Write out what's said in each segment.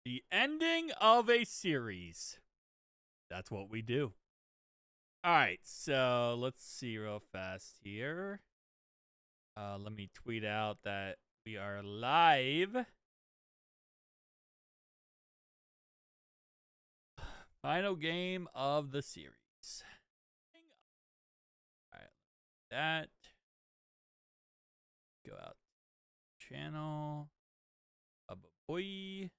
The ending of a series. That's what we do. All right, so let's see real fast here. Let me tweet out that we are live. Final game of the series. All right, that. Go out. Channel. Boy.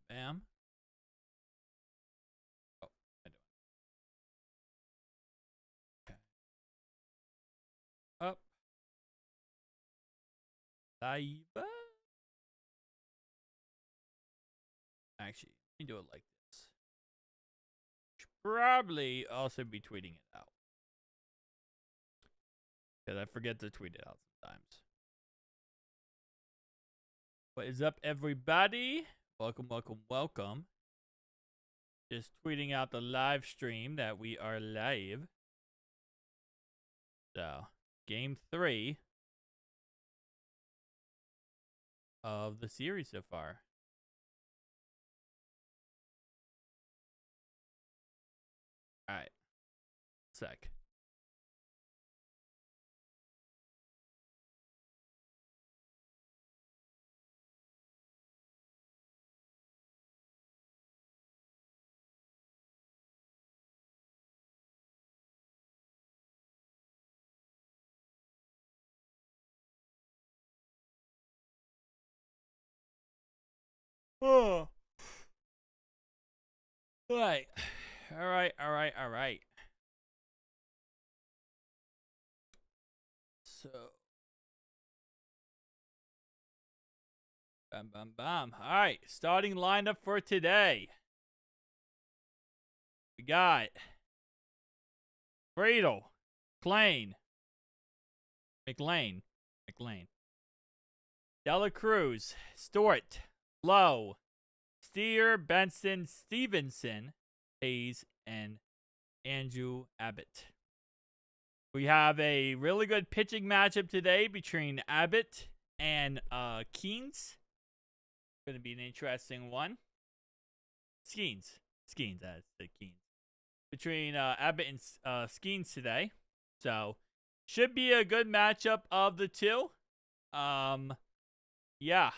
Bam. Oh, I don't. Okay. Up. Live. Actually, let me do it like this. Should probably also be tweeting it out. Because I forget to tweet it out sometimes. What is up, everybody? Welcome, welcome, welcome. Just tweeting out the live stream that we are live. So, game 3 of the series so far. Alright. Sec. Oh. Alright. Alright. So. Bam. Alright. Starting lineup for today. We got Bradle, McLean, Dela Cruz, Stewart, Lowe, Steer, Benson, Stevenson, Hayes, and Andrew Abbott. We have a really good pitching matchup today between Abbott and Keynes. Going to be an interesting one. Skeens, that's the Keynes. Between Abbott and Skeens today. So, should be a good matchup of the two. Yeah.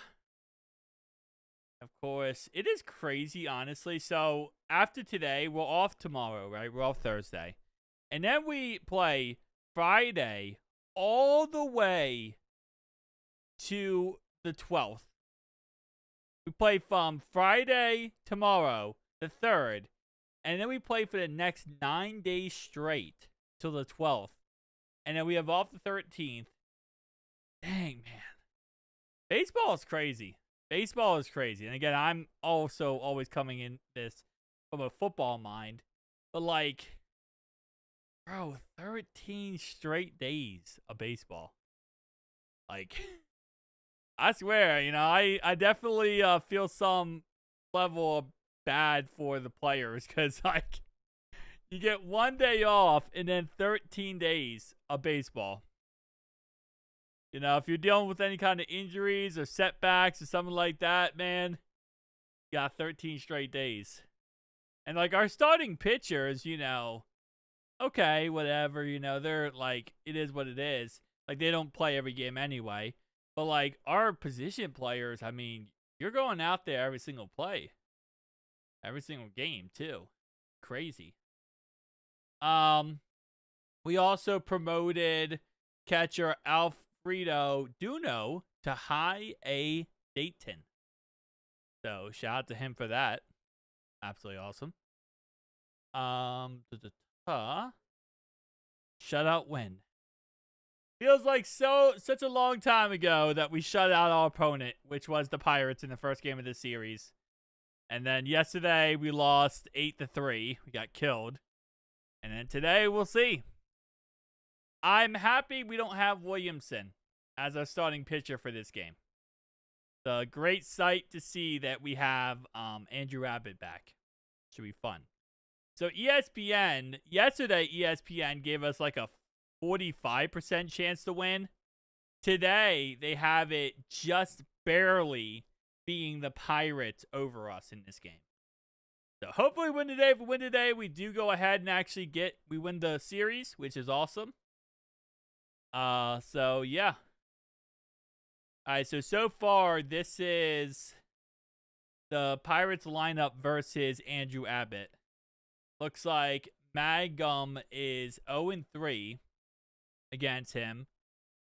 Of course, it is crazy, honestly. So, after today, we're off tomorrow, right? We're off Thursday. And then we play Friday all the way to the 12th. We play from Friday tomorrow, the 3rd. And then we play for the next 9 days straight till the 12th. And then we have off the 13th. Dang, man. Baseball is crazy. And again, I'm also always coming in this from a football mind. But like, bro, 13 straight days of baseball. Like, I swear, I definitely feel some level of bad for the players because, like, you get 1 day off and then 13 days of baseball. If you're dealing with any kind of injuries or setbacks or something like that, man, you got 13 straight days. And, like, our starting pitchers, okay, whatever, they're, like, it is what it is. Like, they don't play every game anyway. But, like, our position players, I mean, you're going out there every single play. Every single game, too. Crazy. We also promoted catcher Alfredo Duno to High A Dayton. So, shout out to him for that. Absolutely awesome. Shutout win. Feels like such a long time ago that we shut out our opponent, which was the Pirates in the first game of the series. And then yesterday we lost 8-3. We got killed. And then today we'll see. I'm happy we don't have Williamson as our starting pitcher for this game. It's a great sight to see that we have Andrew Abbott back. Should be fun. So yesterday ESPN gave us like a 45% chance to win. Today, they have it just barely being the Pirates over us in this game. So hopefully win today. If we win today, we do go ahead and actually we win the series, which is awesome. So yeah. All right, so far this is the Pirates lineup versus Andrew Abbott. Looks like Magum is 0-3 against him.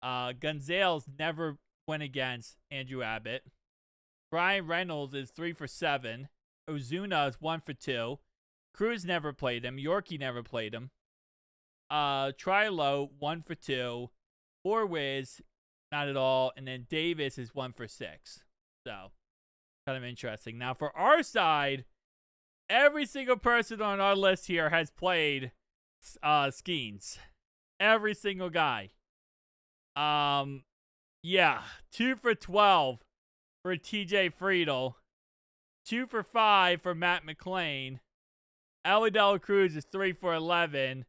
Gonzalez never went against Andrew Abbott. Brian Reynolds is 3 for 7. Ozuna is 1 for 2. Cruz never played him. Yorkie never played him. Trilo 1 for 2. Orwiz not at all. And then Davis is 1 for 6. So kind of interesting. Now for our side, every single person on our list here has played Skeens. Every single guy. Yeah, 2 for 12 for TJ Friedel. 2 for 5 for Matt McClain. Ellie Dela Cruz is 3 for 11.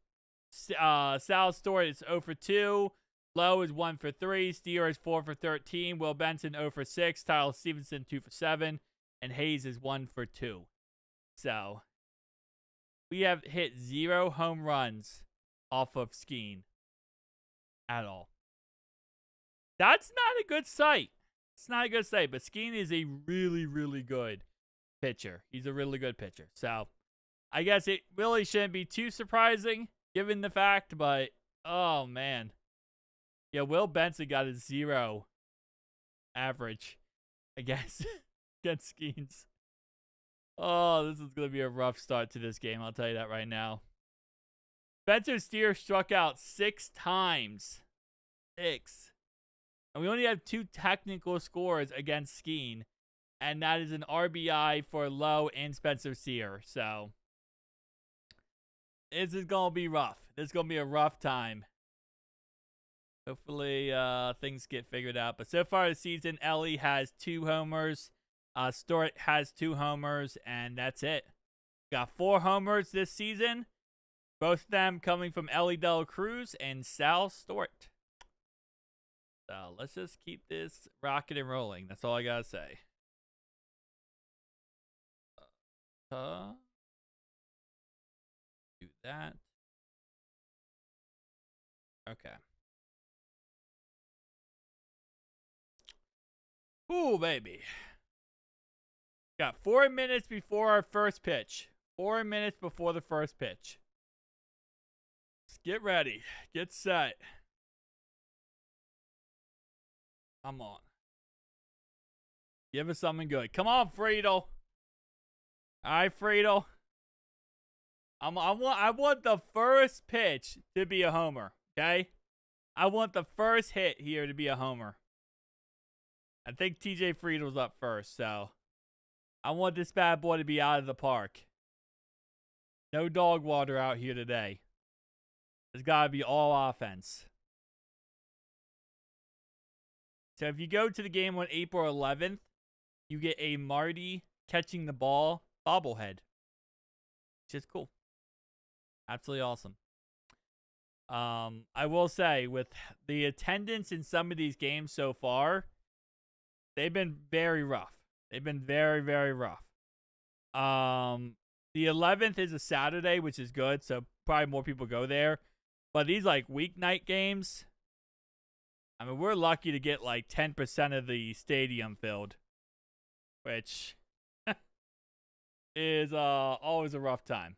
Sal Stewart is 0 for 2. Lowe is 1 for 3. Steer is 4 for 13. Will Benson 0 for 6. Tyler Stevenson 2 for 7. And Hayes is 1 for 2. So, we have hit 0 home runs off of Skeen at all. That's not a good sight. It's not a good sight, but Skeen is a really, really good pitcher. He's a really good pitcher. So, I guess it really shouldn't be too surprising given the fact, but oh man. Yeah, Will Benson got a 0 average against Skeens. Oh, this is going to be a rough start to this game. I'll tell you that right now. Spencer Steer struck out 6 times. 6. And we only have 2 technical scores against Skeen. And that is an RBI for Lowe and Spencer Steer. So, this is going to be rough. This is going to be a rough time. Hopefully, things get figured out. But so far this season, Ellie has 2 homers. Stewart has 2 homers, and that's it. Got 4 homers this season. Both of them coming from Ellie Dela Cruz and Sal Stewart. So let's just keep this rocking and rolling. That's all I gotta say. Do that. Okay. Ooh, baby. Got 4 minutes before our first pitch. 4 minutes before the first pitch. Let's get ready. Get set. Come on. Give us something good. Come on, Friedel. All right, Friedel. I want the first pitch to be a homer, okay? I want the first hit here to be a homer. I think TJ Friedel's up first, so I want this bad boy to be out of the park. No dog water out here today. There's got to be all offense. So if you go to the game on April 11th, you get a Marty catching the ball bobblehead. Which is cool. Absolutely awesome. I will say, with the attendance in some of these games so far, they've been very rough. They've been very, very rough. The 11th is a Saturday, which is good, so probably more people go there. But these, like, weeknight games, I mean, we're lucky to get, like, 10% of the stadium filled, which is always a rough time.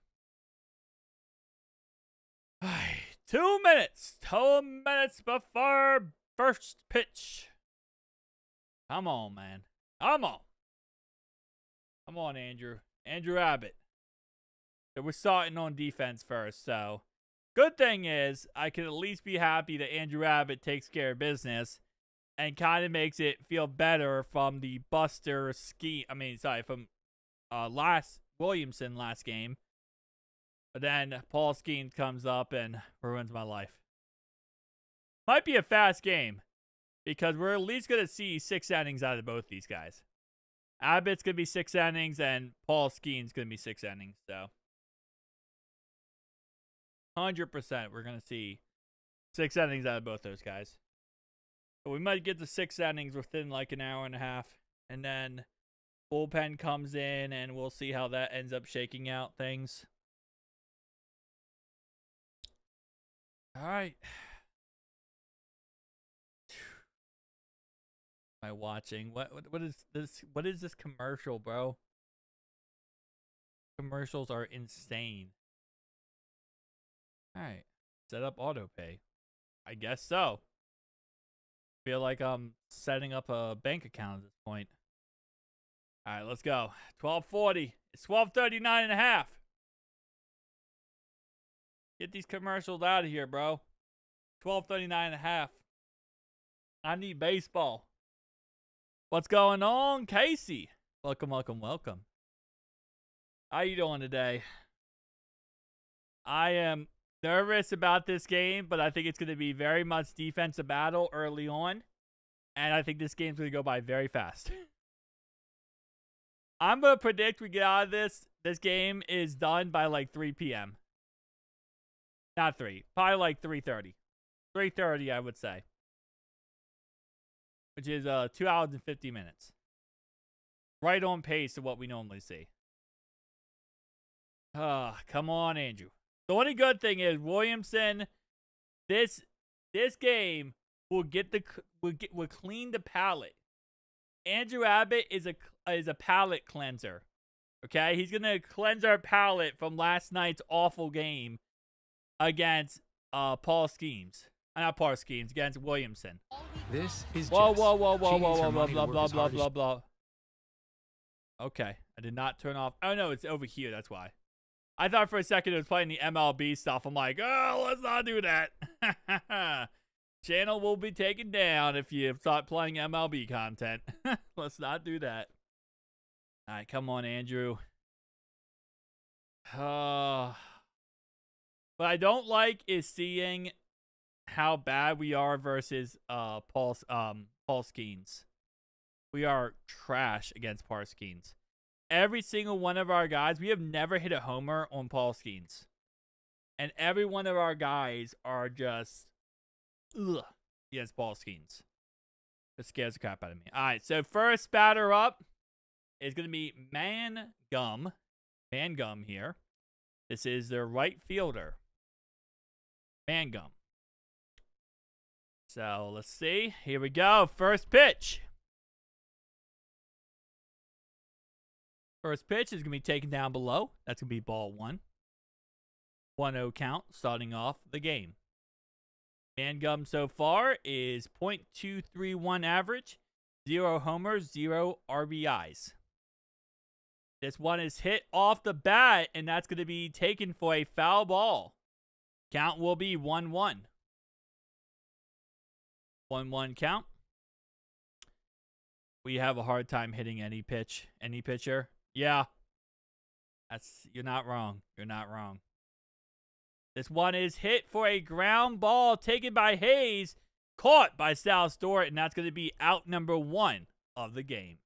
2 minutes. 2 minutes before first pitch. Come on, man. Come on. Come on, Andrew. Andrew Abbott. So we're starting on defense first, so good thing is I can at least be happy that Andrew Abbott takes care of business and kind of makes it feel better from the Buster ski. I mean, sorry, from Williamson last game. But then Paul Skeens comes up and ruins my life. Might be a fast game because we're at least going to see 6 innings out of both these guys. Abbott's going to be 6 innings and Paul Skeens going to be 6 innings. So 100% we're going to see 6 innings out of both those guys. So we might get to 6 innings within like an hour and a half, And then bullpen comes in, and we'll see how that ends up shaking out things. All right. Am I watching? What is this? What is this commercial, bro? Commercials are insane. All right. Set up auto pay. I guess so. Feel like I'm setting up a bank account at this point. All right, let's go. 12:40. It's 12:39 and a half. Get these commercials out of here, bro. 12:39 and a half. I need baseball. What's going on, Casey? Welcome, welcome, welcome. How you doing today? I am nervous about this game, but I think it's going to be very much defensive battle early on. And I think this game's going to go by very fast. I'm going to predict we get out of this. This game is done by like 3 p.m. Not 3. Probably like 3:30. 3:30, I would say. Which is 2 hours and 50 minutes. Right on pace of what we normally see. Come on, Andrew. The only good thing is Williamson, this game will clean the palate. Andrew Abbott is a palate cleanser. Okay? He's going to cleanse our palate from last night's awful game against Paul Skeens. Not Paul Skeens, against Williamson. This is whoa, blah, blah. Okay. I did not turn off. Oh, no, it's over here. That's why. I thought for a second it was playing the MLB stuff. I'm like, oh, let's not do that. Channel will be taken down if you start playing MLB content. Let's not do that. All right, come on, Andrew. What I don't like is seeing how bad we are versus Paul Skeens. We are trash against Paul Skeens. Every single one of our guys, we have never hit a homer on Paul Skeens. And every one of our guys are just against Paul Skeens. It scares the crap out of me. All right, so first batter up is going to be Mangum. Mangum here. This is their right fielder. Mangum. So let's see. Here we go. First pitch. First pitch is going to be taken down below. That's going to be ball 1. 1-0 count starting off the game. Mangum so far is .231 average. 0 homers, 0 RBIs. This one is hit off the bat, and that's going to be taken for a foul ball. Count will be 1-1. 1-1 count. We have a hard time hitting any pitcher. Yeah. You're not wrong. You're not wrong. This one is hit for a ground ball taken by Hayes, caught by Sal Stewart, and that's going to be out number 1 of the game.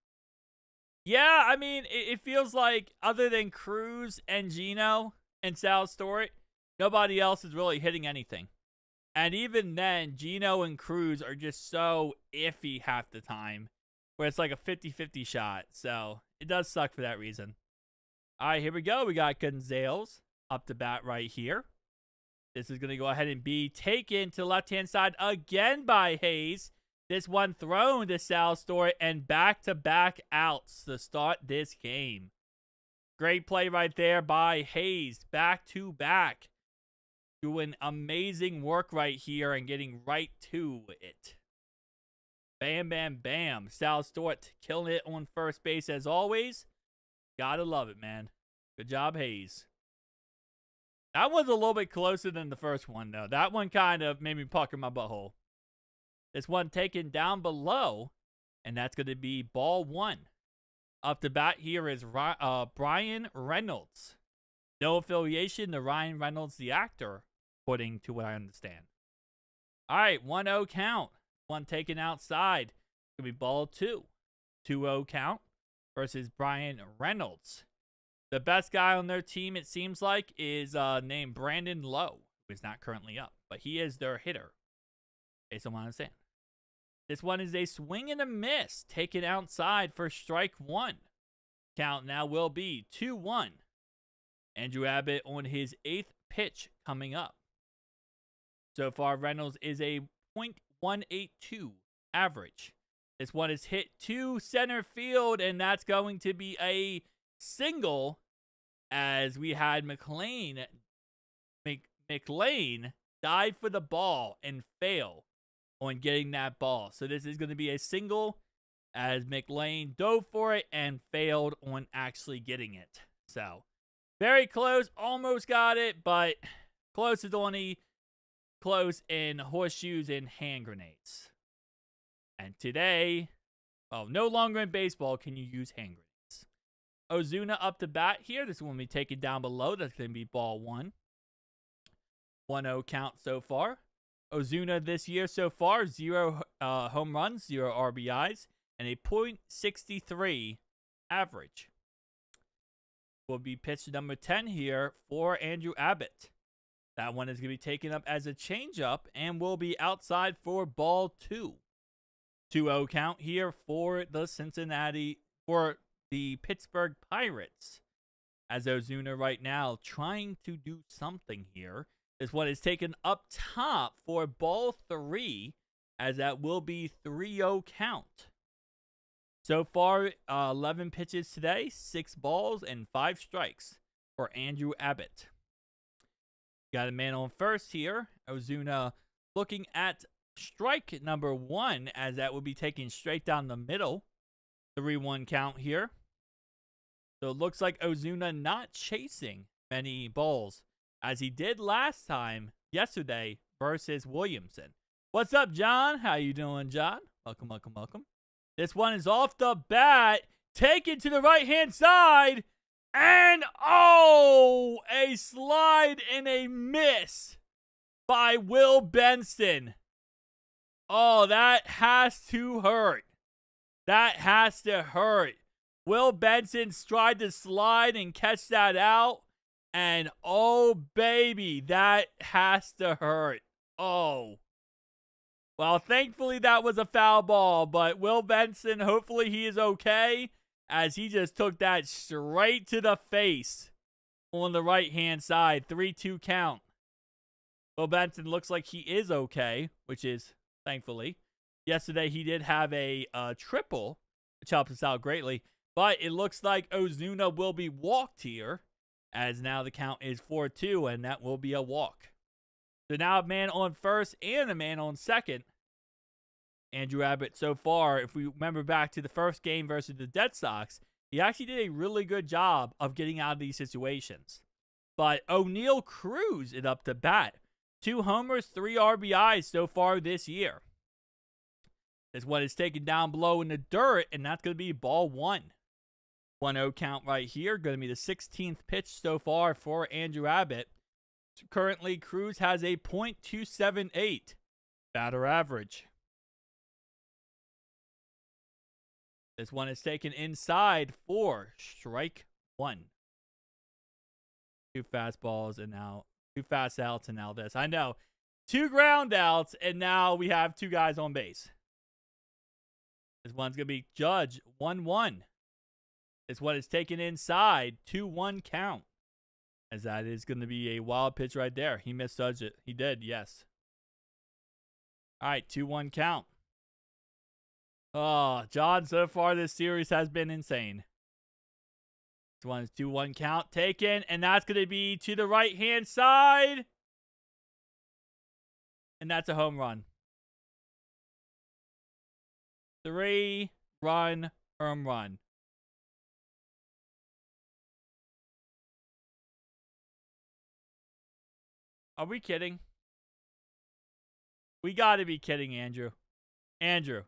Yeah, I mean, it feels like other than Cruz and Gino and Sal Stewart, nobody else is really hitting anything. And even then, Gino and Cruz are just so iffy half the time, where it's like a 50-50 shot. So it does suck for that reason. All right, here we go. We got Gonzalez up to bat right here. This is going to go ahead and be taken to the left-hand side again by Hayes. This one thrown to Sal Stewart, and back-to-back outs to start this game. Great play right there by Hayes. Back-to-back. Doing amazing work right here and getting right to it. Bam, bam, bam. Sal Stewart killing it on first base as always. Gotta love it, man. Good job, Hayes. That was a little bit closer than the first one, though. That one kind of made me pucker my butthole. This one taken down below, and that's going to be ball 1. Up to bat here is Brian Reynolds. No affiliation to Ryan Reynolds, the actor, according to what I understand. All right, 1-0 count. One taken outside. It's going to be ball 2. 2-0 count versus Brian Reynolds. The best guy on their team, it seems like, is named Brandon Lowe, who is not currently up, but he is their hitter, based on what I understand. This one is a swing and a miss, taken outside for strike one. Count now will be 2-1. Andrew Abbott on his 8th pitch coming up. So far, Reynolds is a .182 average. This one is hit to center field, and that's going to be a single, as we had McLean dive for the ball and fail on getting that ball. So this is going to be a single, as McLean dove for it and failed on actually getting it. So very close, almost got it, but close is only close in horseshoes and hand grenades. And today, no longer in baseball can you use hand grenades. Ozuna up to bat here. This one will be taken down below. That's going to be ball one. 1-0 count so far. Ozuna this year so far, 0 home runs, 0 RBIs, and a .63 average. Will be pitch number 10 here for Andrew Abbott. That one is going to be taken up as a changeup and will be outside for ball 2. 2-0 count here for the Pittsburgh Pirates. As Ozuna right now trying to do something here. This one is taken up top for ball 3, as that will be 3-0 count. So far, 11 pitches today, 6 balls and 5 strikes for Andrew Abbott. Got a man on first here. Ozuna looking at strike number 1, as that will be taken straight down the middle. 3-1 count here. So it looks like Ozuna not chasing many balls, as he did last time, yesterday, versus Williamson. What's up, John? How you doing, John? Welcome, welcome, welcome. This one is off the bat, taken to the right-hand side, and a slide and a miss by Will Benson. Oh, that has to hurt. That has to hurt. Will Benson tried to slide and catch that out. And, oh, baby, that has to hurt. Oh. Well, thankfully, that was a foul ball. But Will Benson, hopefully he is okay, as he just took that straight to the face on the right-hand side. 3-2 count. Will Benson looks like he is okay, which is, thankfully. Yesterday, he did have a triple, which helps us out greatly. But it looks like Ozuna will be walked here, as now the count is 4-2, and that will be a walk. So now a man on first and a man on second. Andrew Abbott, so far, if we remember back to the first game versus the Red Sox, he actually did a really good job of getting out of these situations. But O'Neal Cruz is up to bat. 2 homers, 3 RBIs so far this year. This one is taken down below in the dirt, and that's going to be ball 1. 1-0 count right here. Going to be the 16th pitch so far for Andrew Abbott. Currently, Cruz has a .278 batter average. This one is taken inside for strike 1. 2 fastballs and now 2 fast outs and now this. I know. 2 ground outs and now we have 2 guys on base. This one's going to be Judge 1-1. This one is taken inside, 2-1 count. As that is going to be a wild pitch right there. He misjudged it. He did, yes. All right, 2-1 count. Oh, John, so far this series has been insane. This one is 2-1 count taken, and that's going to be to the right-hand side. And that's a home run. 3-run home run. Are we kidding? We gotta be kidding, Andrew. Andrew.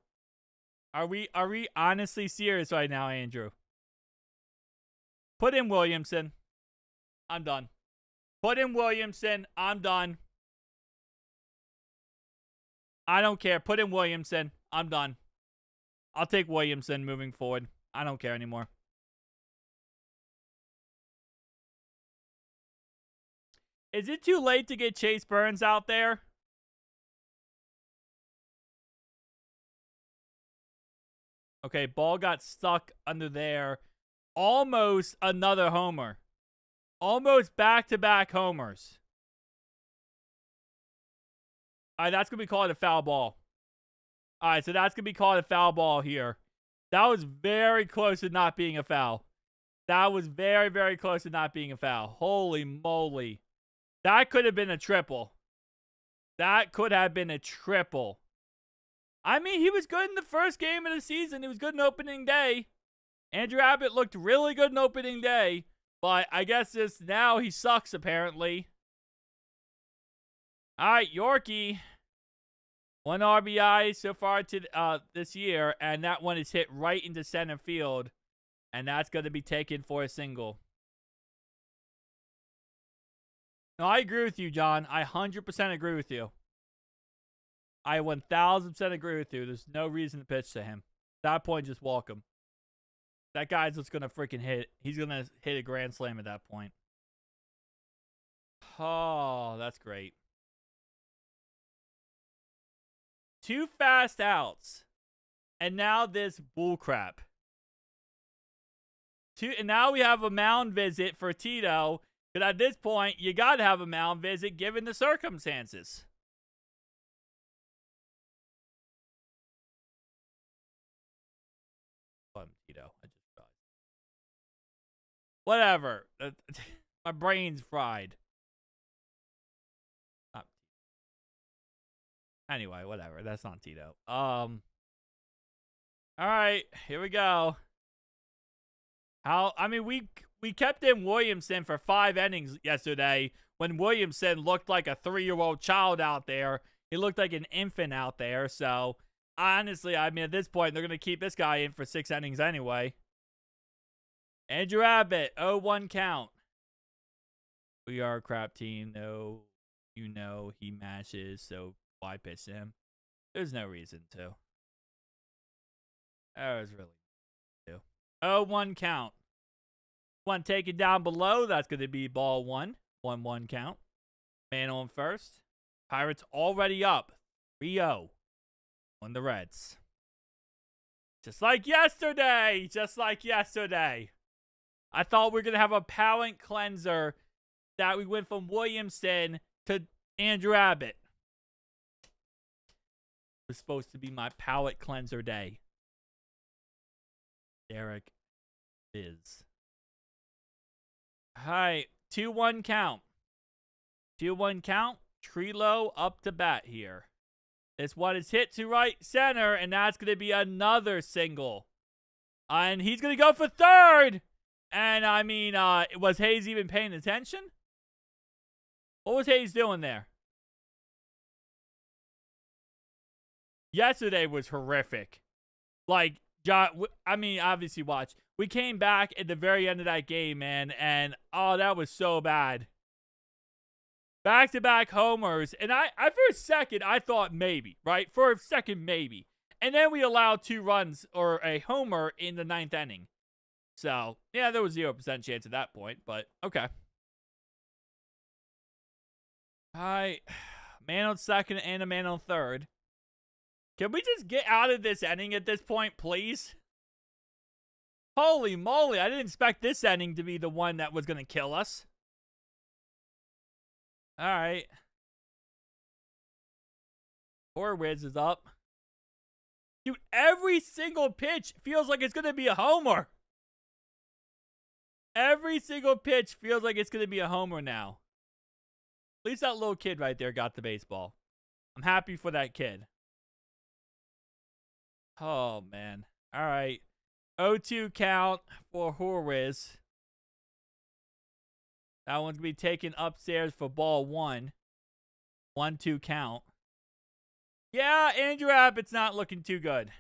Are we honestly serious right now, Andrew? Put in Williamson. I'm done. Put in Williamson. I'm done. I don't care. Put in Williamson. I'm done. I'll take Williamson moving forward. I don't care anymore. Is it too late to get Chase Burns out there? Okay, ball got stuck under there. Almost another homer. Almost back-to-back homers. All right, that's going to be called a foul ball. All right, so that's going to be called a foul ball here. That was very close to not being a foul. That was very, very close to not being a foul. Holy moly. That could have been a triple. That could have been a triple. I mean, he was good in the first game of the season. He was good in opening day. Andrew Abbott looked really good in opening day. But I guess this now he sucks, apparently. All right, Yorkie. 1 RBI so far to this year, and that one is hit right into center field. And that's going to be taken for a single. No, I agree with you, John. I 100% agree with you. I 1,000% agree with you. There's no reason to pitch to him. At that point, just walk him. That guy's just going to freaking hit. He's going to hit a grand slam at that point. Oh, that's great. 2 fast outs. And now this bullcrap. And now we have a mound visit for Tito. But at this point, you got to have a mound visit given the circumstances. Tito. I just thought. Whatever. My brain's fried. Anyway, whatever. That's not Tito. All right, here we go. We kept in Williamson for 5 innings yesterday when Williamson looked like a 3-year-old child out there. He looked like an infant out there. So, honestly, I mean, at this point, they're going to keep this guy in for 6 innings anyway. Andrew Abbott, 0-1 count. We are a crap team. No, you know he matches, so why pitch him? There's no reason to. That was really too. 0-1 count. One taken down below. That's going to be ball 1. 1-1 count. Man on first. Pirates already up. 3-0 on the Reds. Just like yesterday. Just like yesterday. I thought we were going to have a palate cleanser that we went from Williamson to Andrew Abbott. It was supposed to be my palate cleanser day. Derek is. Hi, 2-1 count. 2-1 count. Trilo up to bat here. This one is hit to right center, and that's going to be another single. And he's going to go for third. And, I mean, was Hayes even paying attention? What was Hayes doing there? Yesterday was horrific. Like, John, I mean, obviously, watch. We came back at the very end of that game, man, and, oh, that was so bad. Back-to-back homers, and I for a second, I thought maybe, right? For a second, maybe. And then we allowed 2 runs or a homer in the 9th inning. So, yeah, there was 0% chance at that point, but okay. All right, man on second and a man on third. Can we just get out of this inning at this point, please? Holy moly, I didn't expect this inning to be the one that was going to kill us. All right. Horwitz is up. Dude, every single pitch feels like it's going to be a homer. Every single pitch feels like it's going to be a homer now. At least that little kid right there got the baseball. I'm happy for that kid. Oh, man. All right. 0-2 count for Horwitz. That one's going to be taken upstairs for ball 1. 1-2 count. Yeah, Andrew Abbott's not looking too good.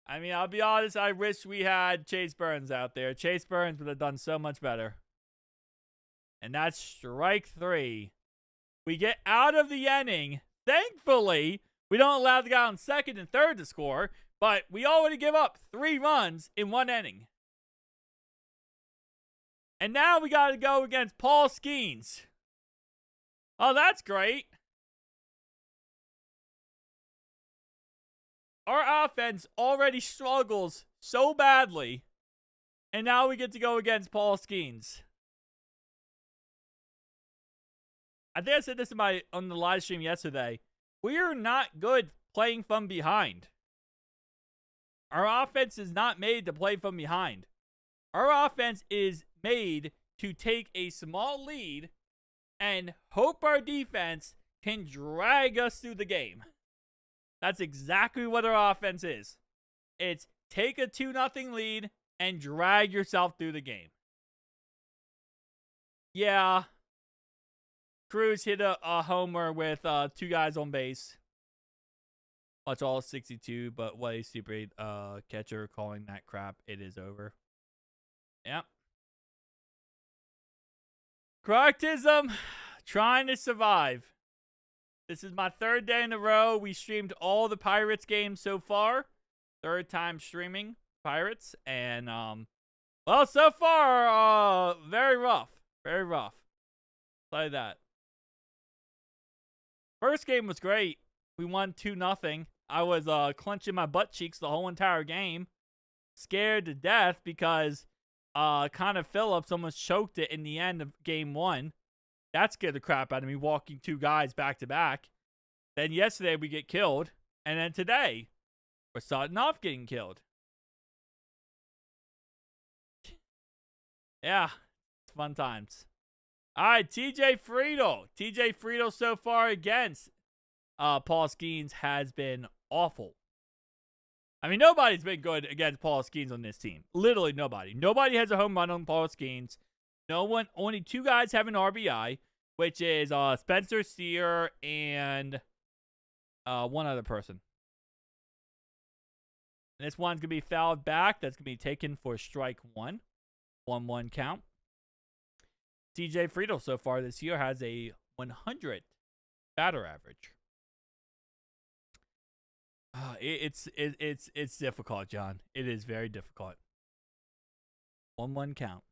I mean, I'll be honest, I wish we had Chase Burns out there. Chase Burns would have done so much better. And that's strike 3. We get out of the inning. Thankfully, we don't allow the guy on second and third to score, but we already give up 3 runs in 1 inning. And now we got to go against Paul Skeens. Oh, that's great. our offense already struggles so badly, and now we get to go against Paul Skeens. I think I said this on the live stream yesterday. We are not good playing from behind. Our offense is not made to play from behind. Our offense is made to take a small lead and hope our defense can drag us through the game. That's exactly what our offense is. It's take a 2-0 lead and drag yourself through the game. Yeah. Cruz hit a homer with 2 guys on base. Well, it's all 62, but what a stupid catcher calling that crap. It is over. Yep. Croctism, trying to survive. This is my 3rd day in a row. We streamed all the Pirates games so far. 3rd time streaming Pirates. And, well, so far, very rough. Very rough. Like that. First game was great. We won 2-0. I was clenching my butt cheeks the whole entire game. Scared to death because Connor Phillips almost choked it in the end of game 1. That scared the crap out of me, walking 2 guys back to back. Then yesterday we get killed. And then today, we're starting off getting killed. Yeah, it's fun times. All right, TJ Friedel. TJ Friedel so far against Paul Skeens has been awful. I mean, nobody's been good against Paul Skeens on this team. Literally nobody. Nobody has a home run on Paul Skeens. No one. Only 2 guys have an RBI, which is Spencer Steer and one other person. And this one's going to be fouled back. That's going to be taken for strike 1. 1-1 count. TJ Friedel so far this year has a 100 batter average. It's difficult, John. It is very difficult. 1-1 count.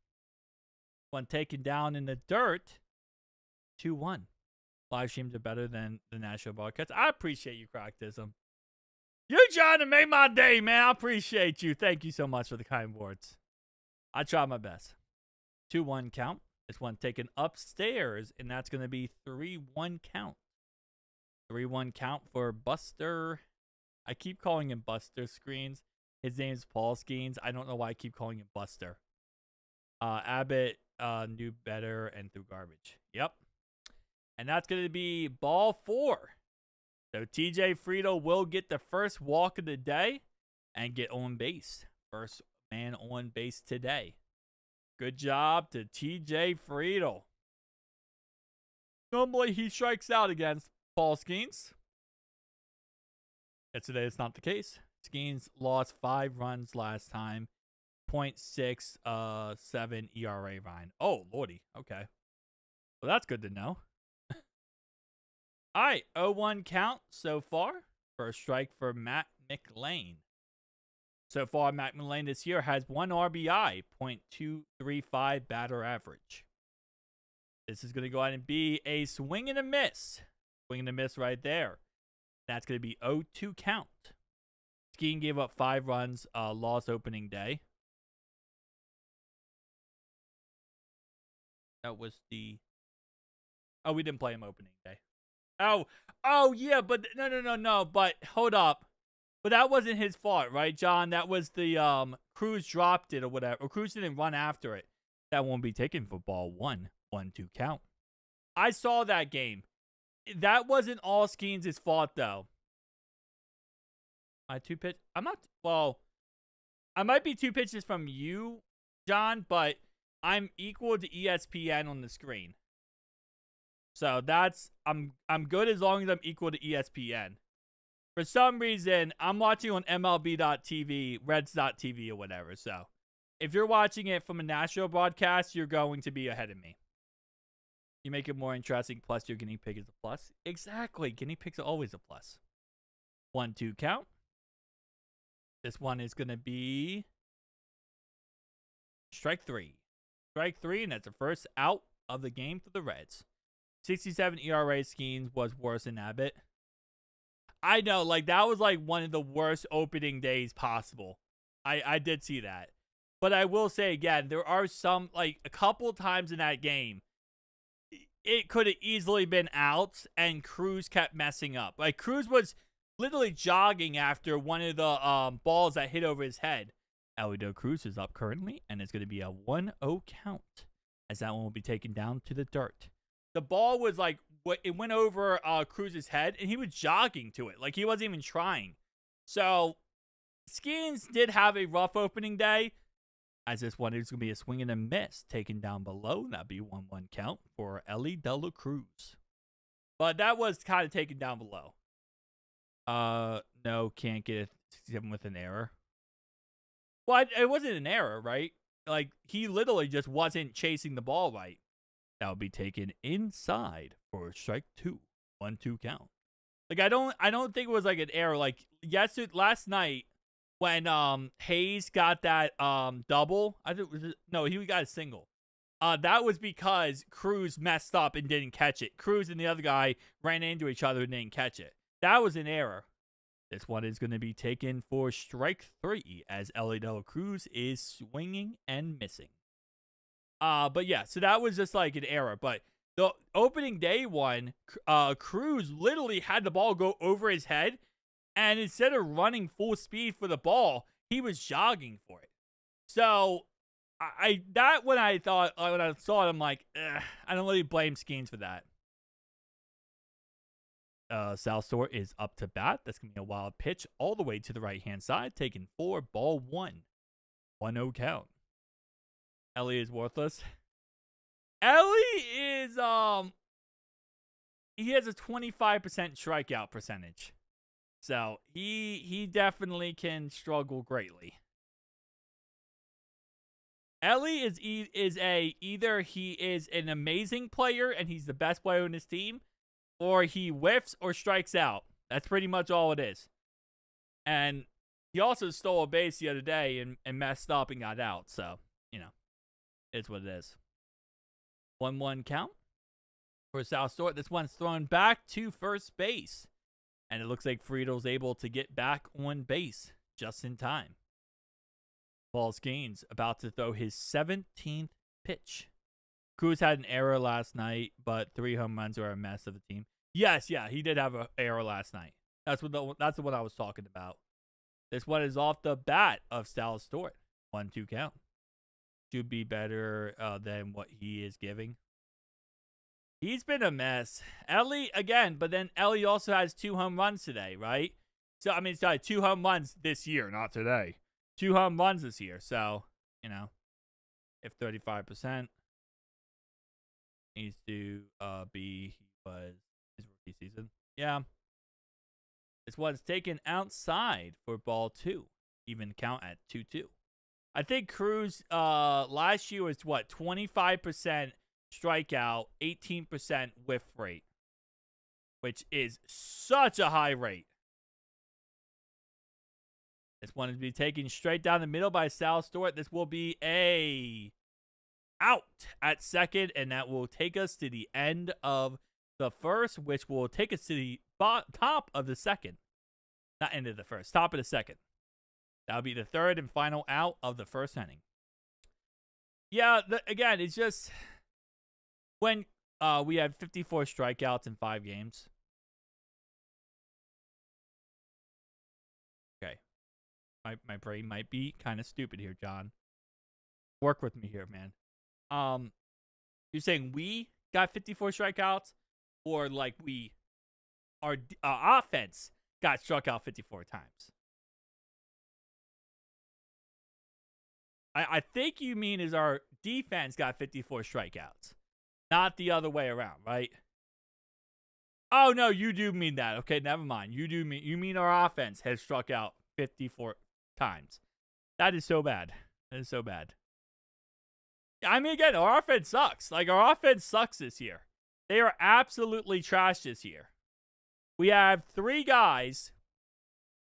One taken down in the dirt. 2-1. Live streams are better than the national broadcast. I appreciate you, Croctism. You trying to make my day, man. I appreciate you. Thank you so much for the kind words. I try my best. 2-1 count. This one taken upstairs, and that's going to be 3-1 count. 3-1 count for Buster. I keep calling him Buster Screens. His name is Paul Skeens. I don't know why I keep calling him Buster. Abbott knew better and threw garbage. Yep. And that's going to be ball 4. So TJ Friedel will get the first walk of the day and get on base. First man on base today. Good job to TJ Friedel. Normally he strikes out against Paul Skeens. Today it's not the case. Skeens lost 5 runs last time. 0.67 ERA Ryan. Oh, lordy. Okay. Well, that's good to know. All right. 0-1 count so far. First strike for Matt McLean. So far, Matt McLean this year has 1 RBI. 0.235 batter average. This is going to go ahead and be a swing and a miss. Swing and a miss right there. That's going to be 0-2 count. Skeen gave up 5 runs lost opening day. That was the... Oh, we didn't play him opening day. Oh, yeah, but no. But hold up. But that wasn't his fault, right, John? That was the Cruz dropped it or whatever. Or Cruz didn't run after it. That won't be taken for ball 1. 1-2 count. I saw that game. That wasn't all Skeens' fault, though. My 2 pitch. I'm not. Well, I might be 2 pitches from you, John, but I'm equal to ESPN on the screen. So that's I'm good as long as I'm equal to ESPN. For some reason, I'm watching on MLB.TV, Reds.TV, or whatever. So if you're watching it from a national broadcast, you're going to be ahead of me. You make it more interesting, plus your guinea pig is a plus. Exactly. Guinea pigs are always a plus. 1-2 count. This one is going to be strike 3. Strike 3, and that's the first out of the game for the Reds. 67 ERA Skeens was worse than Abbott. I know, like, that was, like, one of the worst opening days possible. I did see that. But I will say again, there are some, like, a couple times in that game, it could have easily been outs, and Cruz kept messing up. Like, Cruz was literally jogging after one of the balls that hit over his head. Elio Cruz is up currently, and it's going to be a 1-0 count, as that one will be taken down to the dirt. The ball was like, it went over Cruz's head, and he was jogging to it. Like, he wasn't even trying. So, Skeens did have a rough opening day, as this one is going to be a swing and a miss taken down below. That'd be 1-1 count for Ellie De La Cruz. But that was kind of taken down below. No, can't get him with an error. Well, it wasn't an error, right? Like, he literally just wasn't chasing the ball right. That would be taken inside for strike 2. 1-2 count. Like, I don't think it was like an error. Like, last night, when Hayes got that double, he got a single. That was because Cruz messed up and didn't catch it. Cruz and the other guy ran into each other and didn't catch it. That was an error. This one is going to be taken for strike 3, as Ellie De La Cruz is swinging and missing. But yeah, so that was just like an error. But the opening day one, Cruz literally had the ball go over his head. And instead of running full speed for the ball, he was jogging for it. So, when I saw it, I'm like, I don't really blame Skeens for that. Salstor is up to bat. That's going to be a wild pitch all the way to the right-hand side, taking 4, ball 1. 1-0 count. Ellie is worthless. Ellie is, he has a 25% strikeout percentage. So, he definitely can struggle greatly. Ellie is either he is an amazing player and he's the best player on his team, or he whiffs or strikes out. That's pretty much all it is. And he also stole a base the other day and messed up and got out. So, it's what it is. 1-1 count for South Stort. This one's thrown back to first base. And it looks like Friedel's able to get back on base just in time. Paul Skeens about to throw his 17th pitch. Cruz had an error last night, but 3 home runs are a mess of the team. Yes, yeah, he did have an error last night. That's what I was talking about. This one is off the bat of Stella Stort. 1-2 count. Should be better than what he is giving. He's been a mess. Ellie, again, but then Ellie also has 2 home runs today, right? So, 2 home runs this year, not today. 2 home runs this year. So, if 35% needs to be, he was his rookie season. Yeah. This one's taken outside for ball 2. Even count at 2-2. I think Cruz last year was 25% strikeout, 18% whiff rate, which is such a high rate. This one is to be taken straight down the middle by Sal Stort. This will be a out at second, and that will take us to the end of the first, which will take us to the top of the second. Not end of the first, top of the second. That'll be the third and final out of the first inning. Yeah, again, it's just when we have 54 strikeouts in 5 games. Okay. My brain might be kind of stupid here, John. Work with me here, man. You're saying we got 54 strikeouts, or like our offense got struck out 54 times? I think you mean is our defense got 54 strikeouts, not the other way around, right? Oh no, you do mean that. Okay, never mind. You mean our offense has struck out 54 times. That is so bad. That is so bad. Again, our offense sucks. Like, our offense sucks this year. They are absolutely trash this year. We have 3 guys,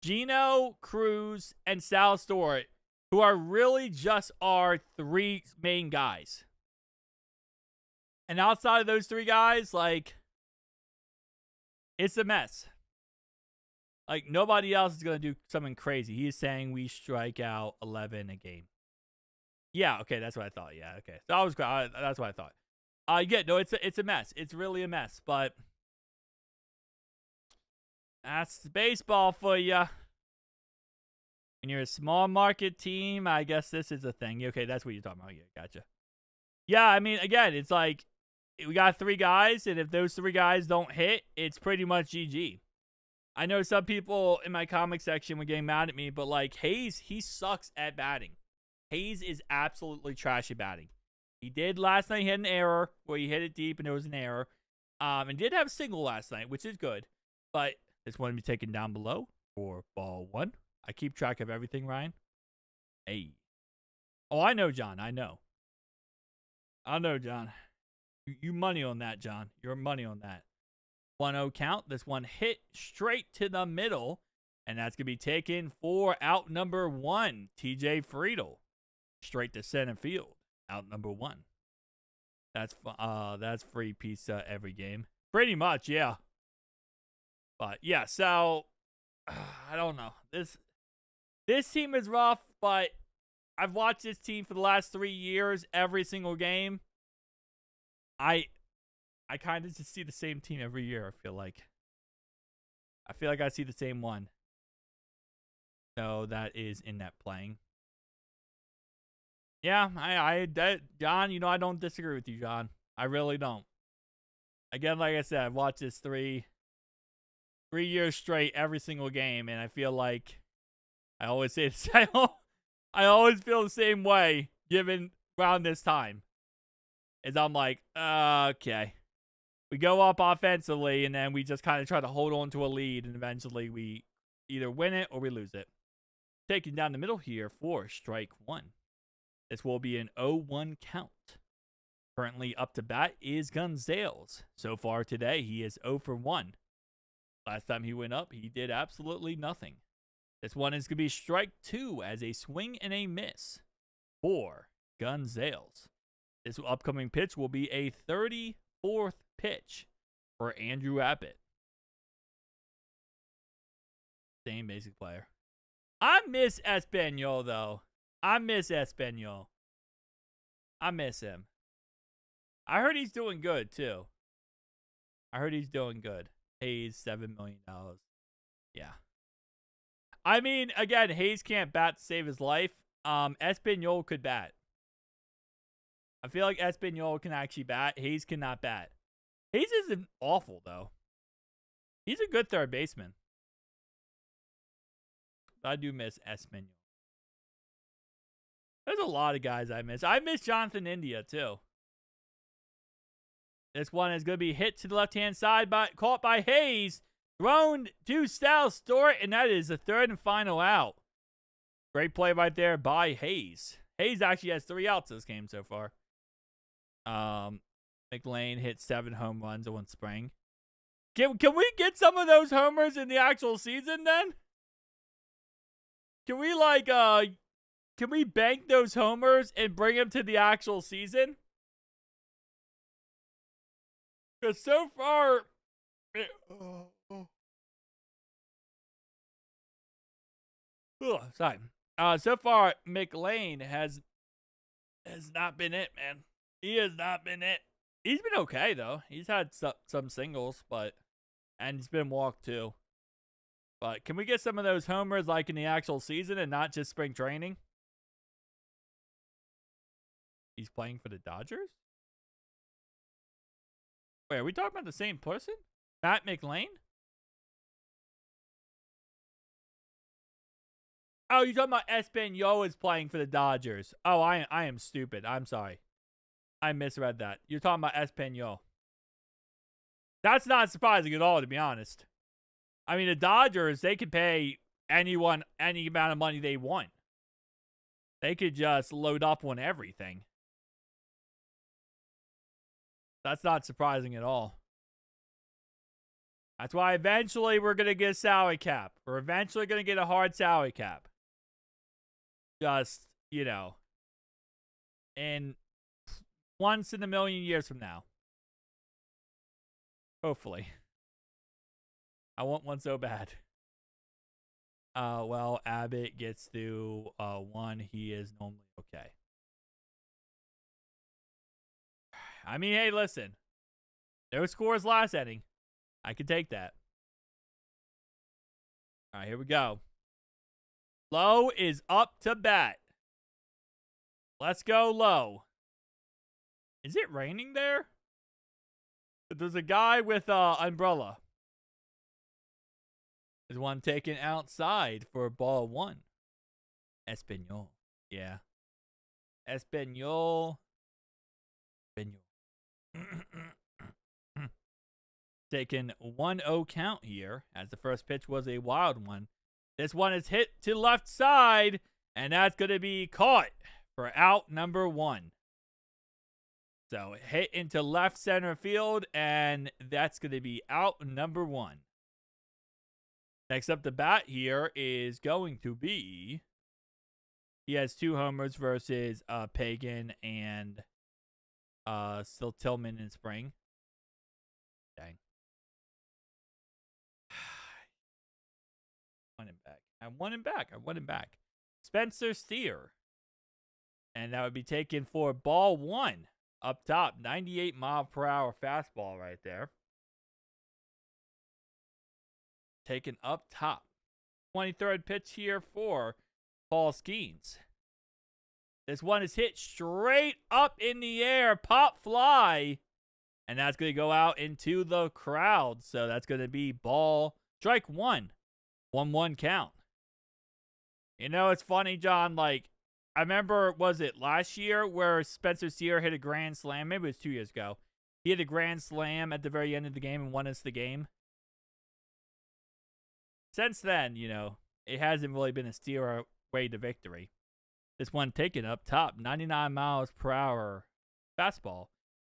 Gino, Cruz, and Sal Stort, who are really just our 3 main guys. And outside of those 3 guys, like, it's a mess. Like, nobody else is going to do something crazy. He is saying we strike out 11 a game. Yeah, okay, that's what I thought. Yeah, okay. So that's what I thought. Yeah, no, it's a mess. It's really a mess, but that's baseball for you. When you're a small market team, I guess this is a thing. Okay, that's what you're talking about. Yeah, gotcha. Yeah, I mean, again, it's like we got 3 guys, and if those 3 guys don't hit, it's pretty much GG. I know some people in my comic section were getting mad at me, but like Hayes, he sucks at batting. Hayes is absolutely trash at batting. He did last night hit an error where he hit it deep and there was an error. And did have a single last night, which is good. But this one to be taken down below for ball 1. I keep track of everything, Ryan. Hey. Oh, I know, John. I know, John. You money on that, John. Your money on that. 1-0 count. This one hit straight to the middle. And that's going to be taken for out number 1, TJ Friedel. Straight to center field. Out number 1. That's free pizza every game. Pretty much, yeah. But yeah, so I don't know. This team is rough, but I've watched this team for the last 3 years, every single game. I kind of just see the same team every year, I feel like. I see the same one. So that is in net playing. Yeah, John, I don't disagree with you, John. I really don't. Again, like I said, I've watched this 3 years straight, every single game, and I feel like I always say this. I always feel the same way given around this time. Is I'm like, okay. We go up offensively, and then we just kind of try to hold on to a lead, and eventually we either win it or we lose it. Taking down the middle here for strike 1. This will be an 0-1 count. Currently up to bat is Gonzalez. So far today, he is 0 for 1. Last time he went up, he did absolutely nothing. This one is going to be strike 2 as a swing and a miss for Gonzalez. This upcoming pitch will be a 34th pitch for Andrew Abbott. Same basic player. I miss Espanol, though. I miss Espanol. I miss him. I heard he's doing good, too. Hayes, $7 million. Yeah. I mean, again, Hayes can't bat to save his life. Espanol could bat. I feel like Espanol can actually bat. Hayes cannot bat. Hayes isn't awful, though. He's a good third baseman. I do miss Espanol. There's a lot of guys I miss. I miss Jonathan India, too. This one is going to be hit to the left-hand side, caught by Hayes. Thrown to Sal Stewart, and that is the 3rd and final out. Great play right there by Hayes. Hayes actually has 3 outs this game so far. McLean hit 7 home runs in one spring. Can we get some of those homers in the actual season then? Can we bank those homers and bring them to the actual season? Because so far, sorry. So far, McLean has not been it, man. He has not been it. He's been okay though. He's had some singles, and he's been walked too. But can we get some of those homers like in the actual season and not just spring training? He's playing for the Dodgers? Wait, are we talking about the same person? Matt McLean? Oh, you're talking about Espanol is playing for the Dodgers. Oh, I am stupid. I'm sorry. I misread that. You're talking about Espanol. That's not surprising at all, to be honest. I mean, the Dodgers, they could pay anyone any amount of money they want. They could just load up on everything. That's not surprising at all. That's why eventually we're going to get a salary cap. We're eventually going to get a hard salary cap. Just, in once in a million years from now. Hopefully. I want one so bad. Well, Abbott gets through 1. He is normally okay. I mean, hey, listen. There were scores last inning. I can take that. All right, here we go. Low is up to bat. Let's go, Low. Is it raining there? There's a guy with an umbrella. There's one taken outside for ball 1. Espanol. Yeah. Espanol. Taking 1-0 count here, as the first pitch was a wild one. This one is hit to left side, and that's going to be caught for out number 1. So hit into left center field, and that's going to be out number 1. Next up to bat here is going to be, he has 2 homers versus Pagan and still Tillman in spring. Dang. I want him back. Spencer Steer. And that would be taken for ball 1. Up top, 98-mile-per-hour fastball right there. Taken up top. 23rd pitch here for Paul Skeens. This one is hit straight up in the air. Pop fly. And that's going to go out into the crowd. So that's going to be ball strike 1. 1-1 count. You know, it's funny, John. Like, I remember, was it last year where Spencer Steer hit a grand slam? Maybe it was 2 years ago. He hit a grand slam at the very end of the game and won us the game. Since then, you know, it hasn't really been a Steer way to victory. This one taken up top, 99 miles per hour fastball.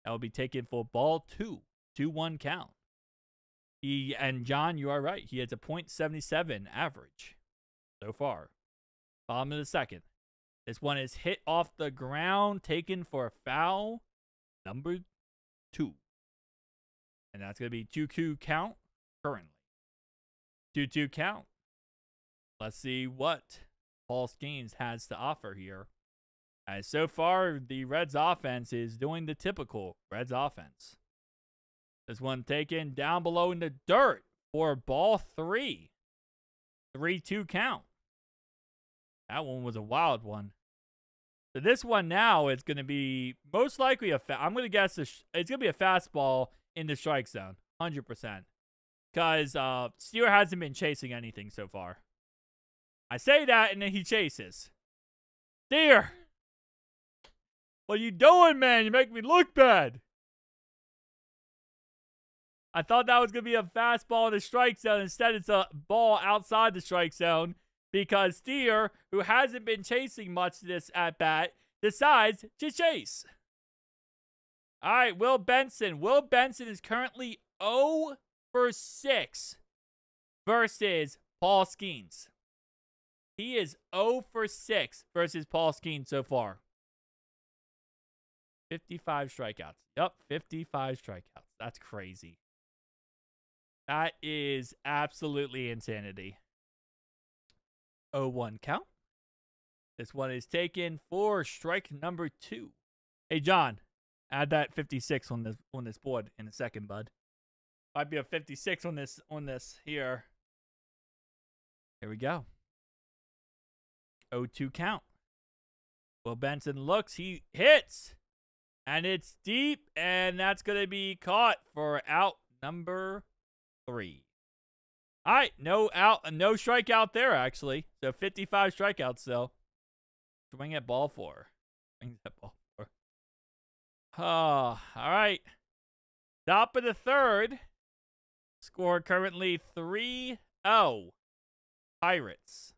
That will be taken for ball 2. 2-1 count. And John, you are right. He has a .77 average so far. Bottom of the second. This one is hit off the ground, taken for a foul, number 2. And that's going to be 2-2 count currently. 2-2 count. Let's see what Paul Skeens has to offer here. As so far, the Reds offense is doing the typical Reds offense. This one taken down below in the dirt for ball 3. 3-2 count. That one was a wild one. So this one now is going to be most likely I'm going to guess it's going to be a fastball in the strike zone. 100%. Because Steer hasn't been chasing anything so far. I say that and then he chases. Steer! What are you doing, man? You make me look bad. I thought that was going to be a fastball in the strike zone. Instead, it's a ball outside the strike zone because Steer, who hasn't been chasing much this at-bat, decides to chase. All right, Will Benson. Will Benson is currently 0 for 6 versus Paul Skeens. He is 0 for 6 versus Paul Skeens so far. 55 strikeouts. Yup, 55 strikeouts. That's crazy. That is absolutely insanity. 0-1 count. This one is taken for strike number 2. Hey, John, add that 56 on this board in a second, bud. Might be a 56 on this here. Here we go. 0-2 count. Will Benson looks. He hits. And it's deep. And that's going to be caught for out number 3. All right. No strikeout there, actually. So 55 strikeouts still. Swing at ball 4. Swing at ball 4. Oh, all right. Top of the third. Score currently 3-0. Pirates.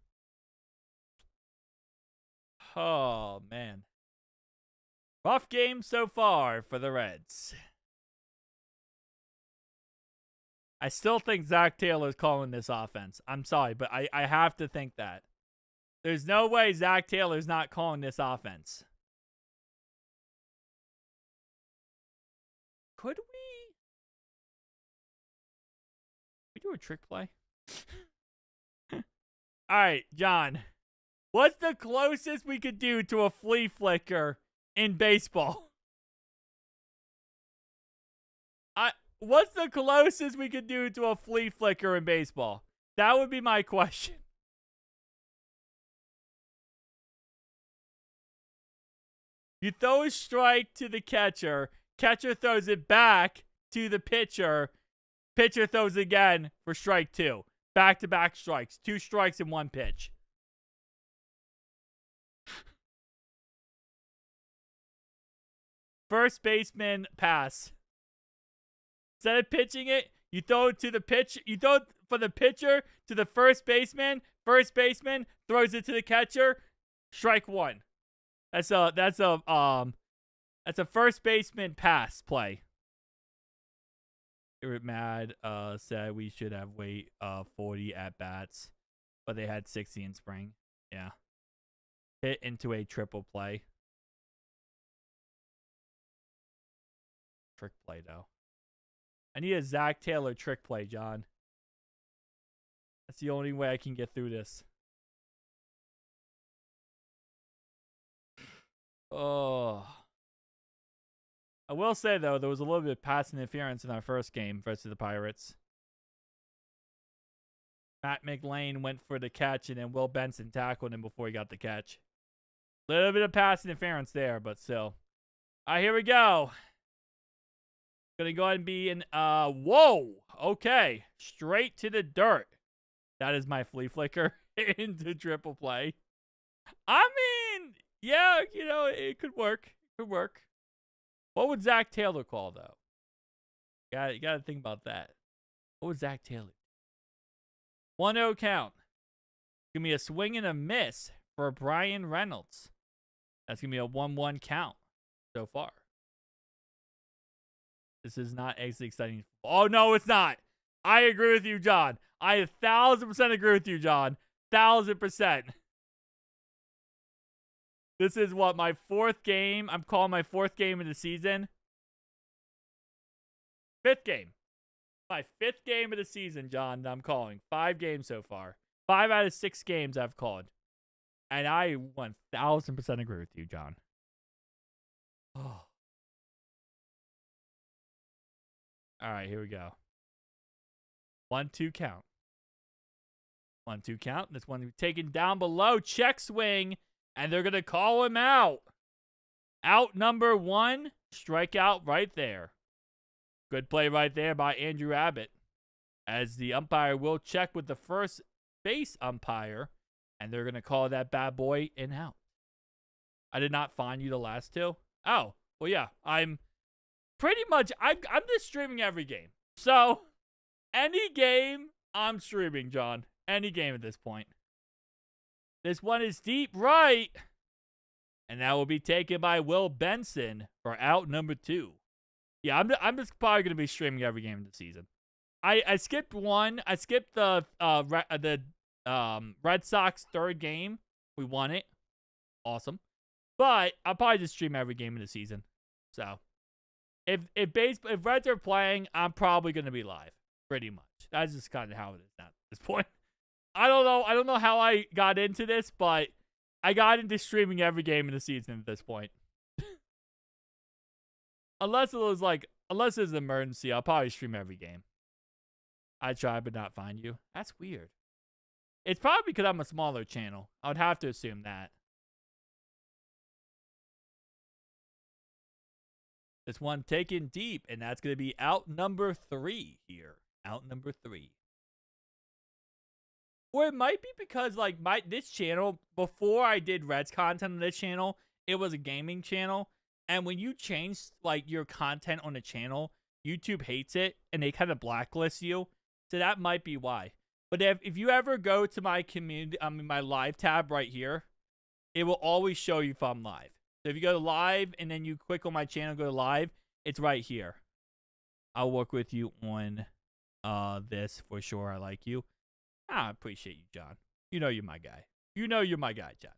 Oh, man. Rough game so far for the Reds. I still think Zach Taylor's calling this offense. I'm sorry, but I have to think that. There's no way Zach Taylor's not calling this offense. Could we do a trick play? All right, John. What's the closest we could do to a flea flicker in baseball? What's the closest we could do to a flea flicker in baseball? That would be my question. You throw a strike to the catcher. Catcher throws it back to the pitcher. Pitcher throws again for strike 2. Back-to-back strikes. 2 strikes in 1 pitch. First baseman pass. Instead of pitching it, you throw it to the pitch. You throw it for the pitcher to the first baseman. First baseman throws it to the catcher. Strike 1. That's a first baseman pass play. Mad said we should have 40 at bats, but they had 60 in spring. Yeah. Hit into a triple play. Trick play though. I need a Zach Taylor trick play, John. That's the only way I can get through this. Oh. I will say, though, there was a little bit of pass interference in our first game versus the Pirates. Matt McLean went for the catch, and then Will Benson tackled him before he got the catch. A little bit of pass interference there, but still. All right, here we go. Gonna go ahead and be in, whoa! Okay, straight to the dirt. That is my flea flicker into triple play. I mean, yeah, you know, it could work. It could work. What would Zach Taylor call, though? You gotta think about that. What would Zach Taylor? 1-0 count. Give me a swing and a miss for Brian Reynolds. That's gonna be a 1-1 count so far. This is not as exciting. Oh, no, it's not. I agree with you, John. I 1,000% agree with you, John. 1,000%. This is what, my 4th game? I'm calling my 4th game of the season. 5th game. My 5th game of the season, John, that I'm calling. 5 games so far. 5 out of 6 games I've called. And I 1,000% agree with you, John. Oh. All right, here we go. 1-2 count. 1-2 count. This one taken down below. Check swing. And they're going to call him out. Out number 1. Strikeout right there. Good play right there by Andrew Abbott. As the umpire will check with the first base umpire. And they're going to call that bad boy in out. I did not find you the last 2. Oh, well, yeah. I'm pretty much, I'm just streaming every game. So, any game, I'm streaming, John. Any game at this point. This one is deep right. And that will be taken by Will Benson for out number 2. Yeah, I'm just probably going to be streaming every game of the season. I skipped one. I skipped the Red Sox 3rd game. We won it. Awesome. But I'll probably just stream every game of the season. So, if Reds are playing, I'm probably going to be live. Pretty much. That's just kind of how it is now at this point. I don't know how I got into this, but I got into streaming every game of the season at this point. unless it's an emergency, I'll probably stream every game. I try but not find you. That's weird. It's probably because I'm a smaller channel. I would have to assume that. This one taken deep, and that's going to be out number 3 here. Out number 3. Or it might be because, like, this channel, before I did Reds content on this channel, it was a gaming channel. And when you change, like, your content on a channel, YouTube hates it, and they kind of blacklist you. So that might be why. But if you ever go to my community, my live tab right here, it will always show you if I'm live. So if you go to live, and then you click on my channel, go to live, it's right here. I'll work with you on this for sure. I like you. I appreciate you, John. You know you're my guy. You know you're my guy, John.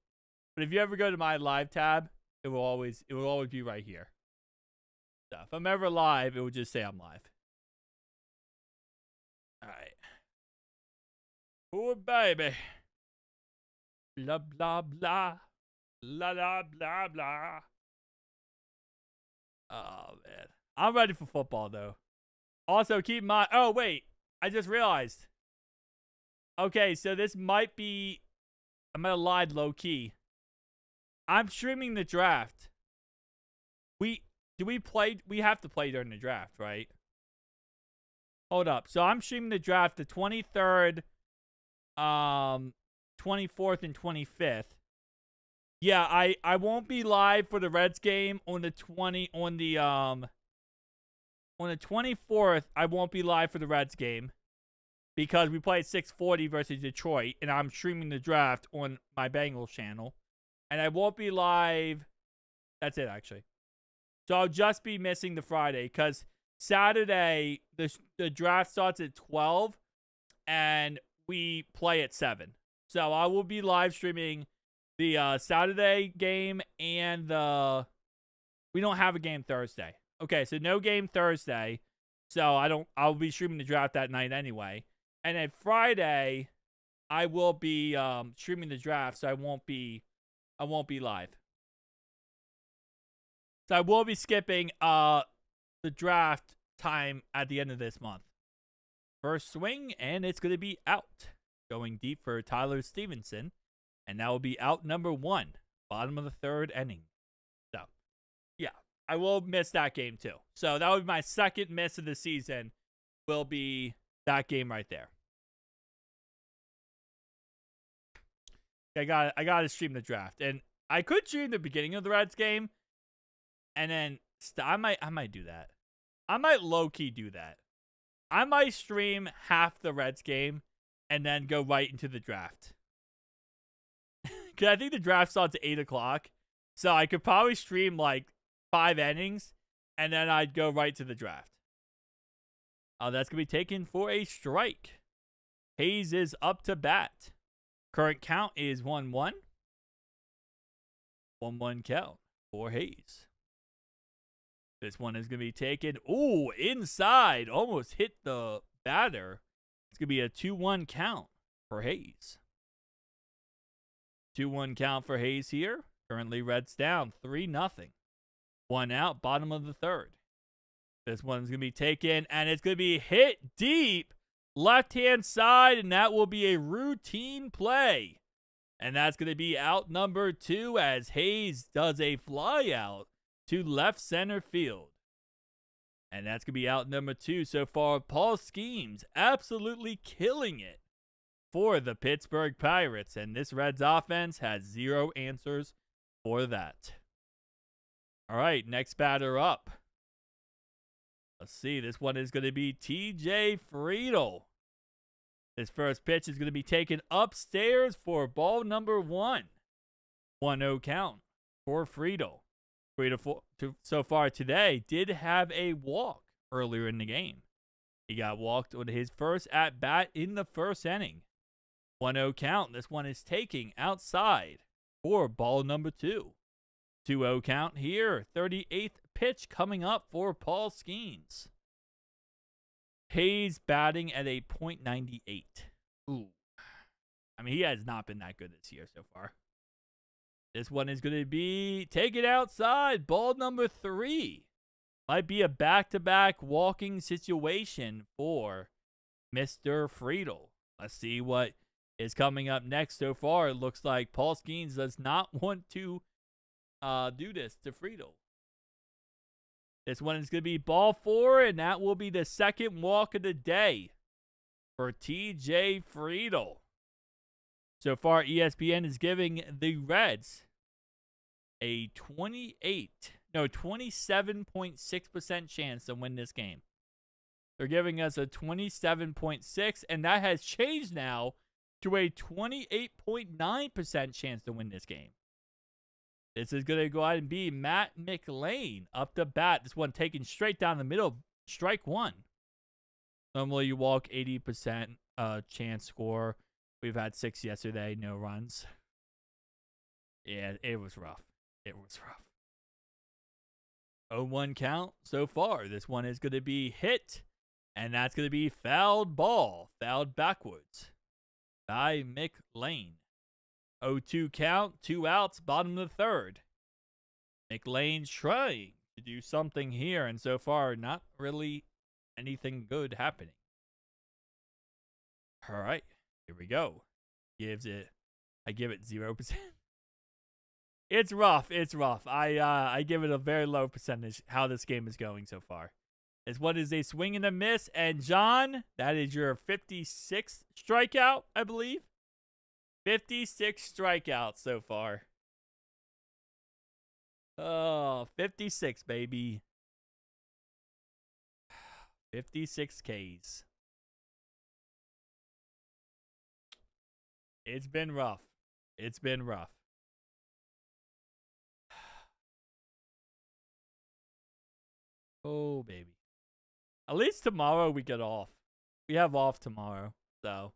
But if you ever go to my live tab, it will always be right here. So if I'm ever live, it will just say I'm live. All right. Poor baby. Blah, blah, blah. Blah, blah, blah, blah. Oh, man. I'm ready for football, though. Also, keep in mind. Oh, wait. I just realized. Okay, so this might be. I might have lied low key. I'm streaming the draft. We play? We have to play during the draft, right? Hold up. So I'm streaming the draft the 23rd, 24th, and 25th. Yeah, I won't be live for the Reds game on the 24th. I won't be live for the Reds game because we play at 6:40 versus Detroit, and I'm streaming the draft on my Bengals channel, and I won't be live. That's it, actually. So I'll just be missing the Friday because Saturday the draft starts at 12, and we play at 7. So I will be live streaming the Saturday game and we don't have a game Thursday. Okay, so no game Thursday. So I'll be streaming the draft that night anyway. And then Friday I will be streaming the draft, so I won't be live. So I will be skipping the draft time at the end of this month. First swing, and it's going to be out. Going deep for Tyler Stevenson. And that will be out number 1, bottom of the 3rd inning. So, yeah, I will miss that game too. So that would be my second miss of the season. Will be that game right there. I got to stream the draft, and I could stream the beginning of the Reds game, and then I might do that. I might low key do that. I might stream half the Reds game, and then go right into the draft. Because I think the draft starts at 8 o'clock. So I could probably stream like 5 innings. And then I'd go right to the draft. That's going to be taken for a strike. Hayes is up to bat. Current count is 1-1. 1-1 count for Hayes. This one is going to be taken. Ooh, inside. Almost hit the batter. It's going to be a 2-1 count for Hayes. 2-1 count for Hayes here. Currently Reds down 3-0. 1 out, bottom of the 3rd. This one's going to be taken, and it's going to be hit deep left-hand side, and that will be a routine play. And that's going to be out number 2 as Hayes does a fly out to left center field. And that's going to be out number 2 so far. Paul Skeens absolutely killing it for the Pittsburgh Pirates. And this Reds offense has 0 answers for that. All right, next batter up. Let's see. This one is going to be TJ Friedl. His first pitch is going to be taken upstairs for ball number 1. 1-0 count for Friedl. Friedl so far today did have a walk earlier in the game. He got walked on his first at-bat in the first inning. 1-0 count. This one is taking outside for ball number 2. 2-0 count here. 38th pitch coming up for Paul Skeens. Hayes batting at a .98. Ooh. I mean, he has not been that good this year so far. This one is going to be taken outside. Ball number 3. Might be a back-to-back walking situation for Mr. Friedl. Let's see what is coming up next. So far, it looks like Paul Skeens does not want to do this to Friedl. This one is going to be ball 4, and that will be the second walk of the day for TJ Friedl. So far, ESPN is giving the Reds a 27.6% chance to win this game. They're giving us a 27.6, and that has changed now to a 28.9% chance to win this game. This is going to go ahead and be Matt McLain up to bat. This one taken straight down the middle. Strike 1. Normally you walk 80% chance score. We've had 6 yesterday. No runs. Yeah, it was rough. It was rough. 0-1 count so far. This one is going to be hit. And that's going to be fouled ball. Fouled backwards by McLain. 0-2 count, 2 outs, bottom of the third. McLean's trying to do something here, and so far, not really anything good happening. All right, here we go. I give it 0%. It's rough. It's rough. I give it a very low percentage how this game is going so far. Is what is a swing and a miss. And John, that is your 56th strikeout, I believe. 56 strikeouts so far. Oh, 56, baby. 56 Ks. It's been rough. It's been rough. Oh, baby. At least tomorrow we get off. We have off tomorrow, so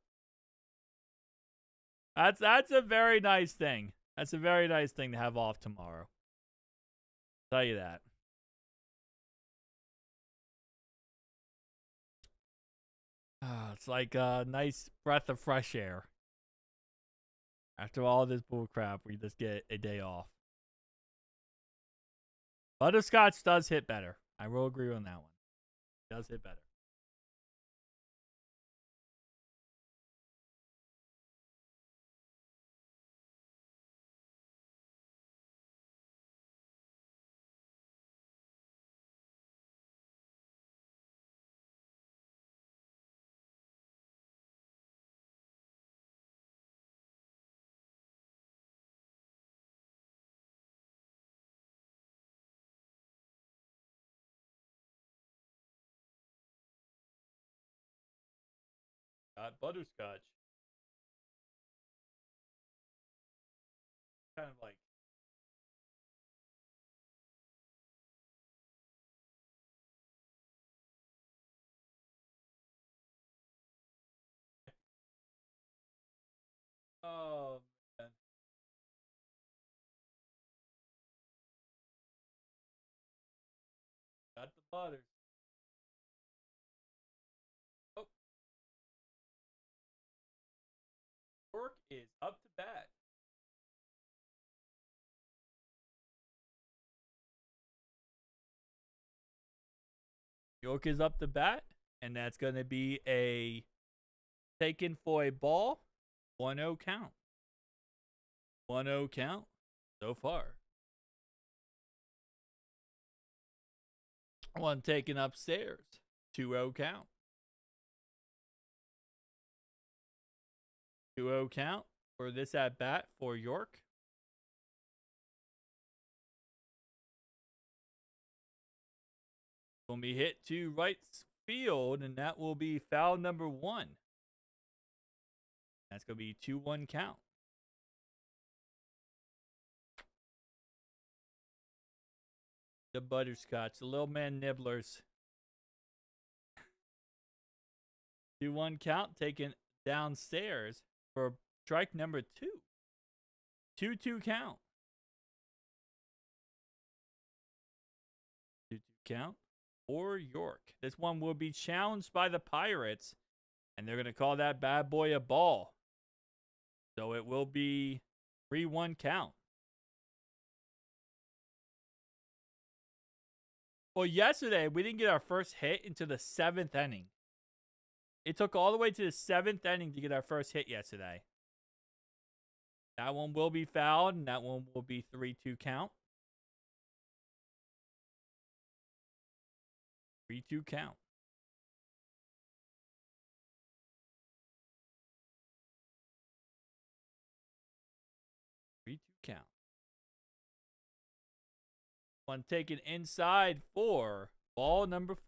that's a very nice thing. That's a very nice thing to have off tomorrow. I'll tell you that. It's like a nice breath of fresh air. After all this bullcrap, we just get a day off. Butterscotch does hit better. I will agree on that one. It does hit better. Got butterscotch. Kind of like oh man. Got the butter. Oh, York is up to bat. York is up to bat, and that's going to be a taken for a ball. 1-0 count. 1-0 count so far. One taken upstairs. 2-0 count. 2-0 count for this at bat for York. Will be hit to right field, and that will be foul number 1. That's going to be 2-1 count. The butterscotch, the little man nibblers. 2-1 count taken downstairs for strike number 2. 2-2 count. 2-2 count for York. This one will be challenged by the Pirates, and they're going to call that bad boy a ball. So it will be 3-1 count. Well, yesterday, we didn't get our first hit into the 7th inning. It took all the way to the 7th inning to get our first hit yesterday. That one will be fouled, and that one will be 3-2 count. 3-2 count. Count. One taken inside for ball number 4.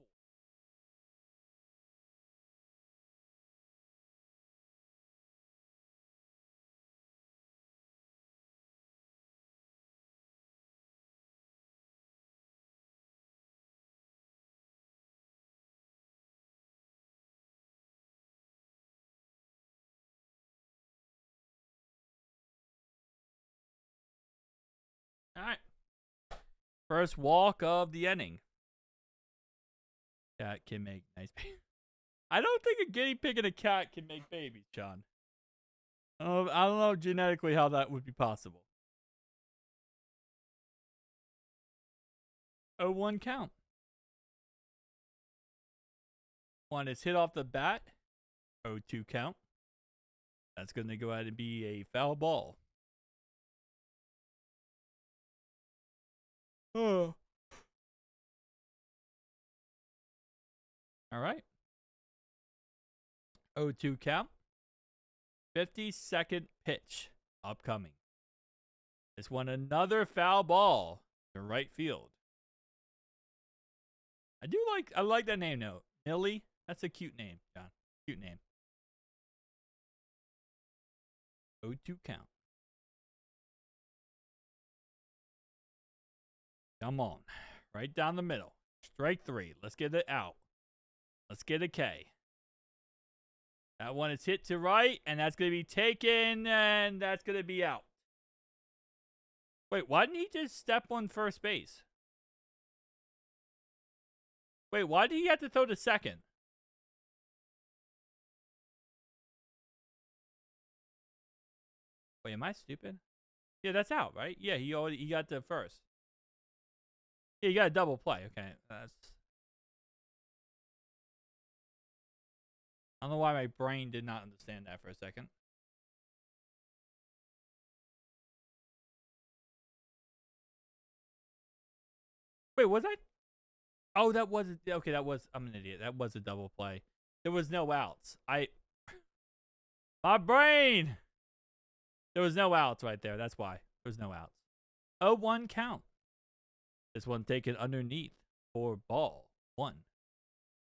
All right. First walk of the inning. Cat can make nice babies. I don't think a guinea pig and a cat can make babies, John. I don't know genetically how that would be possible. 0-1 count. One is hit off the bat. 0-2 count. That's going to go ahead and be a foul ball. Oh. All right. 0-2 count. 50-second pitch upcoming. This one another foul ball to right field. I like that name though. Millie. That's a cute name, John. Cute name. 0-2 count. Come on. Right down the middle. Strike 3. Let's get it out. Let's get a K. That one is hit to right, and that's going to be taken, and that's going to be out. Wait, why didn't he just step on first base? Wait, why did he have to throw to second? Wait, am I stupid? Yeah, that's out, right? Yeah, he got the first. Yeah, you got a double play. Okay, I don't know why my brain did not understand that for a second. Wait, was I? Oh, that was okay. I'm an idiot. That was a double play. There was no outs. My brain. There was no outs right there. That's why there was no outs. 0-1 count. This one taken underneath for ball 1.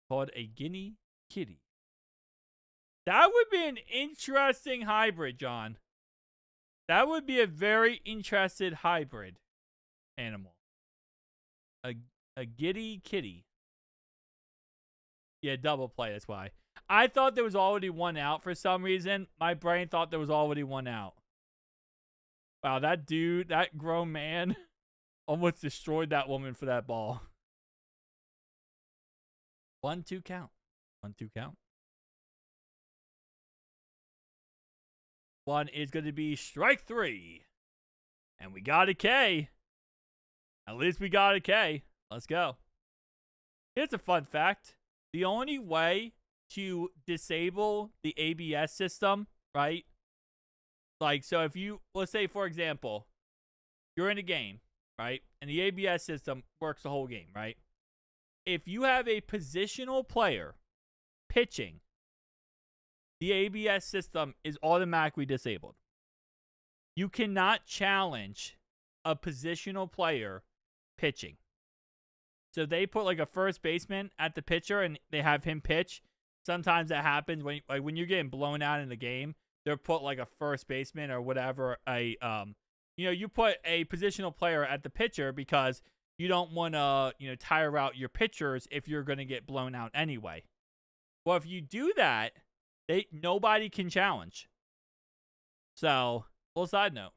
Called a guinea kitty. That would be an interesting hybrid, John. That would be a very interesting hybrid animal. A giddy kitty. Yeah, double play, that's why. I thought there was already one out for some reason. My brain thought there was already one out. Wow, that dude, that grown man, almost destroyed that woman for that ball. 1-2 count. 1-2 count. One is going to be strike 3. And we got a K. At least we got a K. Let's go. Here's a fun fact. The only way to disable the ABS system, right? Like, so if you, let's say, for example, you're in a game, right? And the ABS system works the whole game, right? If you have a positional player pitching, the ABS system is automatically disabled. You cannot challenge a positional player pitching. So they put like a first baseman at the pitcher and they have him pitch. Sometimes that happens when you're getting blown out in the game. They'll put like a first baseman or whatever. You put a positional player at the pitcher because you don't want to tire out your pitchers if you're going to get blown out anyway. Well, if you do that, nobody can challenge. So, little side note.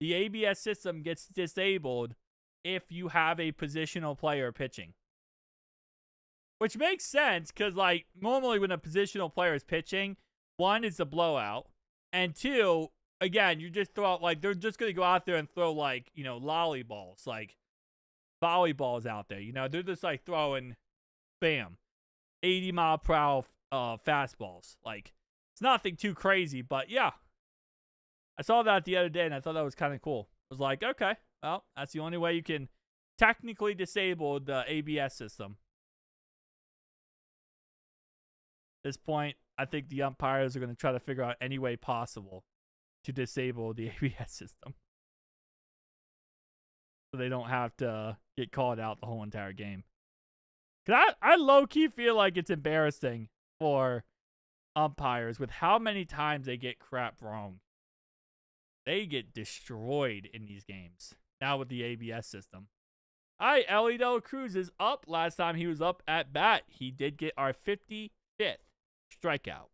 The ABS system gets disabled if you have a positional player pitching. Which makes sense because, like, normally when a positional player is pitching, 1, it's a blowout. And 2, again, you just throw out, like, they're just going to go out there and throw, like, lollyballs, like, volleyballs out there. They're just, like, throwing, bam, 80-mile-per-hour fastballs. Like, it's nothing too crazy, but yeah. I saw that the other day, and I thought that was kind of cool. I was like, okay, well, that's the only way you can technically disable the ABS system. At this point, I think the umpires are going to try to figure out any way possible to disable the ABS system. So they don't have to get called out the whole entire game. Because I low-key feel like it's embarrassing for umpires with how many times they get crap wrong. They get destroyed in these games. Now with the ABS system. All right, Ellie De La Cruz is up. Last time he was up at bat, he did get our 55th strikeout.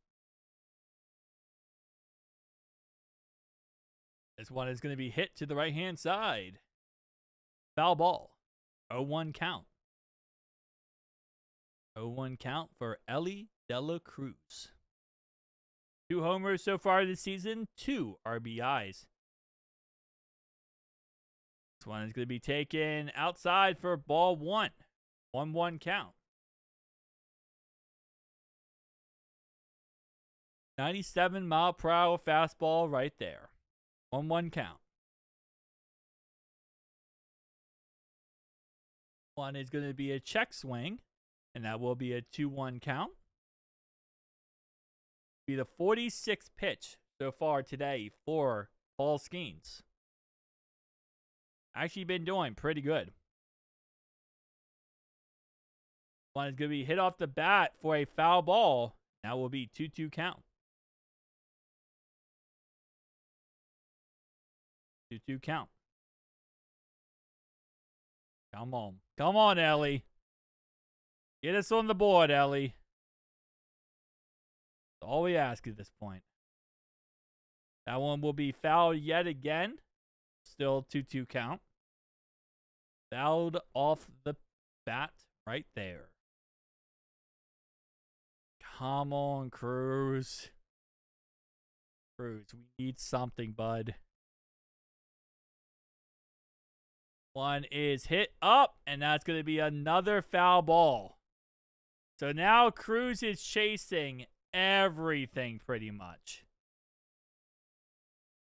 This one is going to be hit to the right-hand side. Foul ball. 0-1 count. 0-1 count for Ellie De La Cruz. 2 homers so far this season, 2 RBIs. This one is going to be taken outside for ball 1. 1-1 count. 97-mile-per-hour fastball right there. 1-1 count. One is going to be a check swing, and that will be a 2-1 count. Be the 46th pitch so far today for Paul Skeens. Actually been doing pretty good. One is going to be hit off the bat for a foul ball. That will be 2-2 count. 2-2 count. Come on. Come on, Ellie. Get us on the board, Ellie. That's all we ask at this point. That one will be fouled yet again. Still 2-2 count. Fouled off the bat right there. Come on, Cruz. Cruz, we need something, bud. One is hit up, and that's going to be another foul ball. So now Cruz is chasing everything pretty much.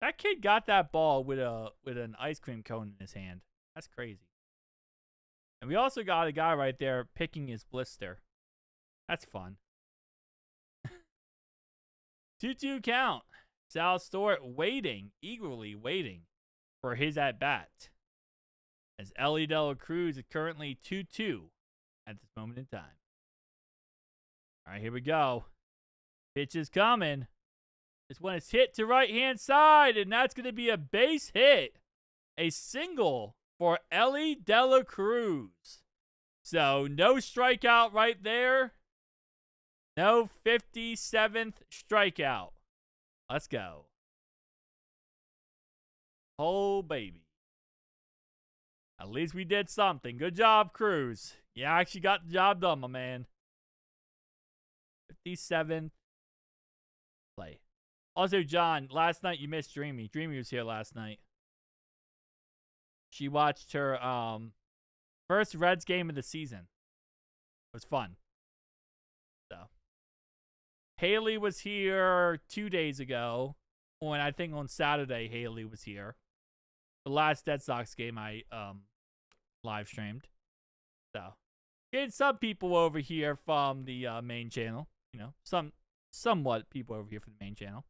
That kid got that ball with an ice cream cone in his hand. That's crazy. And we also got a guy right there picking his blister. That's fun. 2-2 count. Sal Stewart eagerly waiting for his at-bat. As Ellie De La Cruz is currently 2-2 at this moment in time. All right, here we go. Pitch is coming. This one is hit to right-hand side, and that's going to be a base hit. A single for Ellie De La Cruz. So, no strikeout right there. No 57th strikeout. Let's go. Oh, baby. At least we did something. Good job, Cruz. You actually got the job done, my man. 57th play. Also, John, last night you missed Dreamy. Dreamy was here last night. She watched her first Reds game of the season. It was fun. So, Haley was here 2 days ago. When I think on Saturday, Haley was here. The last Dead Sox game I live streamed. So, getting some people over here from the main channel. You know, somewhat people over here from the main channel.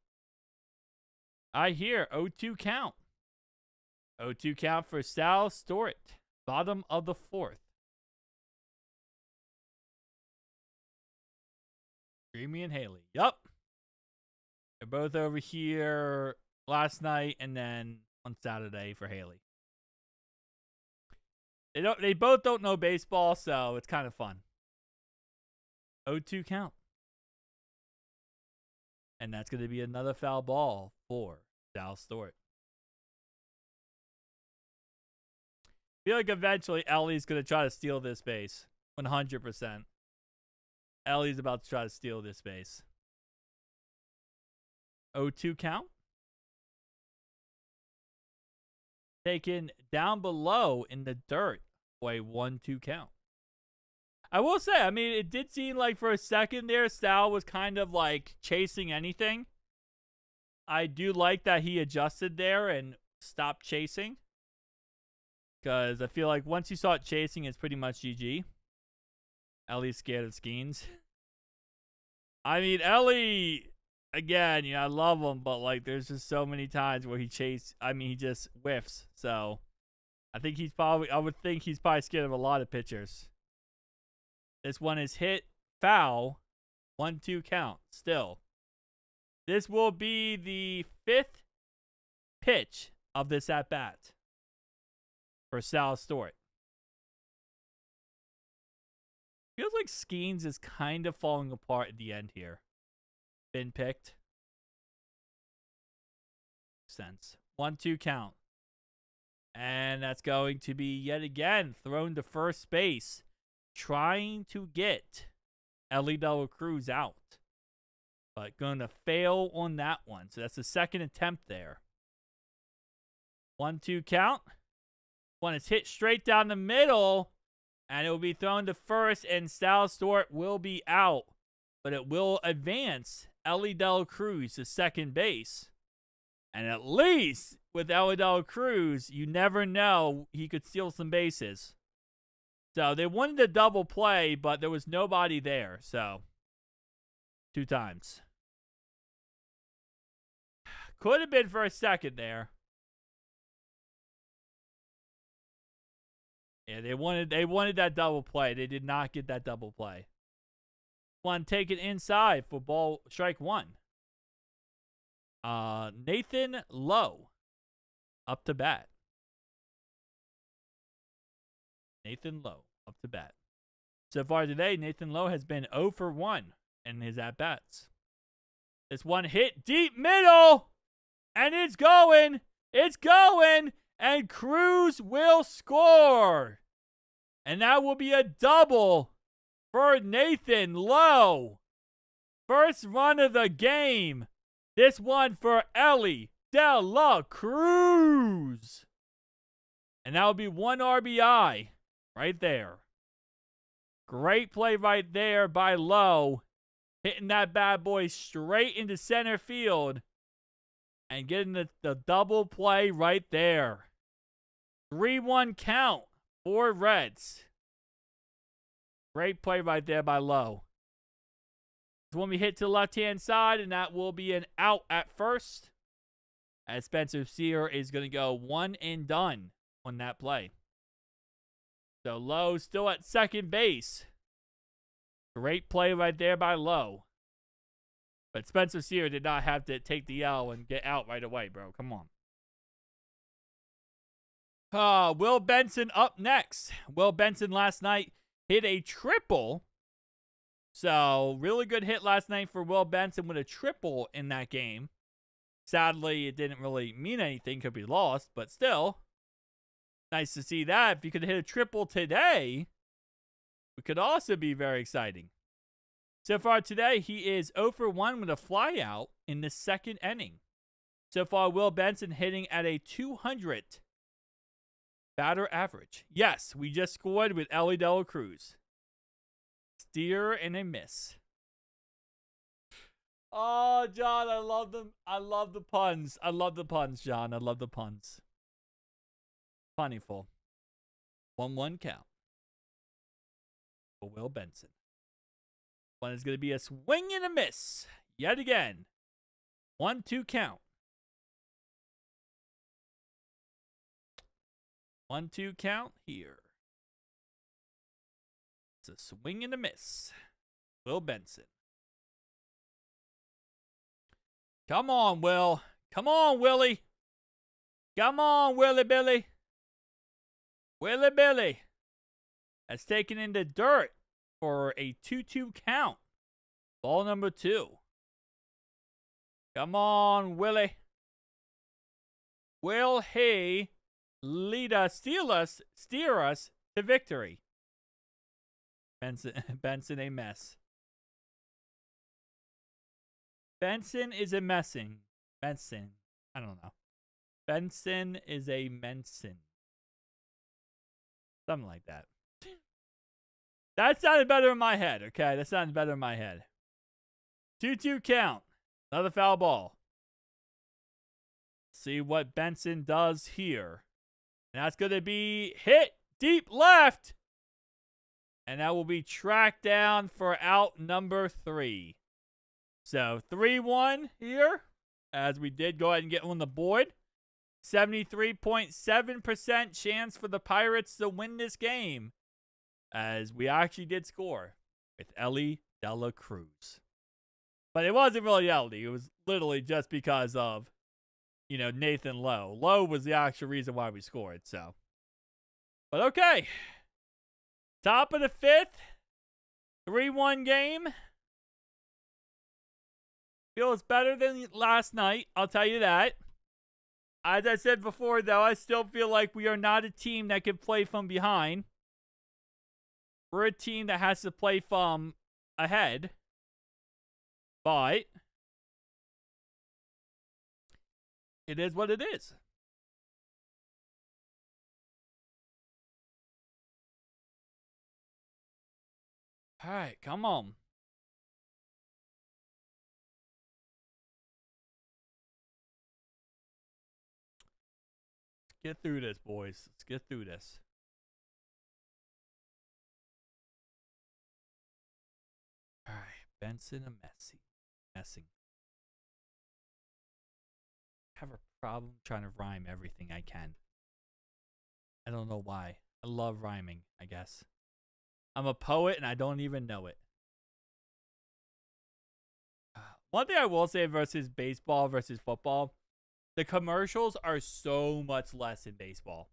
I hear 0-2 count. 0-2 count for Sal Stewart. Bottom of the 4th. Dreamy and Haley. Yup. They're both over here last night and then on Saturday for Haley. They both don't know baseball, so it's kind of fun. 0-2 count. And that's going to be another foul ball for Sal Stewart. I feel like eventually Ellie's going to try to steal this base. 100%. Ellie's about to try to steal this base. 0-2 count. Taken down below in the dirt for a 1-2 count. I will say, I mean, it did seem like for a second there, Sal was kind of like chasing anything. I do like that he adjusted there and stopped chasing. Because I feel like once you start chasing, it's pretty much GG. Ellie's scared of Skeens. I mean, Ellie, again, you know, I love him, but like there's just so many times where he just whiffs. So I think I would think he's probably scared of a lot of pitchers. This one is hit foul. 1-2 count still. This will be the 5th pitch of this at-bat for Sal Stewart. Feels like Skeens is kind of falling apart at the end here. Been picked. Sense. 1-2 count. And that's going to be yet again thrown to first base. Trying to get Ellie De La Cruz out. but going to fail on that one. So that's the second attempt there. 1-2 count. One is hit straight down the middle, and it will be thrown to first, and Sal Stewart will be out, but it will advance Ellie Dela Cruz to second base. And at least with Ellie Dela Cruz, you never know, he could steal some bases. So they wanted a double play, but there was nobody there. So 2 times. Could have been for a second there. Yeah, they wanted that double play. They did not get that double play. One taken inside for ball strike 1. Nathan Lowe up to bat. Nathan Lowe up to bat. So far today, Nathan Lowe has been 0 for 1 in his at-bats. This one hit deep middle, and it's going, and Cruz will score. And that will be a double for Nathan Lowe. First run of the game. This one for Ellie Dela Cruz. And that will be 1 RBI right there. Great play right there by Lowe. Hitting that bad boy straight into center field. And getting the double play right there. 3-1 count for Reds. Great play right there by Lowe. When we hit to the left-hand side, and that will be an out at first. As Spencer Steer is going to go 1 and done on that play. So Lowe still at second base. Great play right there by Lowe. But Spencer Steer did not have to take the L and get out right away, bro. Come on. Will Benson up next. Will Benson last night hit a triple. So, really good hit last night for Will Benson with a triple in that game. Sadly, it didn't really mean anything. Could be lost, but still. Nice to see that. If you could hit a triple today, it could also be very exciting. So far today, he is 0 for 1 with a flyout in the second inning. So far, Will Benson hitting at a 200 batter average. Yes, we just scored with Ellie Dela Cruz. Steer and a miss. Oh, John, I love them. I love the puns. I love the puns, John. I love the puns. Funnyful. 1-1 count for Will Benson. One is going to be a swing and a miss. Yet again. 1-2 count. 1-2 count here. It's a swing and a miss. Will Benson. Come on, Will. Come on, Willie. Come on, Willie Billy. Willie Billy has taken in the dirt for a 2-2 count. Ball number 2. Come on, Willie. Will he steer us to victory? Benson a mess. Benson is a messing. Benson. I don't know. Benson is a Menson. Something like that. That sounded better in my head, okay? That sounded better in my head. 2-2 count. Another foul ball. See what Benson does here. And that's going to be hit deep left. And that will be tracked down for out number 3. So 3-1 here. As we did go ahead and get on the board. 73.7% chance for the Pirates to win this game. As we actually did score with Ellie Dela Cruz. But it wasn't really Ellie. It was literally just because of, Nathan Lowe. Lowe was the actual reason why we scored, so. But okay. Top of the 5th. 3-1 game. Feels better than last night, I'll tell you that. As I said before, though, I still feel like we are not a team that can play from behind. We're a team that has to play from ahead. But It is what it is. All right, come on. Let's get through this, boys. Let's get through this. All right, Benson and Messing. I have a problem trying to rhyme everything I can. I don't know why. I love rhyming, I guess. I'm a poet and I don't even know it. One thing I will say versus baseball versus football, the commercials are so much less in baseball.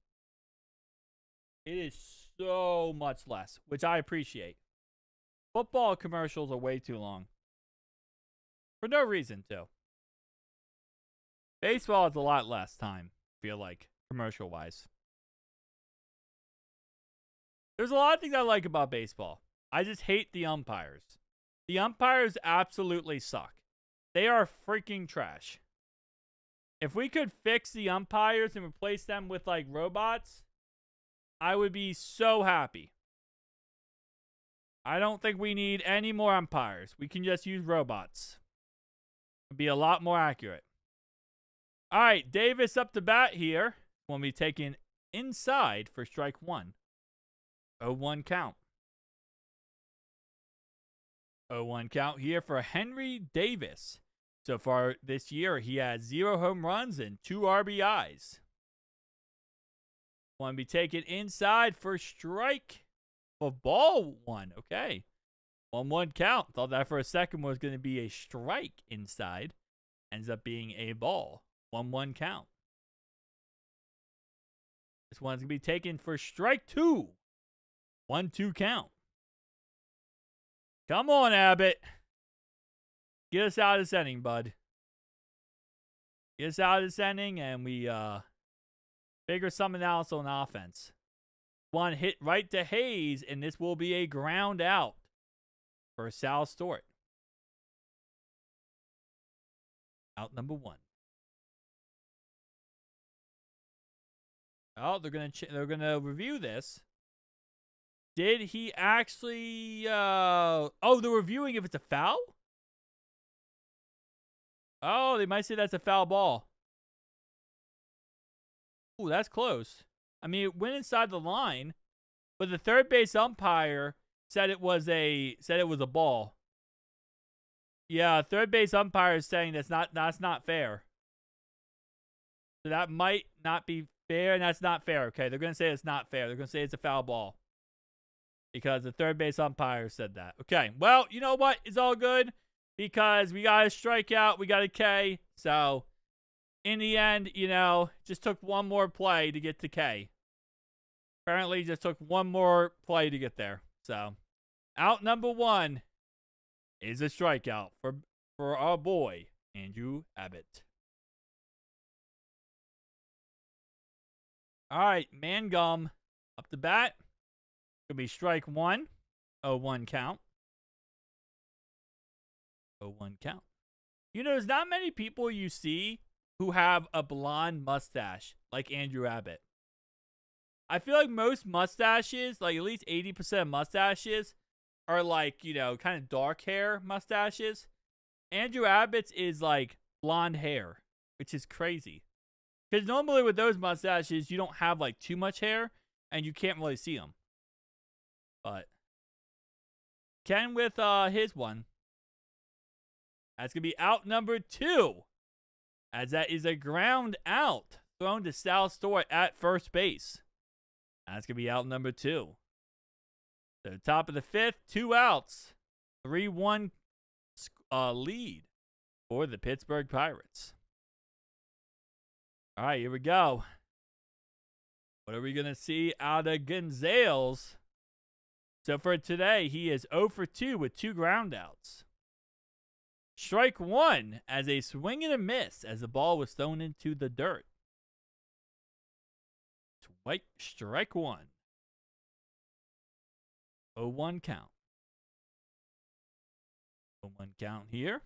It is so much less, which I appreciate. Football commercials are way too long. For no reason, too. Baseball is a lot less time, I feel like, commercial wise. There's a lot of things I like about baseball. I just hate the umpires. The umpires absolutely suck. They are freaking trash. If we could fix the umpires and replace them with like robots, I would be so happy. I don't think we need any more umpires. We can just use robots. It'd be a lot more accurate. All right, Davis up to bat here. When we taken inside for strike one. 0-1 count. 0-1 count here for Henry Davis. So far this year, he has 0 home runs and 2 RBIs. Want to be taken inside for strike for ball one. Okay. 1-1 count. Thought that for a second was going to be a strike inside. Ends up being a ball. 1-1 count. This one's going to be taken for strike two. 1-2 count. Come on, Abbott. Get us out of this inning, bud. Get us out of this inning, and we figure something else on offense. One hit right to Hayes, and this will be a ground out for Sal Stort. Out number one. Oh, they're gonna review this. Did he actually? They're reviewing if it's a foul. Oh, they might say that's a foul ball. Ooh, that's close. I mean, it went inside the line, but the third base umpire said it was a ball. Yeah, third base umpire is saying that's not fair. So that might not be fair, and that's not fair. Okay, they're gonna say it's not fair. They're gonna say it's a foul ball because the third base umpire said that. Okay, well, you know what? It's all good because we got a strikeout, we got a K. So in the end, just took one more play to get to K. Apparently, just took one more play to get there. So out number one is a strikeout for our boy Andrew Abbott. All right, Mangum up the bat. Gonna be strike one. 0-1 count. 0-1 count. There's not many people you see who have a blonde mustache like Andrew Abbott. I feel like most mustaches, like at least 80% of mustaches, are like, kind of dark hair mustaches. Andrew Abbott's is like blonde hair, which is crazy. Because normally with those mustaches, you don't have like too much hair and you can't really see them. But can with his one. That's going to be out number two. As that is a ground out thrown to Sal Stort at first base. That's going to be out number two. So top of the fifth, 2 outs. 3-1 lead for the Pittsburgh Pirates. All right, here we go. What are we going to see out of Gonzalez? So for today, he is 0 for 2 with 2 groundouts. Strike one as a swing and a miss as the ball was thrown into the dirt. Strike one. 0-1 count. 0-1 count here.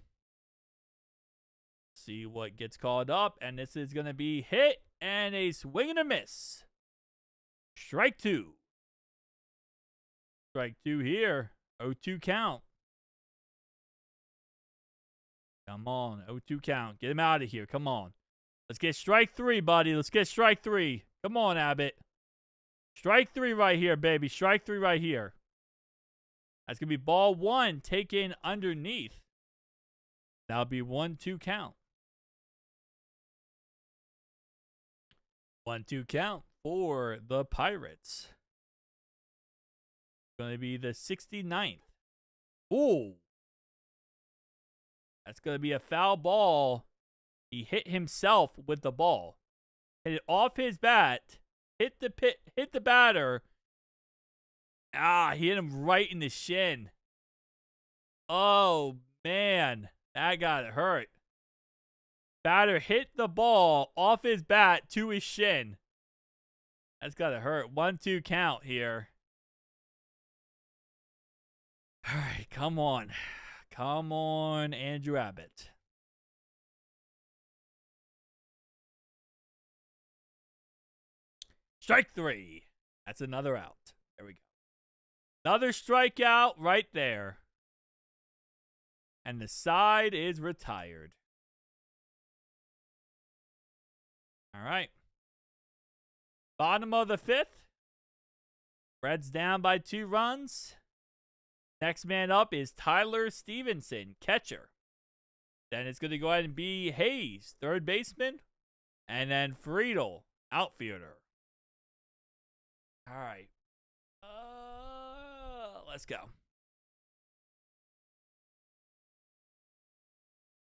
See what gets called up. And this is going to be hit and a swing and a miss. Strike two. Strike two here. 0-2 count. Come on. 0-2 count. Get him out of here. Come on. Let's get strike three, buddy. Let's get strike three. Come on, Abbott. Strike three right here, baby. Strike three right here. That's going to be ball one taken underneath. That'll be 1-2 count. 1-2 count for the Pirates. Going to be the 69th. Ooh. That's going to be a foul ball. He hit himself with the ball. Hit it off his bat. Hit the batter. He hit him right in the shin. Oh, man. That got hurt. Batter hit the ball off his bat to his shin. That's got to hurt. 1-2 count here. All right, come on. Come on, Andrew Abbott. Strike three. That's another out. There we go. Another strikeout right there. And the side is retired. All right. Bottom of the fifth. Reds down by 2 runs. Next man up is Tyler Stevenson, catcher. Then it's going to go ahead and be Hayes, third baseman. And then Friedel, outfielder. All right. Let's go.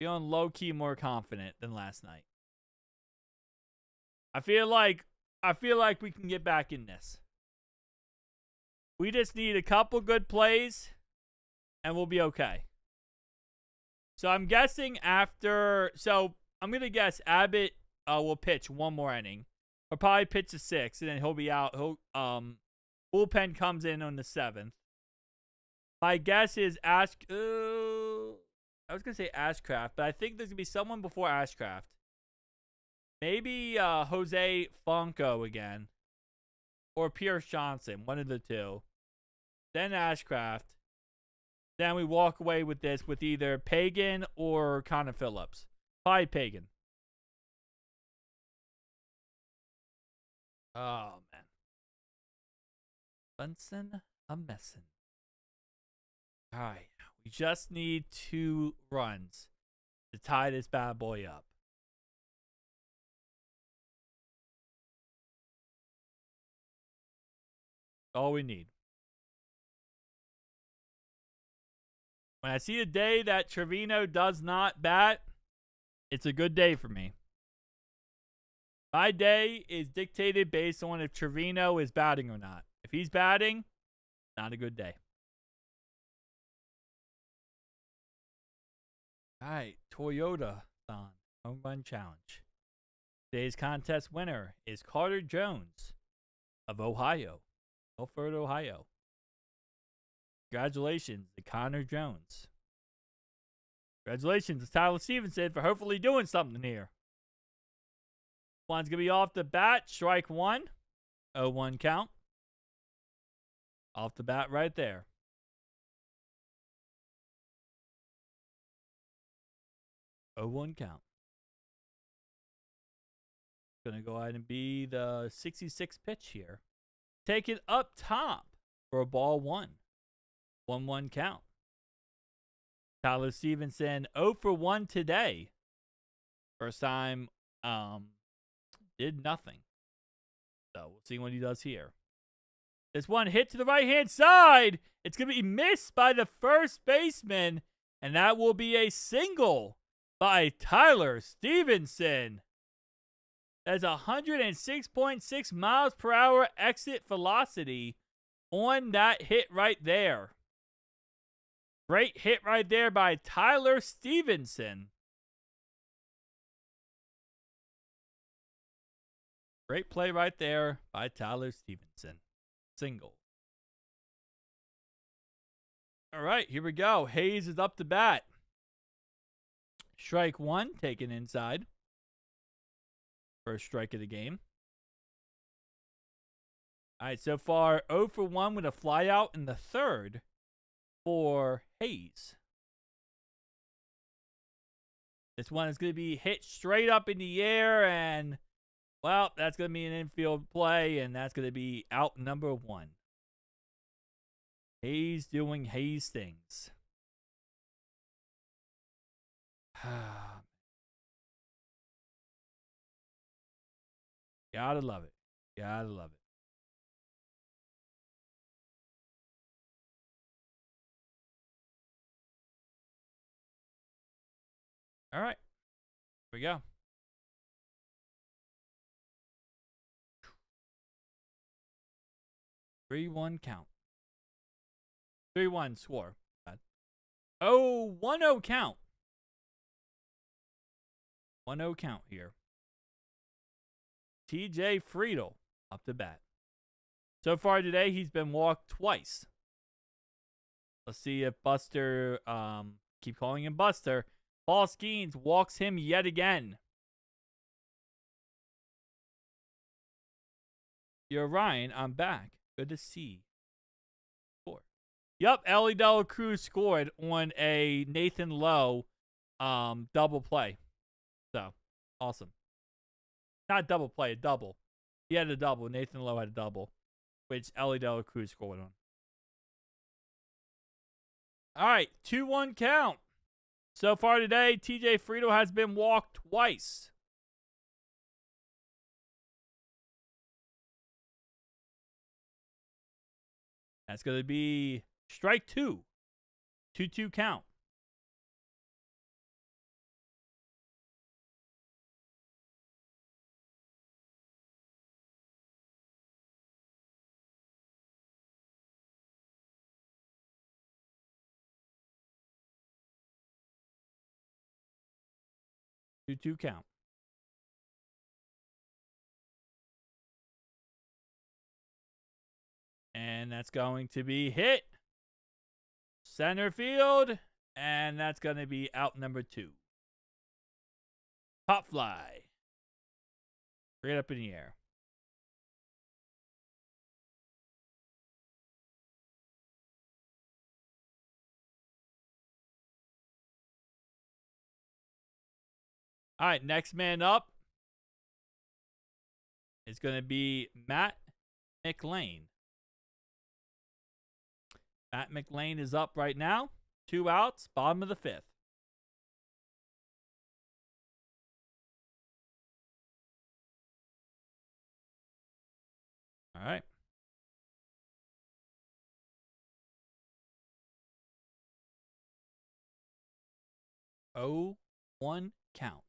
Feeling low-key more confident than last night. I feel like we can get back in this. We just need a couple good plays, and we'll be okay. So I'm guessing after... So I'm going to guess Abbott will pitch one more inning. He'll probably pitch the 6th, and then he'll be out. Bullpen comes in on the 7th. My guess is I was going to say Ashcraft, but I think there's going to be someone before Ashcraft. Maybe Jose Fonco again. Or Pierce Johnson, one of the two. Then Ashcraft. Then we walk away with this with either Pagan or Connor Phillips. Probably Pagan. Oh, man. Bunsen a messin'. All right. We just need 2 runs to tie this bad boy up. All we need. When I see a day that Trevino does not bat, it's a good day for me. My day is dictated based on if Trevino is batting or not. If he's batting, not a good day. All right, Toyota-thon Home Run Challenge. Today's contest winner is Carter Jones of Ohio. Milford, Ohio. Congratulations to Connor Jones. Congratulations to Tyler Stevenson for hopefully doing something here. One's going to be off the bat. Strike one. 0-1 count. Off the bat right there. 0-1 count. Going to go ahead and be the 66 pitch here. Take it up top for a ball 1. 1-1 count. Tyler Stevenson 0 for 1 today. First time did nothing. So we'll see what he does here. This one hit to the right-hand side. It's going to be missed by the first baseman. And that will be a single by Tyler Stevenson. That's 106.6 miles per hour exit velocity on that hit right there. Great hit right there by Tyler Stevenson. Great play right there by Tyler Stevenson. Single. All right, here we go. Hayes is up to bat. Strike one taken inside. First strike of the game. All right, so far 0 for 1 with a flyout in the third for Hayes. This one is going to be hit straight up in the air, and, well, that's going to be an infield play, and that's going to be out number 1. Hayes doing Hayes things. Gotta love it. Gotta love it. All right. Here we go. Three one count. 3-1 score. Oh, 1-0 count. 1-0 count here. TJ Friedel up to bat. So far today, he's been walked twice. Let's see if Buster, keep calling him Buster, Paul Skeens walks him yet again. You're Ryan, I'm back. Good to see. Score. Yep, Ellie Dela Cruz scored on a Nathan Lowe double play. So, awesome. Not double play, a double. He had a double. Nathan Lowe had a double, which Ellie Dela Cruz scored on. All right, 2-1 count. So far today, TJ Friedel has been walked twice. That's going to be strike 2. 2-2 count. Two count. And that's going to be hit. Center field. And that's going to be out number 2. Pop fly. Straight up in the air. All right, next man up is going to be Matt McLean. Matt McLean is up right now. 2 outs, bottom of the 5th. All right. Oh, 1 count.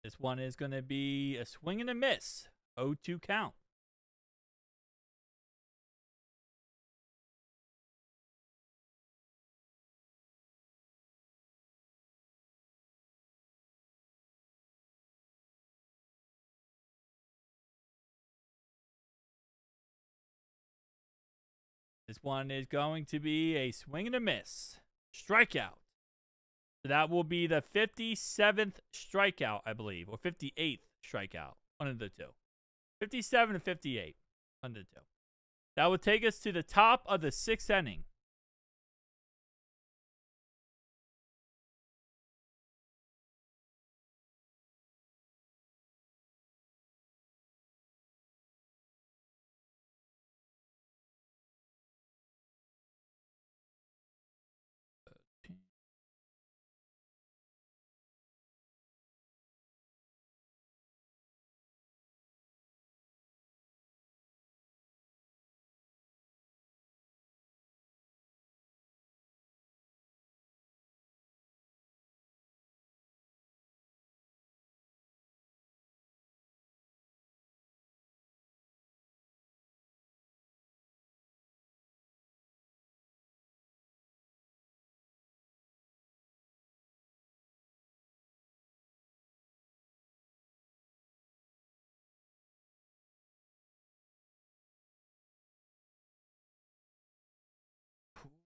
This one is going to be a swing and a miss. 0-2 count. This one is going to be a swing and a miss. Strikeout. So that will be the 57th strikeout, I believe, or 58th strikeout. One of the two. 57 and 58. One of the two. That would take us to the top of the 6th inning.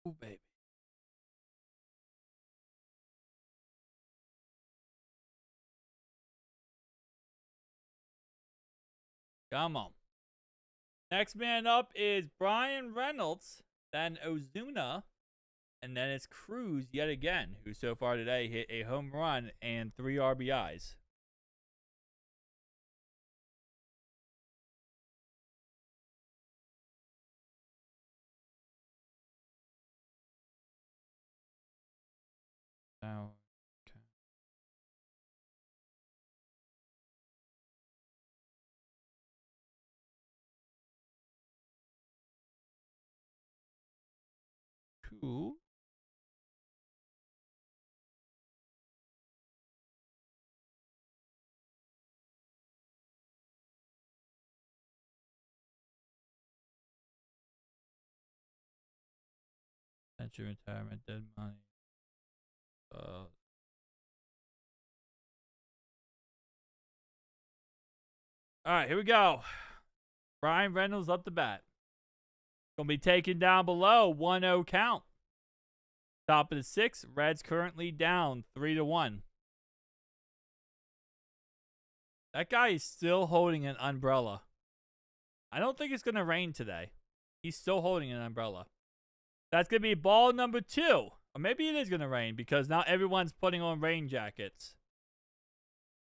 Ooh, baby. Come on. Next man up is Brian Reynolds, then Ozuna, and then it's Cruz yet again, who so far today hit a home run and 3 RBIs. Now, okay. Cool. Century retirement, dead money. All right, here we go. Brian Reynolds up the bat. Gonna be taken down below 1-0 count. Top of the 6th, Reds currently down 3-1. That guy is still holding an umbrella. I don't think it's gonna rain today. He's still holding an umbrella. That's gonna be ball number 2. Or maybe it is gonna rain because now everyone's putting on rain jackets.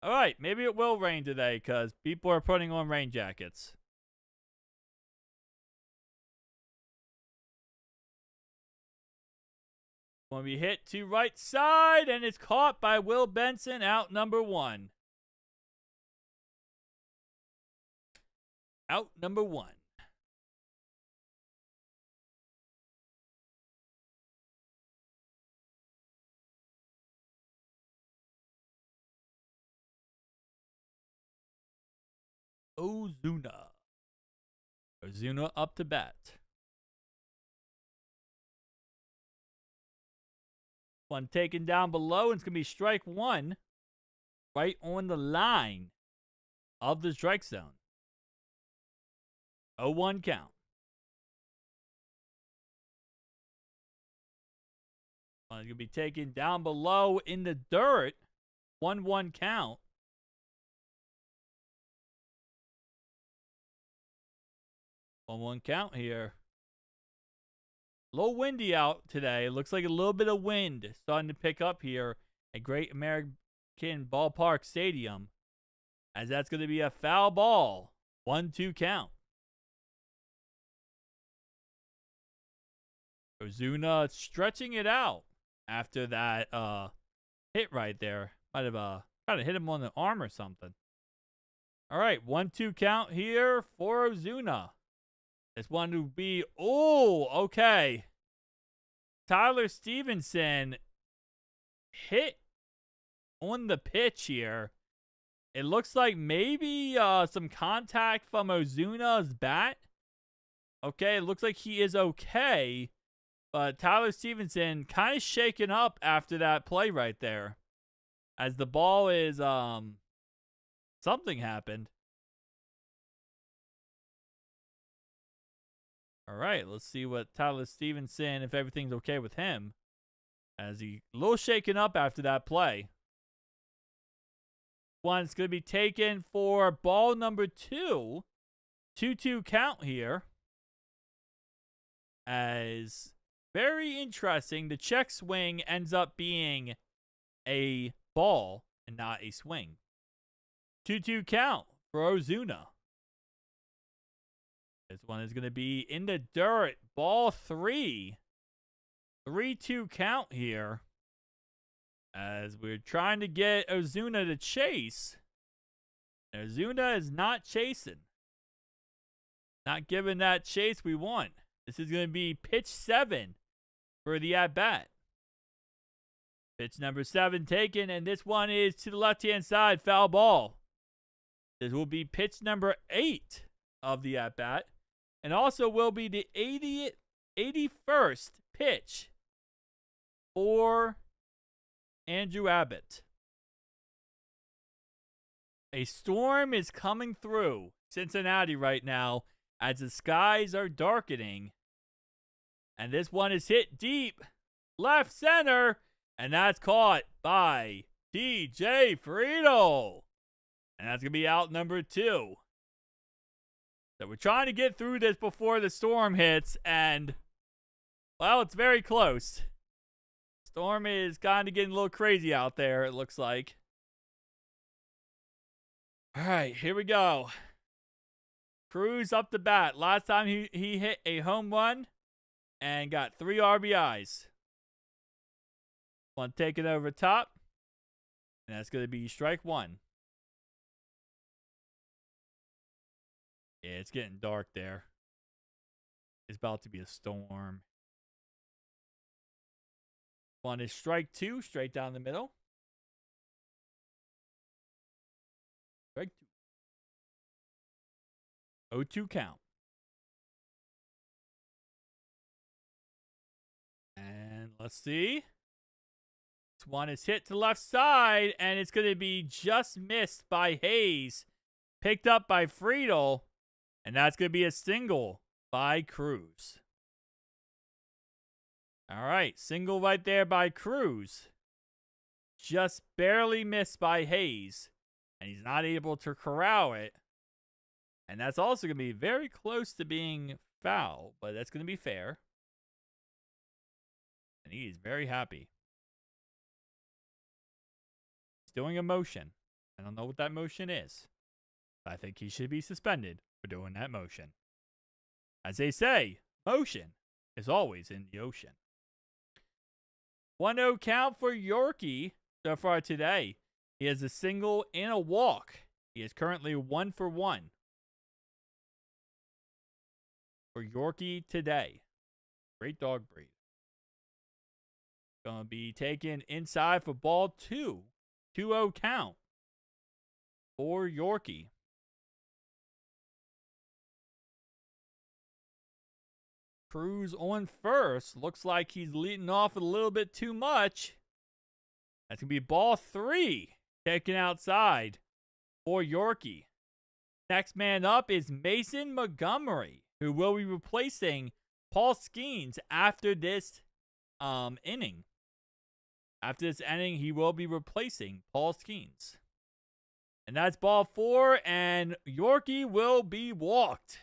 All right, maybe it will rain today because people are putting on rain jackets. When we hit to right side, and it's caught by Will Benson, out number 1. Out number 1. Ozuna. Ozuna up to bat. One taken down below, and it's going to be strike 1 right on the line of the strike zone. 0-1 count. One's going to be taken down below in the dirt. 1-1 count. 1-1 count here. A little windy out today. It looks like a little bit of wind starting to pick up here at Great American Ballpark Stadium. As that's going to be a foul ball. 1-2 count. Ozuna stretching it out after that hit right there. Might have tried to hit him on the arm or something. All right, 1-2 count here for Ozuna. This one to be, okay. Tyler Stevenson hit on the pitch here. It looks like maybe some contact from Ozuna's bat. Okay, it looks like he is okay. But Tyler Stevenson kind of shaken up after that play right there. As the ball is, something happened. All right, let's see what Tyler Stevenson, if everything's okay with him. As he a little shaken up after that play. One's going to be taken for ball number 2. 2-2 count here. As very interesting, the check swing ends up being a ball and not a swing. 2-2 count for Ozuna. This one is going to be in the dirt. Ball 3. 3-2 count here. As we're trying to get Ozuna to chase. Ozuna is not chasing. Not giving that chase we want. This is going to be pitch 7 for the at-bat. Pitch number 7 taken, and this one is to the left-hand side, foul ball. This will be pitch number 8 of the at-bat. And also will be the 81st pitch for Andrew Abbott. A storm is coming through Cincinnati right now as the skies are darkening. And this one is hit deep left center. And that's caught by TJ Friedel. And that's going to be out number 2. So we're trying to get through this before the storm hits. And, well, it's very close. Storm is kind of getting a little crazy out there, it looks like. All right, here we go. Cruz up the bat. Last time he hit a home run and got 3 RBIs. One taking over top. And that's going to be strike 1. Yeah, it's getting dark there. It's about to be a storm. One is strike 2, straight down the middle. Strike 2. 0-2 count. And let's see. This one is hit to the left side, and it's going to be just missed by Hayes. Picked up by Friedel, and that's going to be a single by Cruz. All right, single right there by Cruz. Just barely missed by Hayes. And he's not able to corral it. And that's also going to be very close to being foul. But that's going to be fair. And he is very happy. He's doing a motion. I don't know what that motion is. But I think he should be suspended for doing that motion. As they say, motion is always in the ocean. 1-0 count for Yorkie so far today. He has a single and a walk. He is currently 1 for 1 for Yorkie today. Great dog breed. Going to be taken inside for ball 2. 2-0 count for Yorkie. Cruz on first. Looks like he's leading off a little bit too much. That's going to be ball 3. Taken outside for Yorkie. Next man up is Mason Montgomery, who will be replacing Paul Skeens after this inning. After this inning, he will be replacing Paul Skeens. And that's ball 4, and Yorkie will be walked.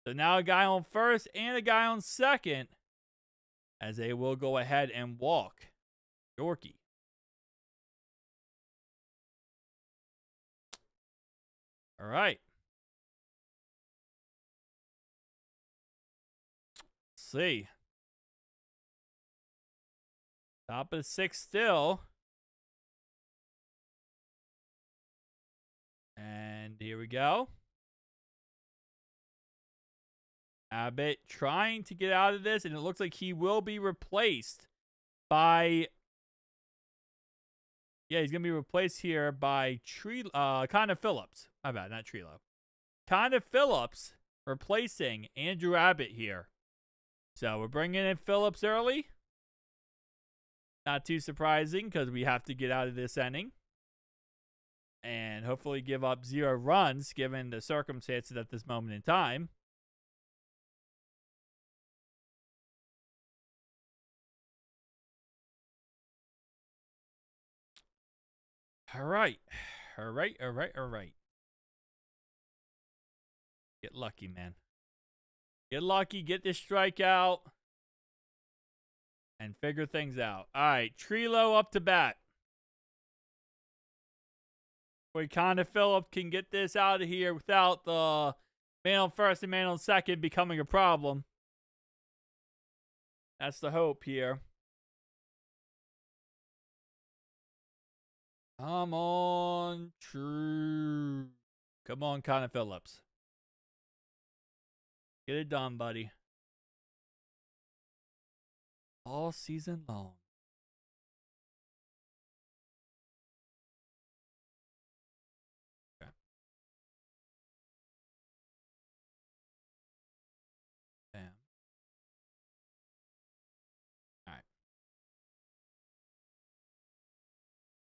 So now a guy on first and a guy on second, as they will go ahead and walk Yorkie. All right. Let's see. Top of the 6th still. And here we go. Abbott trying to get out of this, and it looks like he will be replaced by... Yeah, he's going to be replaced here by Connor Phillips. My bad, not Trelo. Connor Phillips replacing Andrew Abbott here. So we're bringing in Phillips early. Not too surprising because we have to get out of this inning. And hopefully give up 0 runs given the circumstances at this moment in time. All right. Get lucky, man. Get lucky, get this strikeout, and figure things out. All right, Trelo up to bat. Where Connor Phillips can get this out of here without the man on first and man on second becoming a problem. That's the hope here. Come on, true. Come on, Connor Phillips. Get it done, buddy. All season long. Okay. Bam. All right.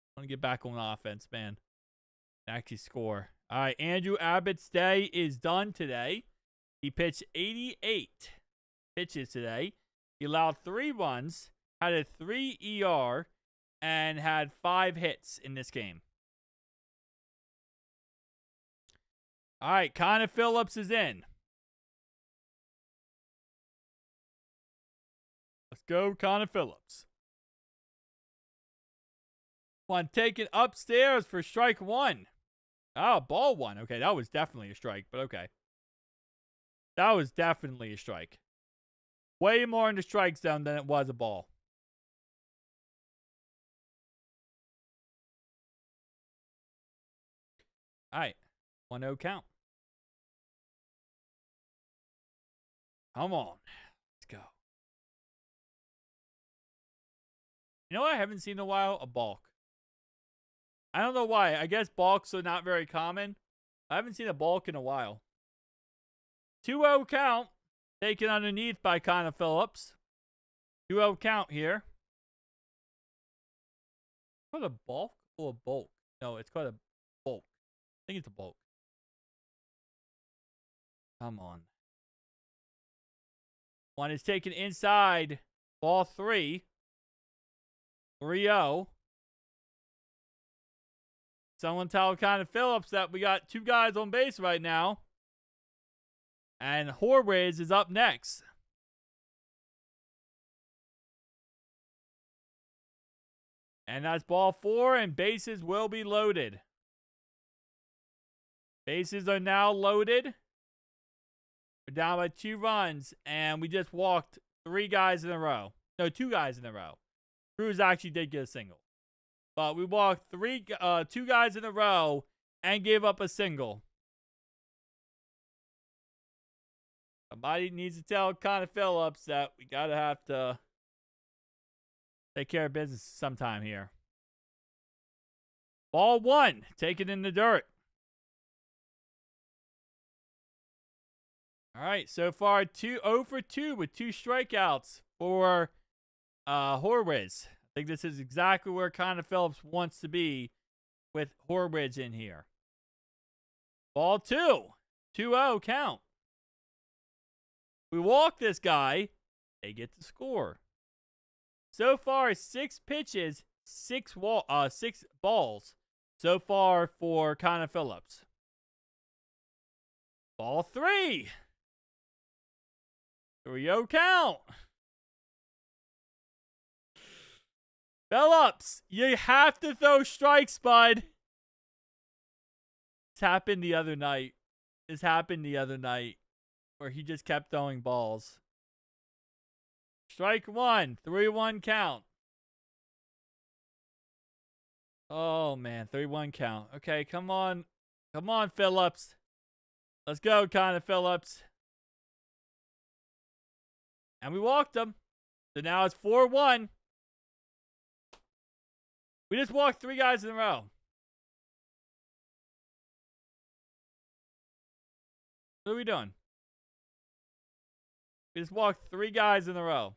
I want to get back on offense, man. Actually score. All right, Andrew Abbott's day is done today. He pitched 88. pitches today. He allowed 3 runs, had a 3 ER, and had 5 hits in this game. All right, Connor Phillips is in. Let's go, Connor Phillips. One taken upstairs for strike 1. Oh, ball 1. Okay, that was definitely a strike, but okay. That was definitely a strike. Way more in the strike zone than it was a ball. All right, 1-0 count. Come on. Let's go. You know what I haven't seen in a while? A balk. I don't know why. I guess balks are not very common. I haven't seen a balk in a while. 2-0 count. Taken underneath by Connor Phillips. 2-0 count here. Called a balk or a bulk? No, it's called a bulk. I think it's a bulk. Come on. One is taken inside. Ball 3. 3-0. Someone tell Connor Phillips that we got 2 guys on base right now. And Horwitz is up next. And that's ball 4, and bases will be loaded. Bases are now loaded. We're down by 2 runs, and we just walked 3 guys in a row. No, 2 guys in a row. Cruz actually did get a single. But we walked 2 guys in a row and gave up a single. Somebody needs to tell Connor Phillips that we gotta have to take care of business sometime here. Ball 1, taken in the dirt. All right, so far 0 for 2 with 2 strikeouts for Horwitz. I think this is exactly where Connor Phillips wants to be with Horwitz in here. Ball 2, 2-0 count. We walk this guy, they get to score. So far, 6 pitches, 6 balls so far for Connor Phillips. Ball 3. 3-0 count. Phillips, you have to throw strikes, bud. This happened the other night. Where he just kept throwing balls. Strike 1, 3-1 count. Oh, man, 3-1 count. Okay, come on. Come on, Phillips. Let's go, Connor Phillips. And we walked him. So now it's 4-1. We just walked 3 guys in a row. What are we doing? We just walked 3 guys in a row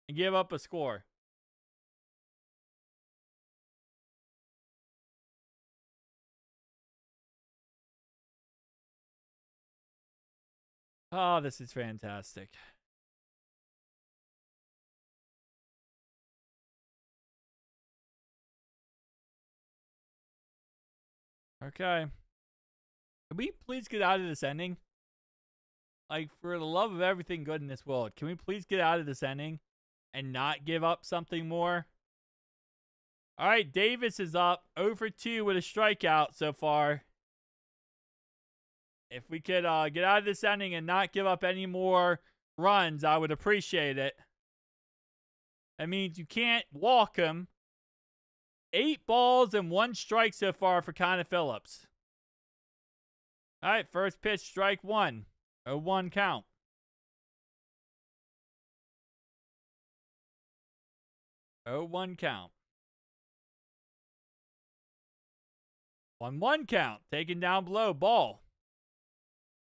and gave up a score. Oh, this is fantastic. Okay. Can we please get out of this ending? Like, for the love of everything good in this world, can we please get out of this ending and not give up something more? All right, Davis is up 0 for 2 with a strikeout so far. If we could get out of this inning and not give up any more runs, I would appreciate it. That means you can't walk him. 8 balls and 1 strike so far for Connor Phillips. All right, first pitch, strike 1. 0-1 count. Oh, 1 count. 1-1 count. Taken down below. Ball.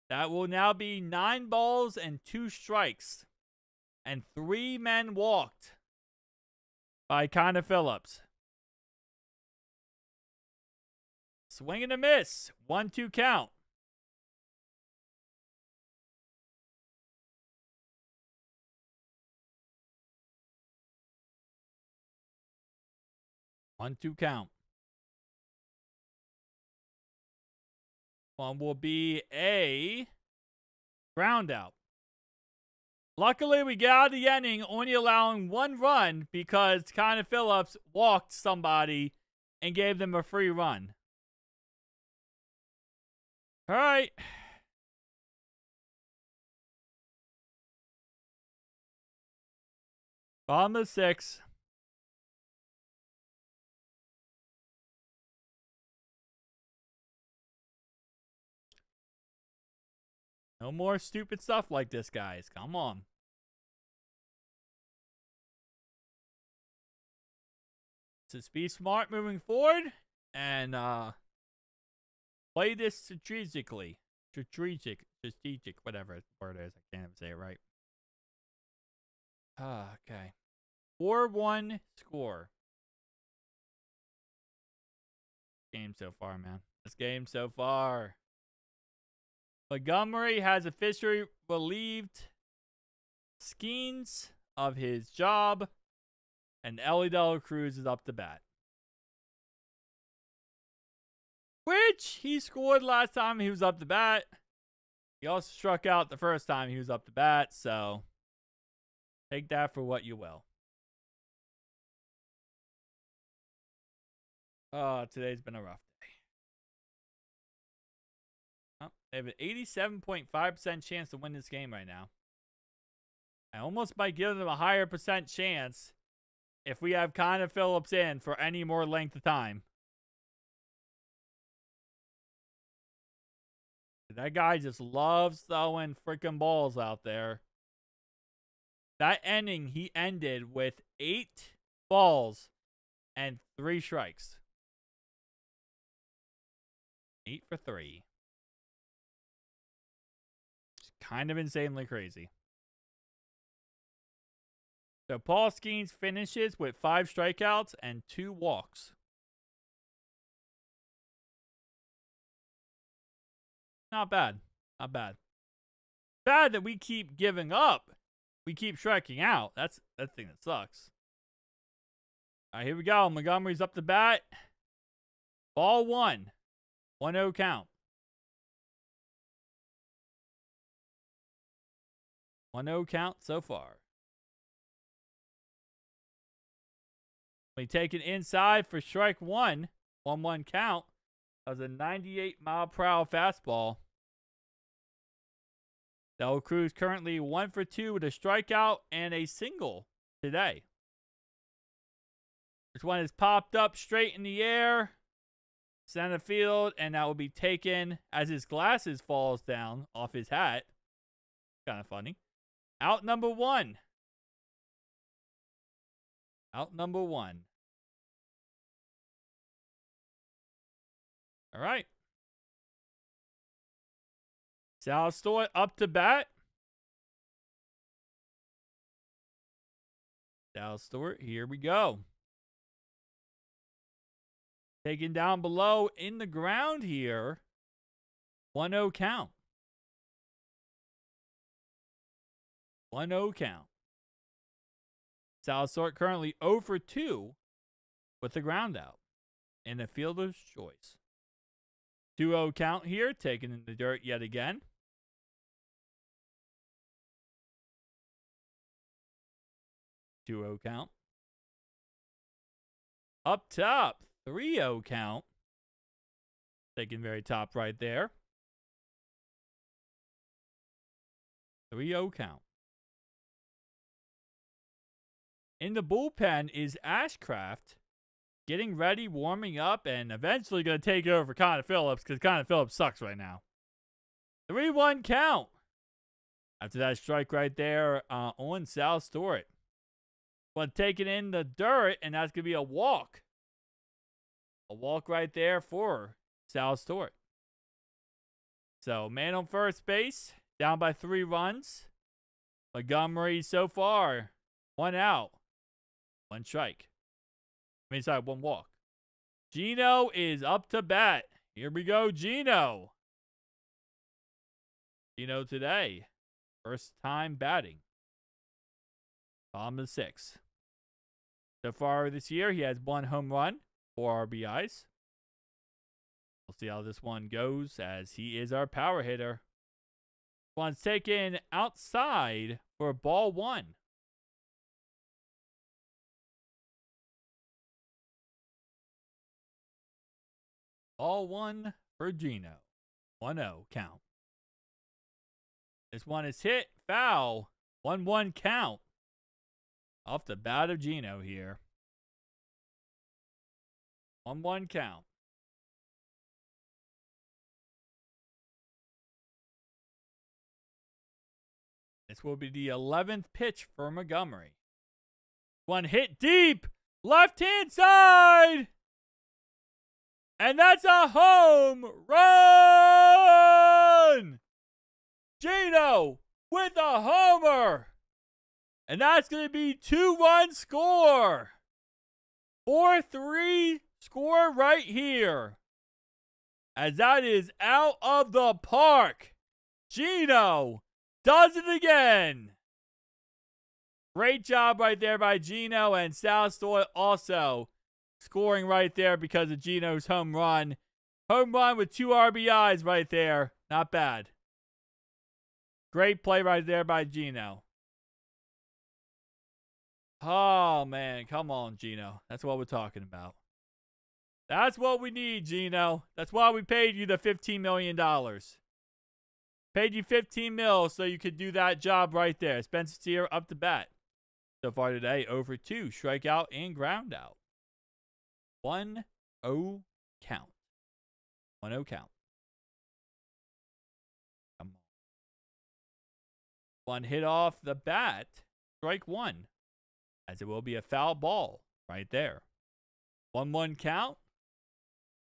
That will now be 9 balls and 2 strikes. And 3 men walked by Connor Phillips. Swing and a miss. 1-2 count. 1-2 count. One will be a ground out. Luckily, we get out of the inning only allowing 1 run because Connor Phillips walked somebody and gave them a free run. All right. Bottom of 6. No more stupid stuff like this, guys. Come on. Just be smart moving forward and play this strategically. Strategic, whatever word it is. I can't even say it right. Okay. 4-1 score. Game so far, man. This game so far. Montgomery has officially relieved Skeens of his job, and Ellie De La Cruz is up to bat. Which he scored last time he was up to bat. He also struck out the first time he was up to bat, so take that for what you will. Oh, today's been a rough day. Oh, they have an 87.5% chance to win this game right now. I almost might give them a higher percent chance if we have Connor Phillips in for any more length of time. That guy just loves throwing freaking balls out there. That inning, he ended with 8 balls and 3 strikes. 8 for 3. It's kind of insanely crazy. So Paul Skeens finishes with 5 strikeouts and 2 walks. Not bad. Not bad. Bad that we keep giving up. We keep striking out. That's the thing that sucks. All right, here we go. Montgomery's up to bat. Ball 1. 1-0 count. 1-0 count so far. We take it inside for strike 1. 1-1 count. That was a 98-mile-per-hour fastball. De La Cruz currently 1 for 2 with a strikeout and a single today. This one is popped up straight in the air. Center field, and that will be taken as his glasses falls down off his hat. Kind of funny. Out number 1. Out number 1. All right. Sal Stewart up to bat. Sal Stewart, here we go. Taken down below in the ground here. 1-0 count. 1-0 count. Sal Stewart currently 0 for 2 with the ground out and a fielder's choice. 2-0 count here, taken in the dirt yet again. Two-0 count. Up top, 3-0 count. Taken very top right there. 3-0 count. In the bullpen is Ashcraft getting ready, warming up, and eventually going to take over for Connor Phillips because Connor Phillips sucks right now. 3-1 count. After that strike right there on Sal Stewart. But taking in the dirt, and that's going to be a walk. A walk right there for Sal Stewart. So, man on first base, down by 3 runs. Montgomery so far, 1 out, 1 strike. 1 walk. Gino is up to bat. Here we go, Gino. Gino today, first time batting. Bottom of 6. So far this year, he has 1 home run, 4 RBIs. We'll see how this one goes as he is our power hitter. One's taken outside for ball 1. Ball 1 for Gino. 1-0 count. This one is hit. Foul. 1-1 count. Off the bat of Gino here. 1-1 count. This will be the 11th pitch for Montgomery. One hit deep. Left-hand side. And that's a home run. Gino with a homer. And that's going to be 2-1 score. 4-3 score right here. As that is out of the park. Gino does it again. Great job right there by Gino, and Sal Stoy also scoring right there because of Gino's home run. Home run with 2 RBIs right there. Not bad. Great play right there by Gino. Oh, man. Come on, Gino. That's what we're talking about. That's what we need, Gino. That's why we paid you the $15 million. Paid you $15 million so you could do that job right there. Spencer Steer up to bat. So far today, over 2. Strikeout and ground out. 1-0 count. 1-0 count. Come on. One hit off the bat. Strike 1. As it will be a foul ball right there. 1-1 count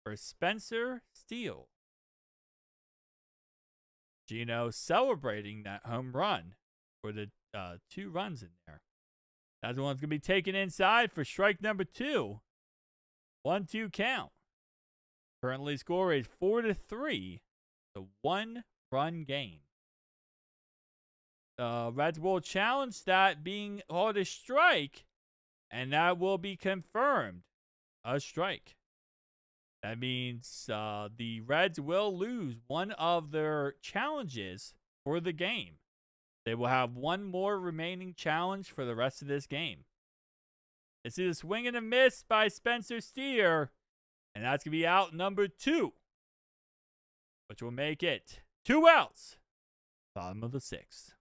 for Spencer Steele. Gino celebrating that home run for the 2 runs in there. That one's going to be taken inside for strike number 2. 1-2 count. Currently score is 4-3. The 1-run game. Reds will challenge that being called a strike, and that will be confirmed a strike. That means the Reds will lose one of their challenges for the game. They will have one more remaining challenge for the rest of this game. This is a swing and a miss by Spencer Steer, and that's going to be out number 2, which will make it 2 outs. Bottom of the 6th.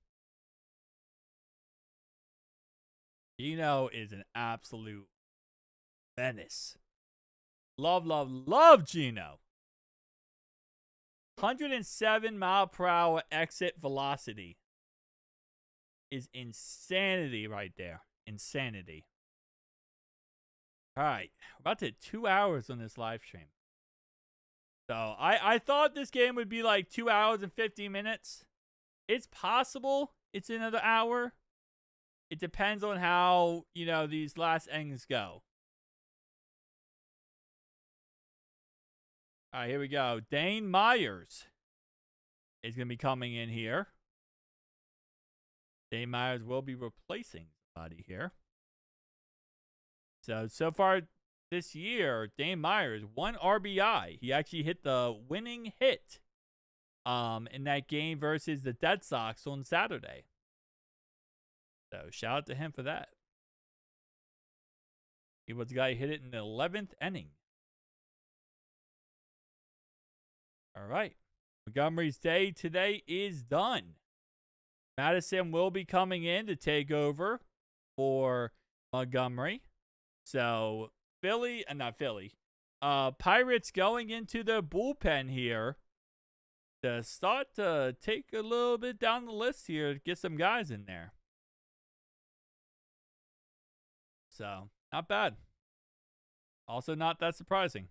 Gino is an absolute menace. Love, love, love Gino. 107 mile per hour exit velocity is insanity right there. Insanity. All right. We're about to 2 hours on this live stream. So I thought this game would be like 2 hours and 50 minutes. It's possible it's another hour. It depends on how, these last innings go. All right, here we go. Dane Myers is going to be coming in here. Dane Myers will be replacing somebody here. So far this year, Dane Myers, 1 RBI. He actually hit the winning hit in that game versus the Red Sox on Saturday. So shout out to him for that. He was the guy who hit it in the 11th inning. All right. Montgomery's day today is done. Madison will be coming in to take over for Montgomery. So Pirates going into the bullpen here to start to take a little bit down the list here to get some guys in there. So, not bad. Also not that surprising.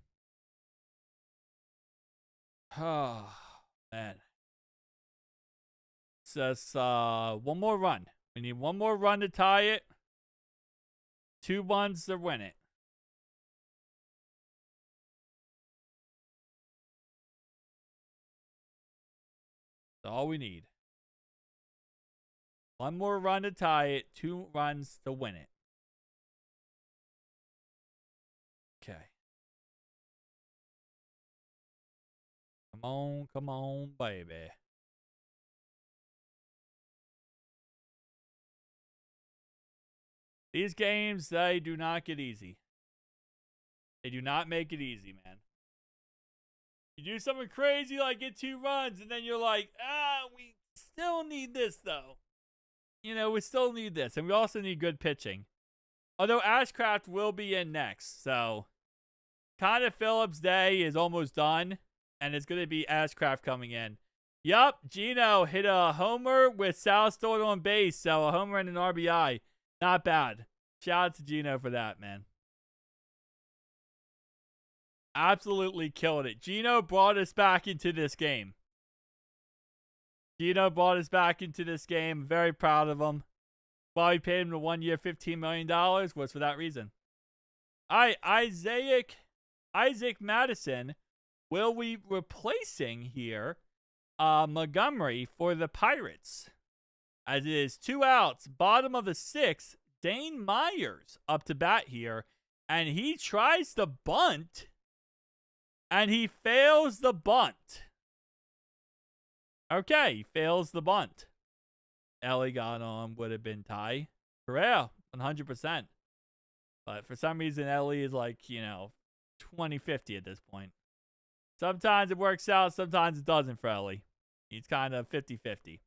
Oh, man. It's just one more run. We need one more run to tie it. 2 runs to win it. That's all we need. One more run to tie it. 2 runs to win it. Okay. Come on, baby. These games, they do not get easy. They do not make it easy, man. You do something crazy like get 2 runs, and then you're like, we still need this, though. We still need this, and we also need good pitching. Although Ashcraft will be in next, so Connor Phillips' day is almost done, and it's going to be Ashcraft coming in. Yup, Gino hit a homer with Sal Stoll on base, so a homer and an RBI. Not bad. Shout out to Gino for that, man. Absolutely killed it. Gino brought us back into this game. Very proud of him. Why we paid him the 1 year, $15 million was for that reason. All right, Isaac Madison will be replacing here Montgomery for the Pirates. As it is 2 outs, bottom of the 6th, Dane Myers up to bat here, and he tries to bunt, and he fails the bunt. Okay, he fails the bunt. Ellie got on, would have been tie. Correa, 100%. But for some reason, Ellie is like, 20-50 at this point. Sometimes it works out, sometimes it doesn't for Ellie. He's kind of 50-50.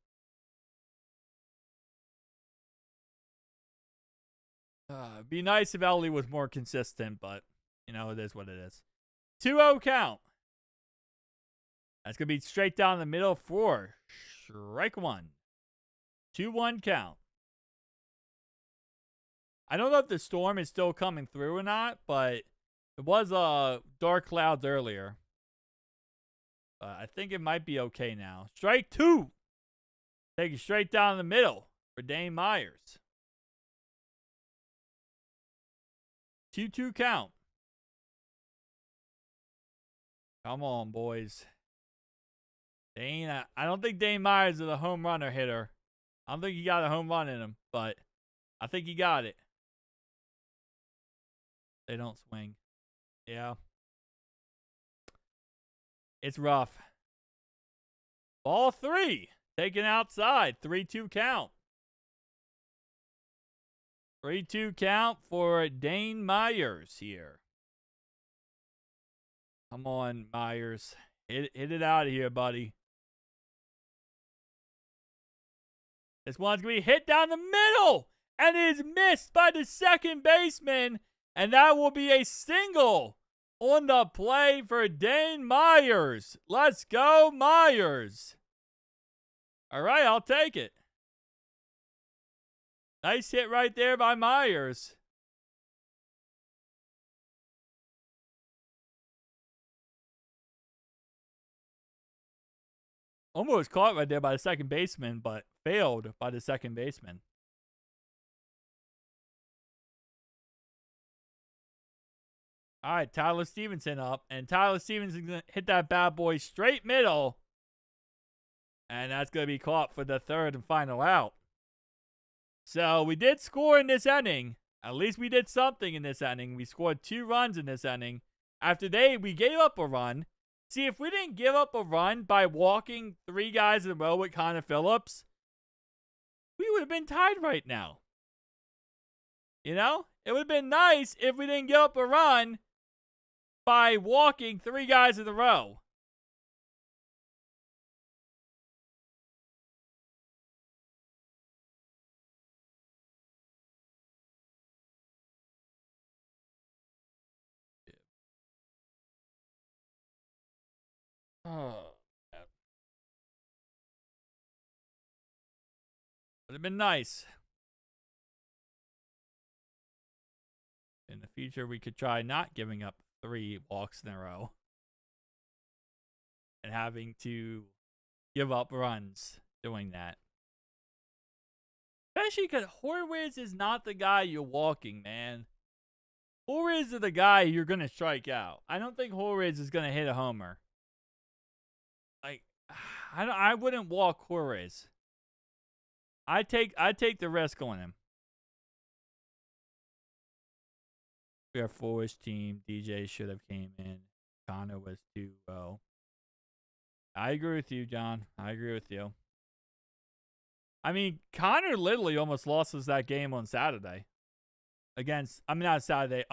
It'd be nice if Ellie was more consistent, but, it is what it is. 2-0 count. That's going to be straight down the middle for strike one. 2-1 count. I don't know if the storm is still coming through or not, but it was dark clouds earlier. I think it might be okay now. Strike 2. Take it straight down the middle for Dane Myers. 2-2 count. Come on, boys. I don't think Dane Myers is a home runner hitter. I don't think he got a home run in him, but I think he got it. They don't swing. Yeah. It's rough. Ball 3. Taken outside. 3-2 count. 3-2 count for Dane Myers here. Come on, Myers. Hit it out of here, buddy. This one's going to be hit down the middle, and it is missed by the second baseman, and that will be a single on the play for Dane Myers. Let's go, Myers. All right, I'll take it. Nice hit right there by Myers. Almost caught right there by the second baseman, but failed by the second baseman. All right, Tyler Stevenson up. And Tyler Stevenson going to hit that bad boy straight middle. And that's going to be caught for the third and final out. So we did score in this inning. At least we did something in this inning. We scored 2 runs in this inning. After we gave up a run. See, if we didn't give up a run by walking 3 guys in a row with Connor Phillips, we would have been tied right now. It would have been nice if we didn't give up a run by walking 3 guys in a row. Oh, would have been nice. In the future, we could try not giving up 3 walks in a row and having to give up runs doing that. Especially because Horwitz is not the guy you're walking, man. Horwitz is the guy you're going to strike out. I don't think Horwitz is going to hit a homer. I wouldn't walk Horwitz. I take the risk on him. We are forwards team. DJ should have came in. Connor was 2-0. I agree with you, John. I agree with you. I mean, Connor literally almost lost us that game on Saturday against. I mean, not Saturday.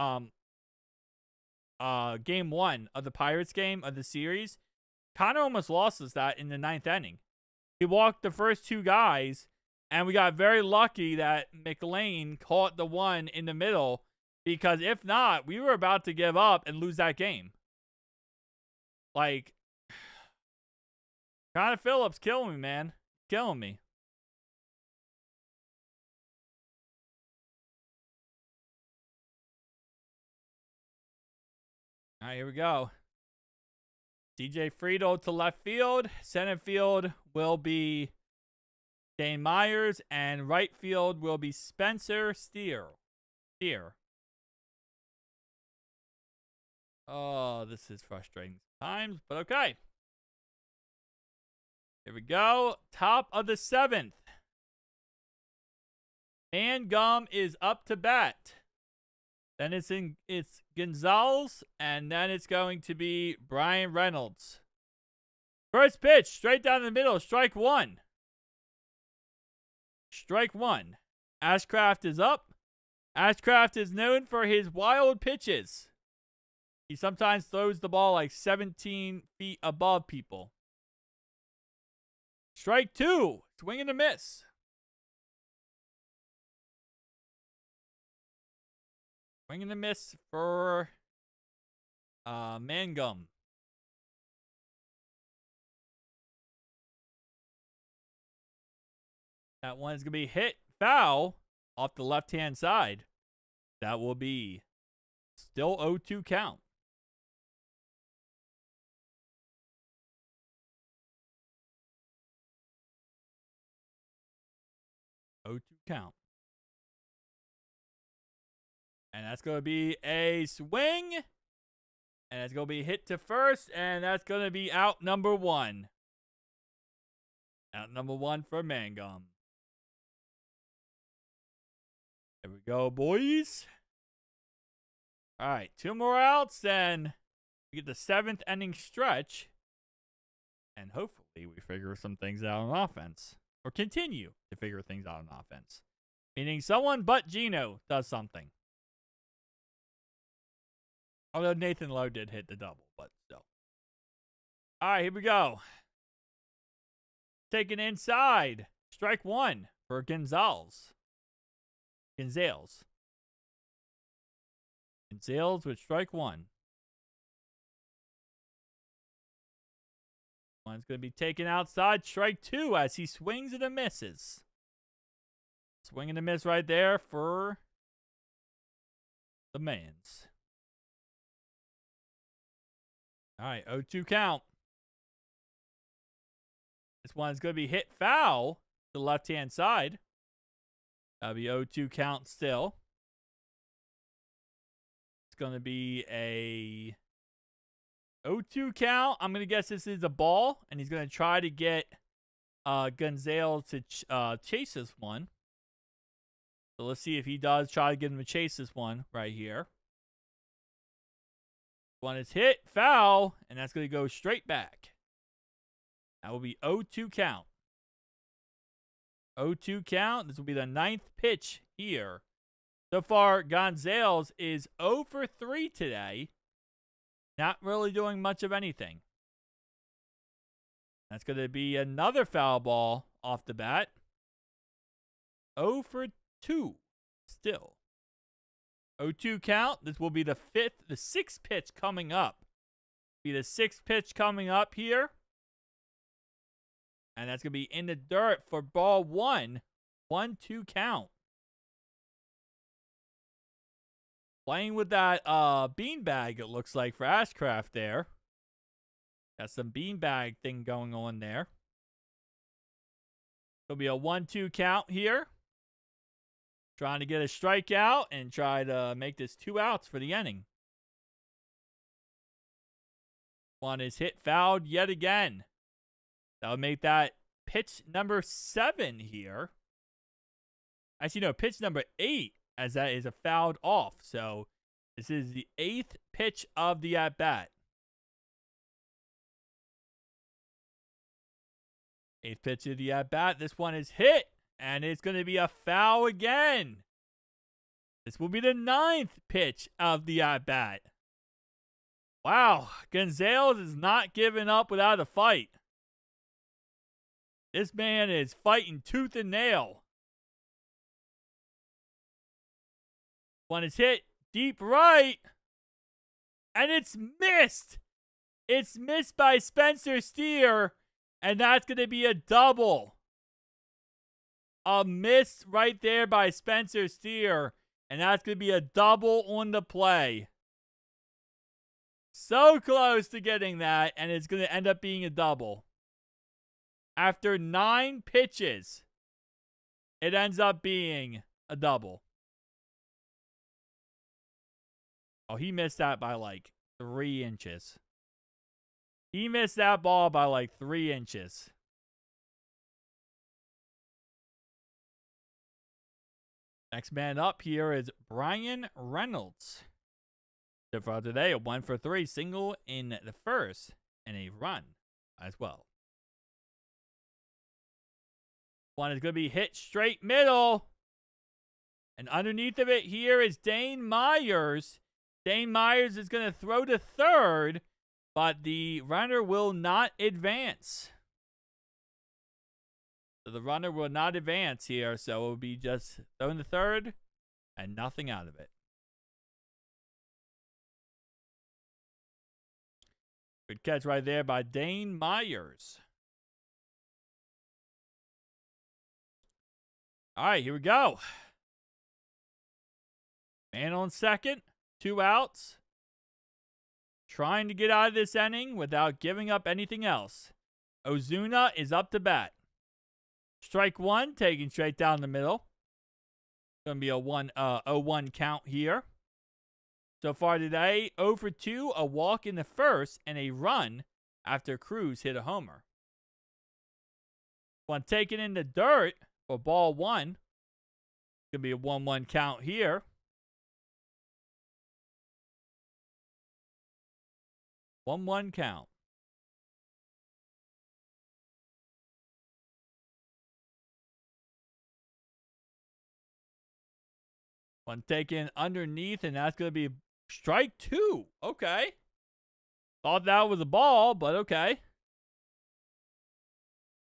Game 1 of the Pirates game of the series. Connor almost lost us that in the 9th inning. He walked the first 2 guys, and we got very lucky that McLean caught the one in the middle, because if not, we were about to give up and lose that game. Like, Connor Phillips killing me, man. Killing me. All right, here we go. DJ Friedel to left field. Center field will be Dane Myers, and right field will be Spencer Steer. Oh, this is frustrating times, but okay. Here we go. Top of the 7th. Mangum is up to bat. Then it's Gonzalez, and then it's going to be Brian Reynolds. First pitch, straight down the middle, strike 1. Strike 1. Ashcraft is up. Ashcraft is known for his wild pitches. He sometimes throws the ball like 17 feet above people. Strike 2. Swing and a miss. Swing and a miss for Mangum. That one's going to be hit foul off the left-hand side. That will be still 0-2 count. Count. And that's going to be a swing. And it's going to be hit to first. And that's going to be out number 1. Out number 1 for Mangum. There we go, boys. All right, 2 more outs. Then we get the 7th inning stretch. And hopefully we figure some things out on offense. Or continue to figure things out on offense. Meaning someone but Gino does something. Although Nathan Lowe did hit the double, but still. All right, here we go. Taken inside. Strike 1 for Gonzalez. Gonzalez with strike 1. One's going to be taken outside. Strike 2 as he swings and misses. Swing and a miss right there for the Mans. All right, 0-2 count. This one's going to be hit foul to the left-hand side. That'll be 0-2 count still. It's going to be a 0-2 count. I'm going to guess this is a ball, and he's going to try to get Gonzalez to chase this one. So let's see if he does try to get him to chase this one right here. One is hit, foul, and that's going to go straight back. That will be 0-2 count. 0-2 count. This will be the 9th pitch here. So far, Gonzalez is 0 for 3 today. Not really doing much of anything. That's going to be another foul ball off the bat. 0 for 2 still. 0-2 count. This will be the 6th pitch coming up. Be the 6th pitch coming up here. And that's going to be in the dirt for ball 1. 1-2 count. Playing with that beanbag, it looks like, for Ashcraft there. Got some beanbag thing going on there. It'll be a 1-2 count here. Trying to get a strikeout and try to make this 2 outs for the inning. One is hit fouled yet again. That would make that pitch number 7 here. Actually, no, pitch number 8, as that is a fouled off. So this is the 8th pitch of the at-bat. Eighth pitch of the at bat. This one is hit, and it's going to be a foul again. This will be the ninth pitch of the at bat. Wow, Gonzalez is not giving up without a fight. This man is fighting tooth and nail. One is hit deep right, and it's missed. It's missed by Spencer Steer, and that's going to be a double. A miss right there by Spencer Steer, and that's going to be a double on the play. So close to getting that, and it's going to end up being a double. After 9 pitches, it ends up being a double. Oh, he missed that by like 3 inches. He missed that ball by like 3 inches. Next man up here is Brian Reynolds. So far today, a 1 for 3 single in the first and a run as well. One is going to be hit straight middle. And underneath of it here is Dane Myers. Dane Myers is going to throw to third, but the runner will not advance. So the runner will not advance here, so it will be just throwing to third and nothing out of it. Good catch right there by Dane Myers. All right, here we go. Man on second, 2 outs. Trying to get out of this inning without giving up anything else. Ozuna is up to bat. Strike 1, taken straight down the middle. Going to be a 0-1 count here. So far today, 0 for 2, a walk in the first, and a run after Cruz hit a homer. One taken in the dirt for ball 1. Going to be a 1-1 count here. 1-1 count. One taken underneath, and that's going to be strike 2. Okay. Thought that was a ball, but okay.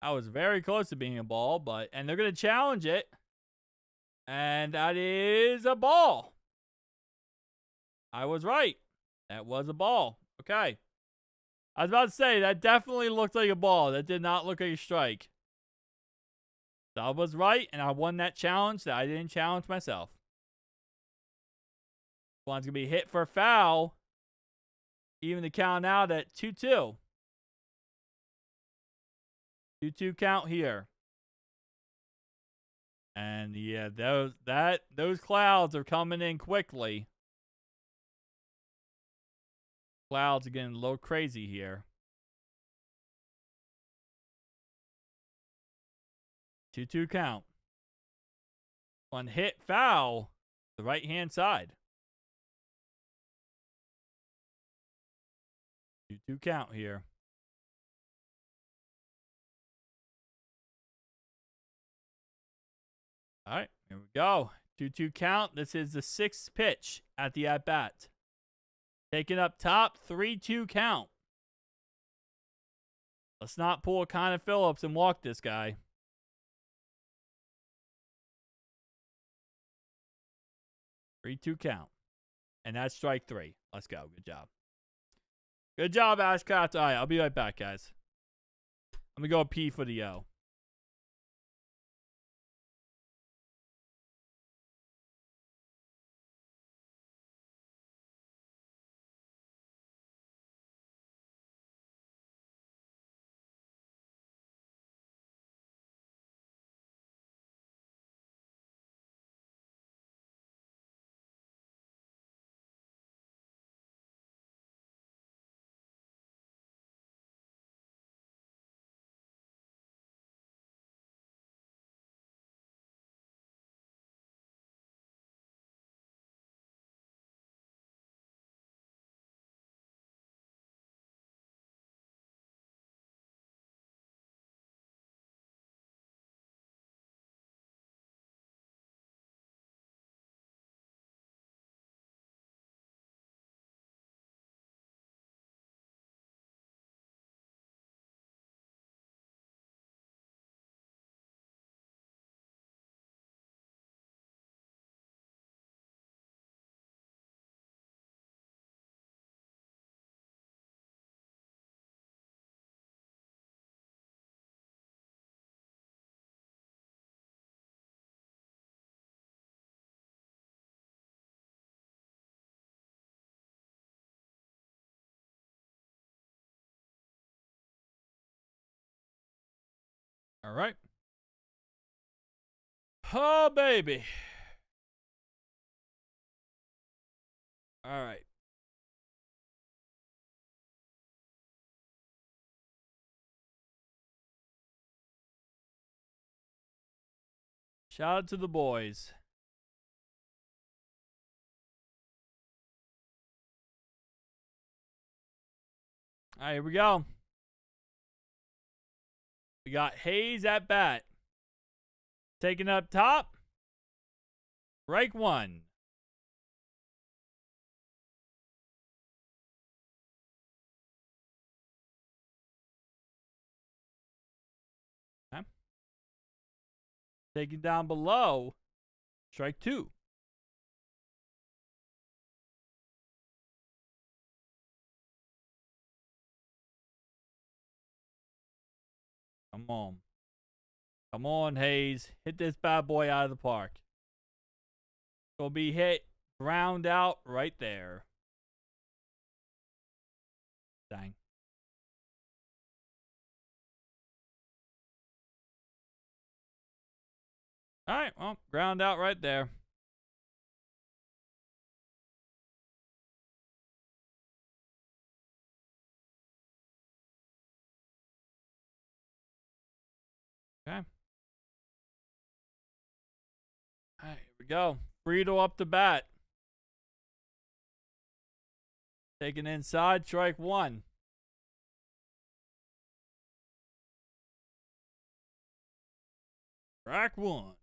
That was very close to being a ball, and they're going to challenge it. And that is a ball. I was right. That was a ball. Okay. I was about to say, that definitely looked like a ball. That did not look like a strike. So I was right, and I won that challenge that I didn't challenge myself. One's going to be hit for a foul. Even the count out at 2-2. 2-2 count here. And yeah, those clouds are coming in quickly. Clouds are getting a little crazy here. 2-2 count. One hit foul, the right-hand side. 2-2 count here. All right, here we go. 2-2 count. This is the 6th pitch at the at-bat. Taking up top, 3-2 count. Let's not pull a Connor Phillips and walk this guy. 3-2 count. And that's strike 3. Let's go. Good job. Good job, Ashcraft. All right, I'll be right back, guys. I'm going to go pee for the O. All right. Oh, baby. All right. Shout out to the boys. All right, here we go. We got Hayes at bat. Taking up top. Strike one. Okay. Taking down below. Strike two. Come on. Come on, Hayes. Hit this bad boy out of the park. Gonna be hit. Ground out right there. Dang. All right, well, ground out right there. Okay. All right, here we go. Friedel up the bat. Taking inside, strike one. Strike one.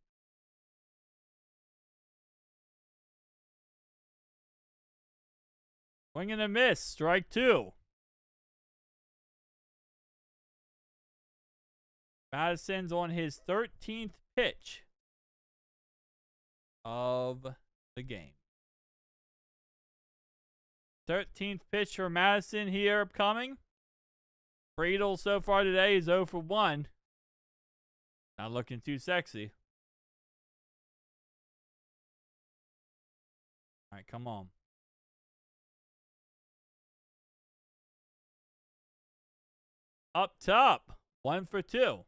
Swing and a miss, strike two. Madison's on his 13th pitch of the game. 13th pitch for Madison here upcoming. Friedel so far today is 0 for 1. Not looking too sexy. All right, come on. Up top, 1 for 2.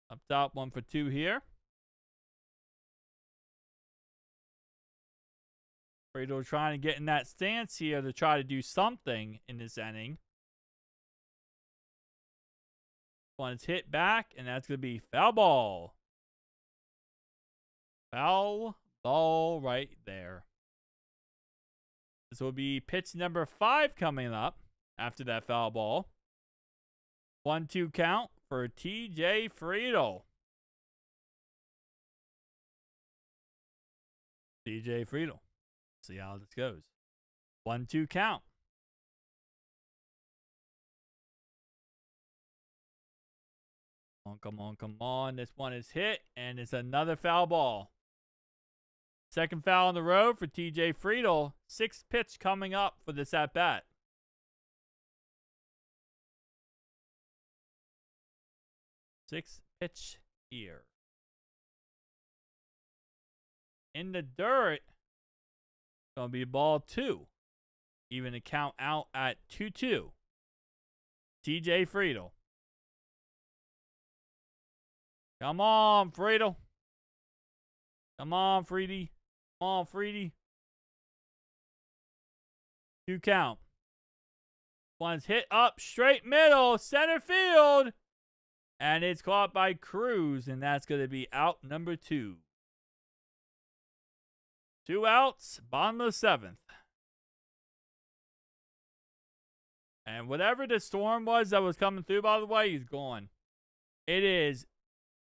Up top, 1 for 2 here. Friedel trying to get in that stance here to try to do something in this inning. One's hit back, and that's going to be foul ball. Foul ball right there. This will be pitch number 5 coming up after that foul ball. 1-2 count for TJ Friedel. TJ Friedel. See how this goes. 1-2 count. Come on, come on. This one is hit, and it's another foul ball. Second foul on the road for TJ Friedel. 6th pitch coming up for this at bat. 6th pitch here. In the dirt, going to be ball 2. Even to count out at 2-2. TJ Friedel. Come on, Friedel. Come on, Freedy. Come on, Freedy. 2 count. One's hit up straight middle, center field. And it's caught by Cruz, and that's going to be out number 2. 2 outs, bottom of the 7th. And whatever the storm was that was coming through, by the way, he's gone. It is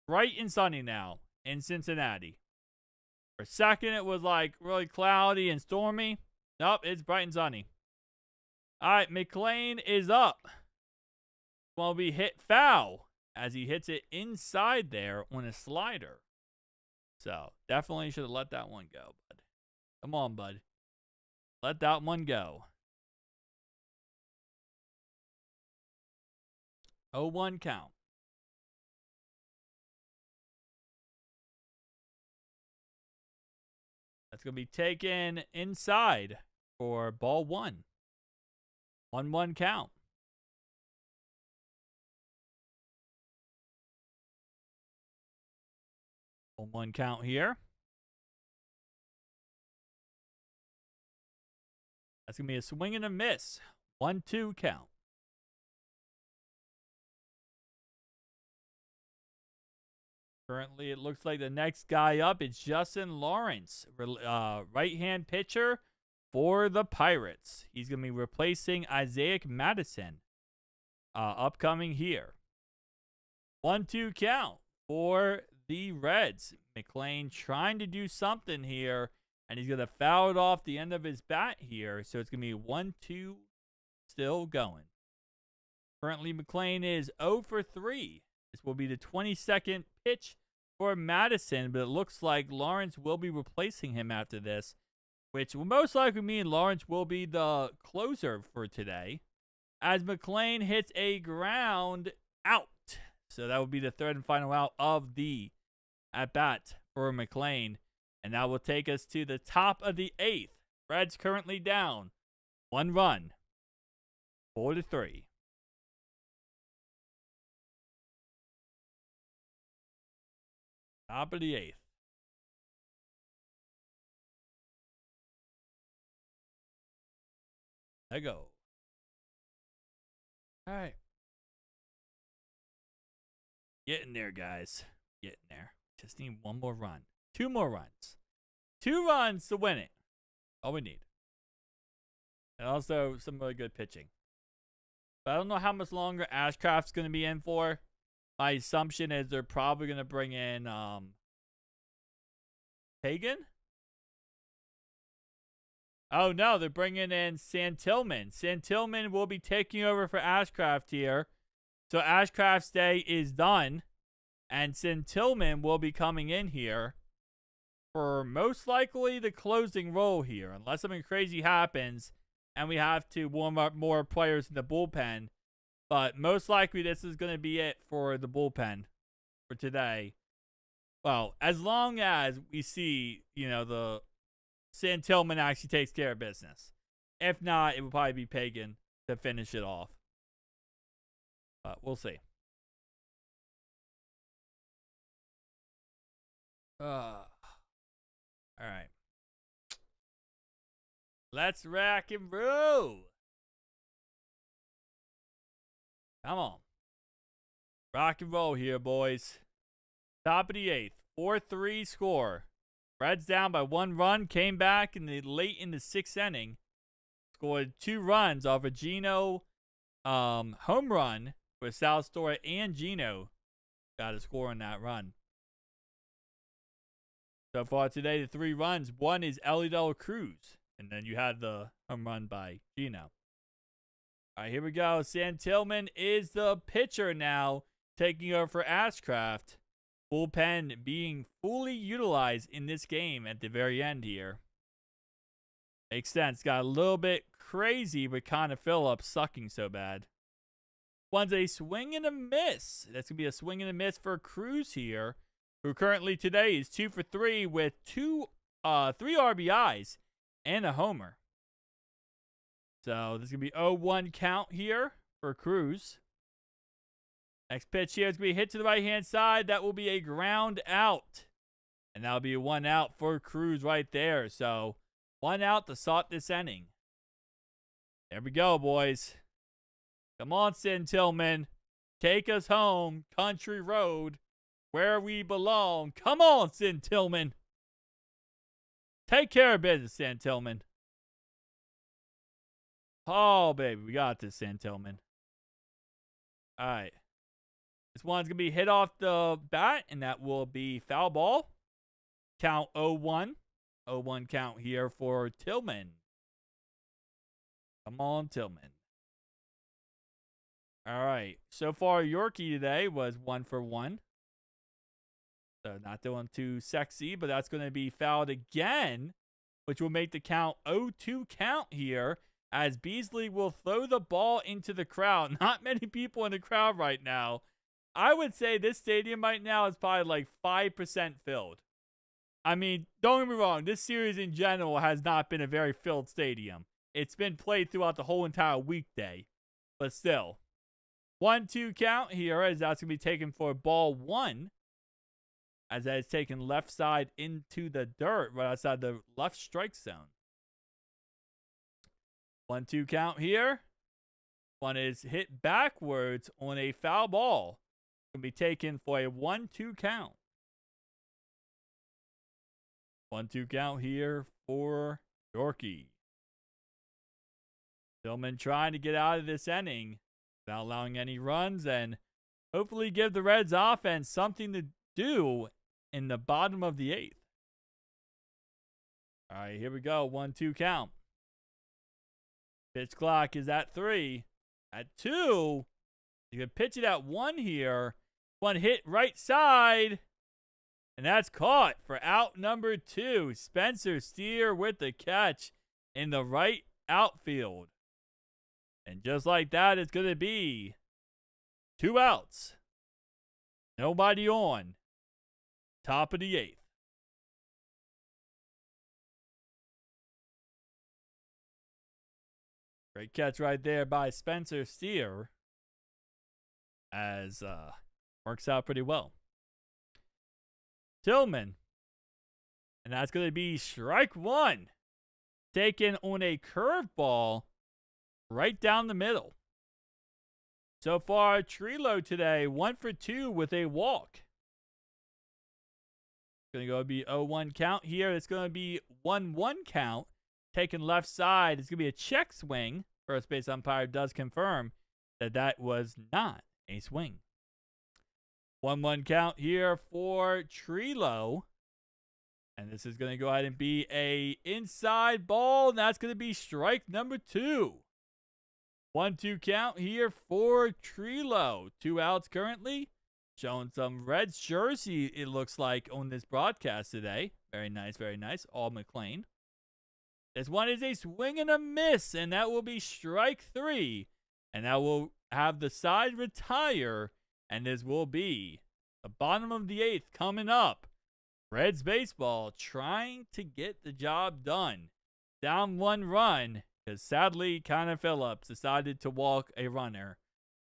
bright and sunny now in Cincinnati. For a second, it was like really cloudy and stormy. Nope, it's bright and sunny. All right, McLean is up. Will be hit foul as he hits it inside there on a slider. So definitely should have let that one go, bud. Come on, bud. Let that one go. 0-1 count. That's going to be taken inside for ball 1. 1-1 count. 1 count here. That's going to be a swing and a miss. 1-2 count. Currently, it looks like the next guy up is Justin Lawrence, right-hand pitcher for the Pirates. He's going to be replacing Isaiah Madison. Upcoming here. 1-2 count for the Reds. McLean trying to do something here, and he's going to foul it off the end of his bat here. So it's going to be 1-2 still going. Currently, McLean is 0 for 3. This will be the 22nd pitch for Madison, but it looks like Lawrence will be replacing him after this, which will most likely mean Lawrence will be the closer for today, as McLean hits a ground out. So that will be the third and final out of the at-bat for McLean. And that will take us to the top of the 8th. Reds currently down 1 run, 4-3. Top of the 8th. There you go. All right. Getting there, guys. Getting there. Just need 1 more run. 2 more runs. 2 runs to win it. All we need. And also some really good pitching. But I don't know how much longer Ashcraft's going to be in for. My assumption is they're probably going to bring in Pagan? Oh, no, they're bringing in Santilman. Santilman will be taking over for Ashcraft here. So Ashcraft's day is done. And Santilman will be coming in here for most likely the closing role here. Unless something crazy happens and we have to warm up more players in the bullpen. But most likely this is going to be it for the bullpen for today. Well, as long as we see, the Santilman actually takes care of business. If not, it will probably be Pagan to finish it off. But we'll see. All right. Let's rack and roll. Come on. Rock and roll here, boys. Top of the 8th. 4-3 score. Reds down by 1 run. Came back late in the 6th inning. Scored 2 runs off a Gino home run with South Story, and Gino got a score on that run. So far today, the 3 runs. 1 is Ellie De La Cruz. And then you had the home run by Gino. All right, here we go. Santilman is the pitcher now, taking over for Ashcraft. Bullpen being fully utilized in this game at the very end here. Makes sense. Got a little bit crazy with Connor Phillips sucking so bad. One's a swing and a miss. That's going to be a swing and a miss for Cruz here, who currently today is 2 for 3 with 3 RBIs and a homer. So this is going to be 0-1 count here for Cruz. Next pitch here is going to be hit to the right-hand side. That will be a ground out. And that will be a 1 out for Cruz right there. So 1 out to start this inning. There we go, boys. Come on, Santilman. Take us home. Country road. Where we belong. Come on, Santilman. Take care of business, Santilman. Oh, baby. We got this, Santilman. All right. This one's going to be hit off the bat, and that will be foul ball. Count 0-1. 0-1 count here for Tillman. Come on, Tillman. All right. So far, Yorkie today was 1 for 1. So not doing too sexy, but that's going to be fouled again, which will make the count 0-2 count here, as Beasley will throw the ball into the crowd. Not many people in the crowd right now. I would say this stadium right now is probably like 5% filled. I mean, don't get me wrong. This series in general has not been a very filled stadium. It's been played throughout the whole entire weekday. But still. 1-2 count here, as that's going to be taken for ball 1. as that is taken left side into the dirt right outside the left strike zone. 1-2 count here. One is hit backwards on a foul ball. Going to be taken for a 1-2 count. 1-2 count here for Yorkie. Tillman trying to get out of this inning without allowing any runs and hopefully give the Reds offense something to do in the bottom of the 8th. All right, here we go. 1-2 count. Pitch clock is at 3. At 2, you can pitch it at 1 here. One hit right side. And that's caught for out number 2. Spencer Steer with the catch in the right outfield. And just like that, it's going to be 2 outs. Nobody on. Top of the 8th. Great catch right there by Spencer Steer. As works out pretty well. Tillman. And that's going to be strike 1. Taken on a curveball right down the middle. So far, Trillo today, 1 for 2 with a walk. Going to go be 0-1 count here. It's going to be 1-1 count. Taken left side. It's going to be a check swing. First base umpire does confirm that that was not a swing. 1-1 count here for Trillo. And this is going to go ahead and be a inside ball. And that's going to be strike number 2. 1-2 count here for Trillo. 2 outs currently. Showing some Reds jersey, it looks like, on this broadcast today. Very nice, very nice. All McLean. This one is a swing and a miss, and that will be strike 3. And that will have the side retire, and this will be the bottom of the 8th coming up. Reds baseball trying to get the job done. Down 1 run, because sadly, Connor Phillips decided to walk a runner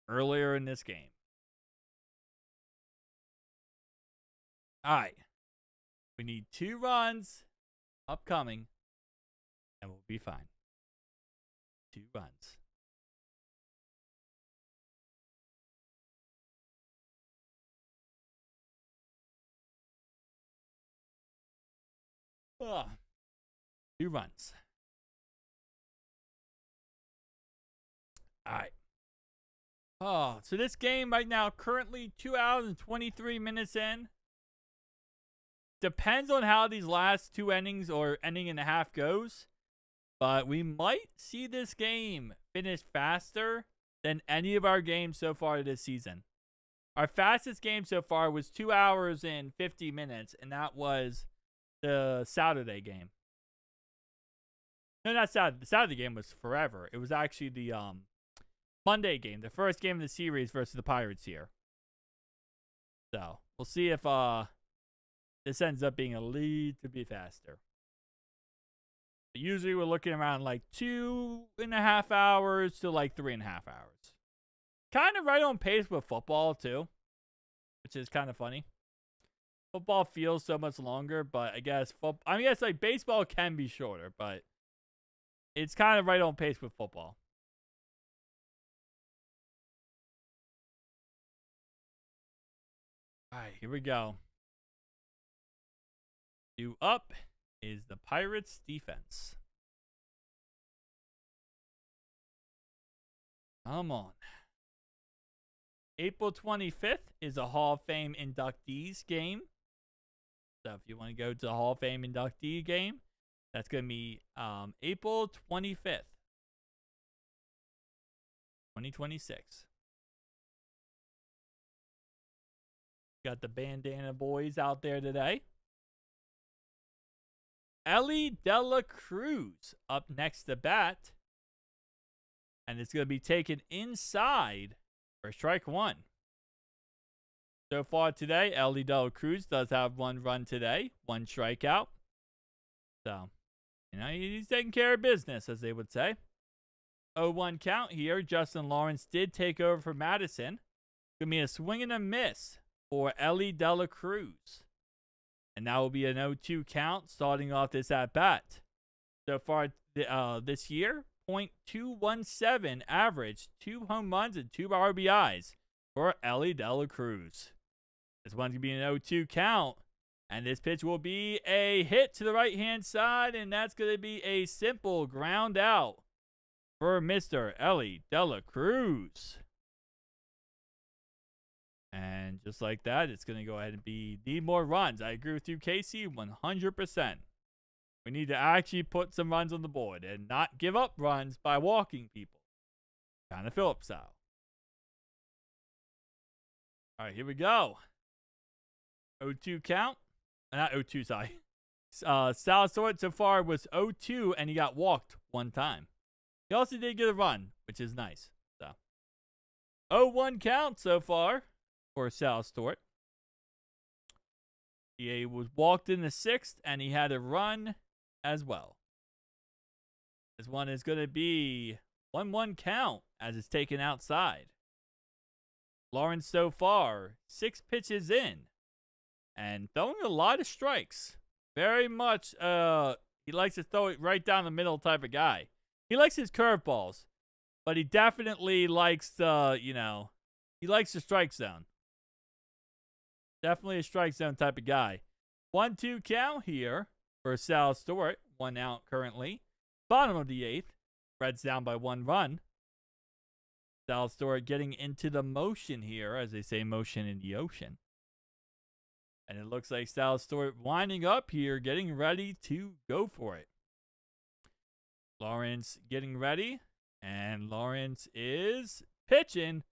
earlier in this game. All right. We need 2 runs upcoming, and we'll be fine. 2 runs. Ugh. 2 runs. All right. So this game right now, currently 2 hours and 23 minutes in. Depends on how these last 2 innings or inning and a half goes. But we might see this game finish faster than any of our games so far this season. Our fastest game so far was 2 hours and 50 minutes, and that was the Saturday game. No, not Saturday. The Saturday game was forever. It was actually the Monday game, the first game of the series versus the Pirates here. So, we'll see if this ends up being a little bit faster. But usually we're looking around like 2.5 hours to like 3.5 hours. Kind of right on pace with football too, which is kind of funny. Football feels so much longer, but I guess like baseball can be shorter, but it's kind of right on pace with football. All right, here we go. Due up is the Pirates defense. Come on. April 25th is a Hall of Fame inductees game. So if you want to go to the Hall of Fame inductee game, that's going to be April 25th, 2026. Got the bandana boys out there today. Ellie Dela Cruz up next to bat. And it's going to be taken inside for strike 1. So far today, Ellie Dela Cruz does have 1 run today, 1 strikeout. So, he's taking care of business, as they would say. 0-1 count here. Justin Lawrence did take over for Madison. Going to be a swing and a miss for Ellie Dela Cruz. And that will be an 0-2 count starting off this at bat. So far this year, .217 average, 2 home runs and 2 RBIs for Ellie De La Cruz. This one's going to be an 0-2 count. And this pitch will be a hit to the right-hand side, and that's going to be a simple ground out for Mr. Ellie De La Cruz. And just like that, it's going to go ahead and need more runs. I agree with you, Casey, 100%. We need to actually put some runs on the board and not give up runs by walking people. Kind of Phillips style. All right, here we go. 0-2 count. Not 0-2, sorry. Salazar so far was 0-2, and he got walked one time. He also did get a run, which is nice. So 0-1 count so far for Sal Stewart. He was walked in the 6th, and he had a run as well. This one is going to be 1-1 count as it's taken outside. Lawrence so far, 6 pitches in, and throwing a lot of strikes. Very much, he likes to throw it right down the middle type of guy. He likes his curveballs, but he definitely likes he likes the strike zone. Definitely a strike zone type of guy. 1-2 count here for Sal Stewart. 1 out currently. Bottom of the 8th. Reds down by 1 run. Sal Stewart getting into the motion here, as they say, motion in the ocean. And it looks like Sal Stewart winding up here, getting ready to go for it. Lawrence getting ready. And Lawrence is pitching.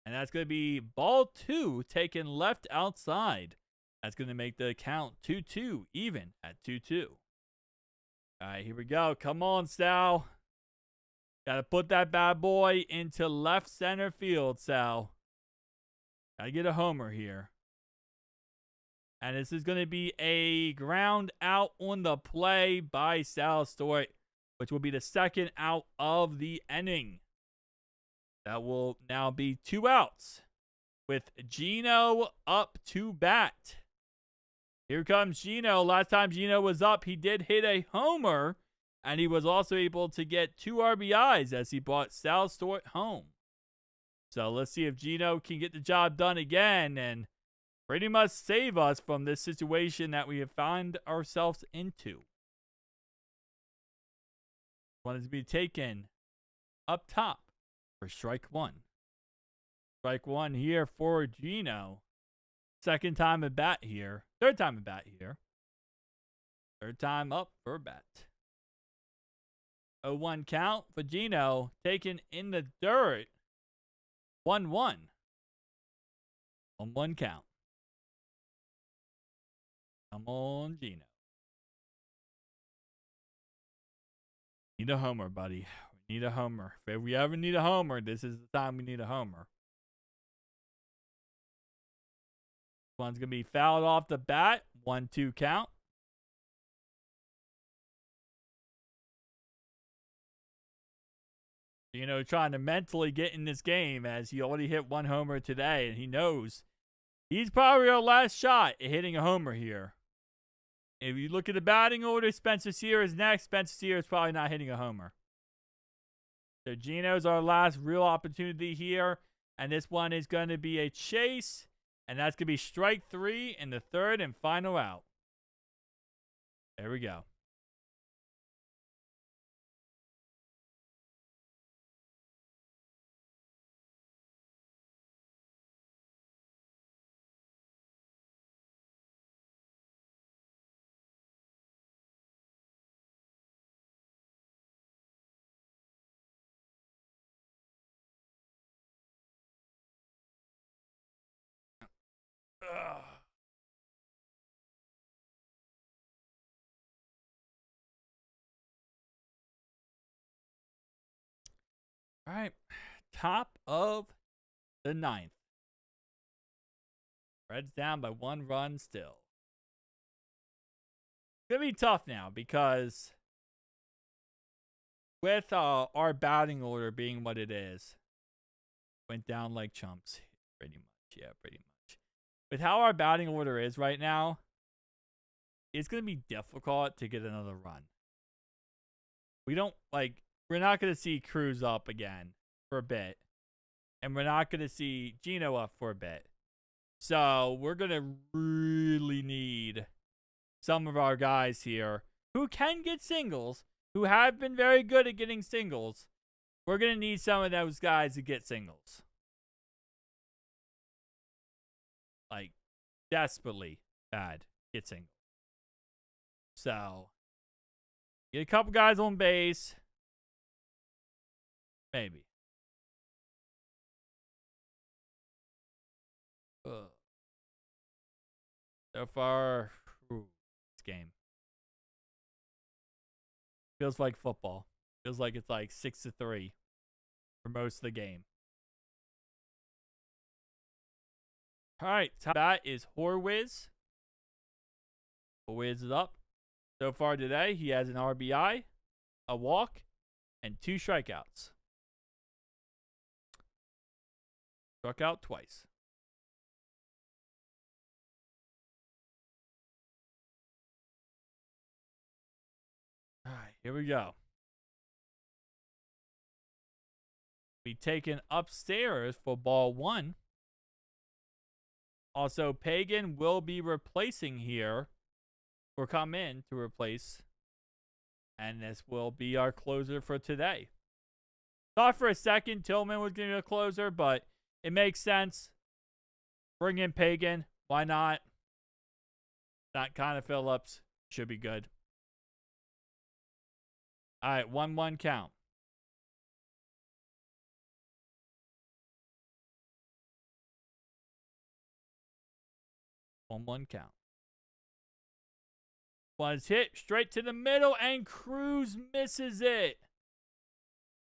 And that's going to be ball 2 taken left outside. That's going to make the count 2-2, even at 2-2. All right, here we go. Come on, Sal. Got to put that bad boy into left center field, Sal. Got to get a homer here. And this is going to be a ground out on the play by Sal Stewart, which will be the 2nd out of the inning. That will now be 2 outs with Gino up to bat. Here comes Gino. Last time Gino was up, he did hit a homer, and he was also able to get 2 RBIs as he brought Sal Stewart home. So let's see if Gino can get the job done again and pretty much save us from this situation that we have found ourselves into. One is to be taken up top for strike 1. Strike 1 here for Gino. 2nd time at bat here. 3rd time at bat here. 3rd time up for bat. 0-1 count for Gino. Taken in the dirt. 1-1. 1-1 count. Come on, Gino. Need a homer, buddy. We need a homer. If we ever need a homer, this is the time we need a homer. One's going to be fouled off the bat. 1-2 count. Trying to mentally get in this game as he already hit 1 homer today, and he knows he's probably our last shot at hitting a homer here. If you look at the batting order, Spencer Steer is next. Spencer Steer is probably not hitting a homer. So Gino's our last real opportunity here, and this one is going to be a chase. And that's going to be strike 3 in the 3rd and final out. There we go. Ugh. All right. Top of the 9th. Reds down by 1 run still. It's going to be tough now because with our batting order being what it is, went down like chumps. Pretty much. Yeah, pretty much. With how our batting order is right now, it's going to be difficult to get another run. We're not going to see Cruz up again for a bit. And we're not going to see Gino up for a bit. So we're going to really need some of our guys here who can get singles, who have been very good at getting singles. We're going to need some of those guys to get singles. Like, desperately bad get singles. So, get a couple guys on base. Maybe. So far, this game feels like football. Feels like it's like 6-3 for most of the game. All right, that is Horwiz. Horwiz is up. So far today, he has an RBI, a walk, and 2 strikeouts. Struck out twice. All right, here we go. Be taken upstairs for ball 1. Also, Pagan will be replacing here, or come in to replace. And this will be our closer for today. Thought for a second Tillman was going to be a closer, but it makes sense. Bring in Pagan. Why not? That kind of Phillips should be good. All right, 1-1 count. One count. Was hit straight to the middle, and Cruz misses it.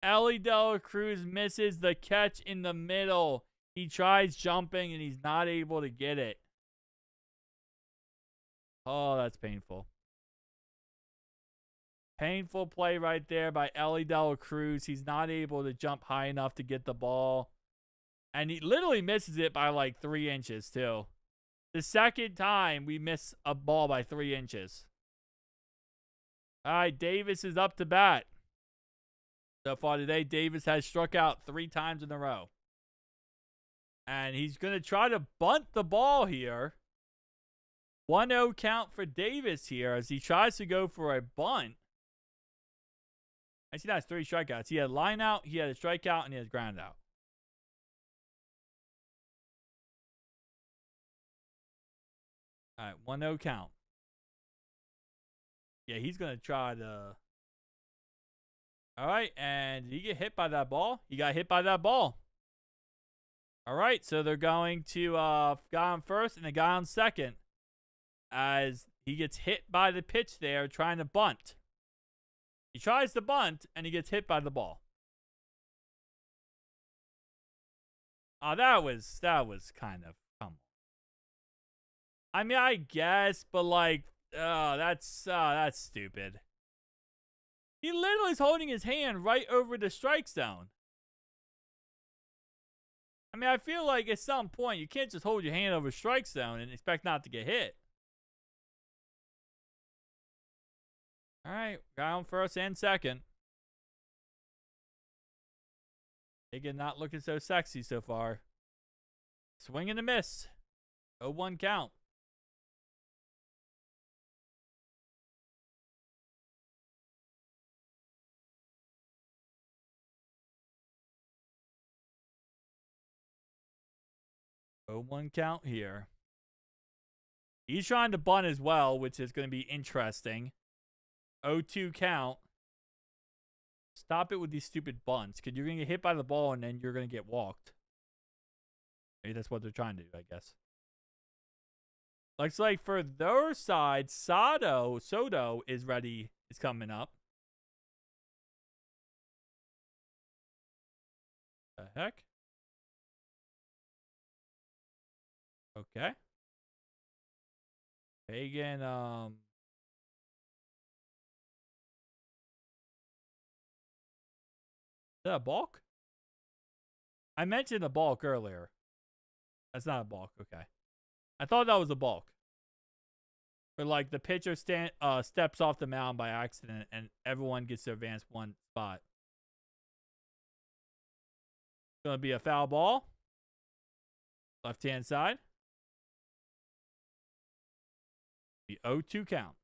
Ellie De La Cruz misses the catch in the middle. He tries jumping, and he's not able to get it. Oh, that's painful. Painful play right there by Ellie De La Cruz. He's not able to jump high enough to get the ball. And he literally misses it by like 3 inches, too. The second time we miss a ball by 3 inches. All right, Davis is up to bat. So far today, Davis has struck out 3 times in a row. And he's going to try to bunt the ball here. 1-0 count for Davis here as he tries to go for a bunt. I see that's 3 strikeouts. He had line out, he had a strikeout, and he has ground out. All right, 1-0 count. Yeah, he's going to try to... All right, and did he get hit by that ball? He got hit by that ball. All right, so they're going to guy on first and the guy on second as he gets hit by the pitch there trying to bunt. He tries to bunt, and he gets hit by the ball. Oh, that was kind of, come on. I mean, I guess, but like, that's stupid. He literally is holding his hand right over the strike zone. I mean, I feel like at some point you can't just hold your hand over strike zone and expect not to get hit. All right, guy on first and second. Again, not looking so sexy so far. Swing and a miss. 0-1 count. Oh, 1 count here. He's trying to bunt as well, which is going to be interesting. 0-2 count. Stop it with these stupid bunts, because you're going to get hit by the ball and then you're going to get walked. Maybe that's what they're trying to do, I guess. Looks like for their side, Soto is ready, is coming up. The heck? Okay. Pagan, is that a balk? I mentioned a balk earlier. That's not a balk, okay. I thought that was a balk. Or like the pitcher steps off the mound by accident and everyone gets to advance one spot. Gonna be a foul ball. Left hand side. The 0-2 count.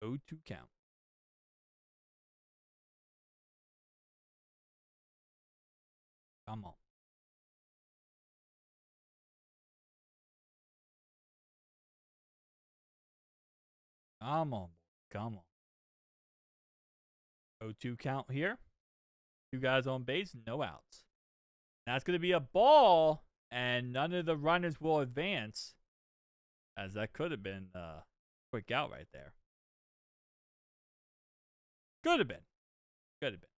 O2 count. Come on. Come on. Come on. 0-2 count here. 2 guys on base, no outs. That's going to be a ball, and none of the runners will advance, as that could have been a quick out right there. Could have been. Could have been.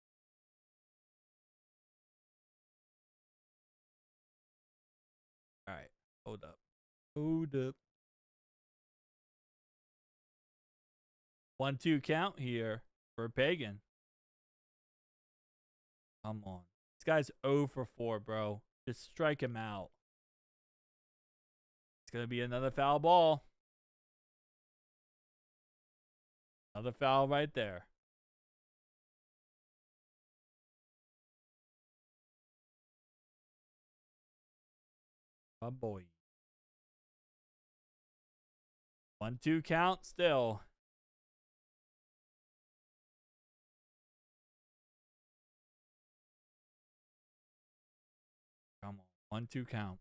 All right. Hold up. Hold up. 1-2 count here for Pagan. Come on. This guy's 0 for 4, bro. Just strike him out. It's going to be another foul ball. Another foul right there. Oh, boy. 1-2 count still. Come on. 1-2 count.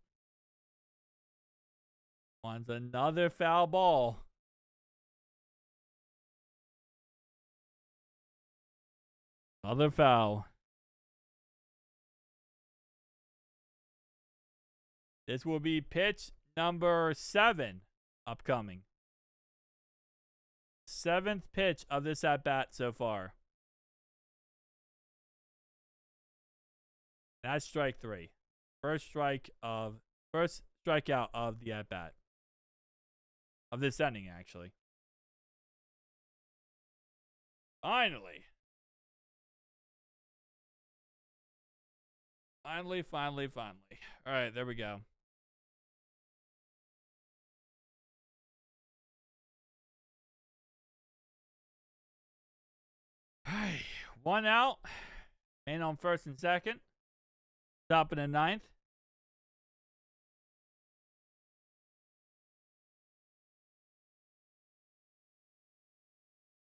Wants another foul ball. Another foul. This will be pitch number 7 upcoming. 7th pitch of this at bat so far. That's strike 3. First strikeout of the at bat. Of this inning, actually. Finally. Finally. All right, there we go. Hey, 1 out. Man on first and second. Top of the 9th.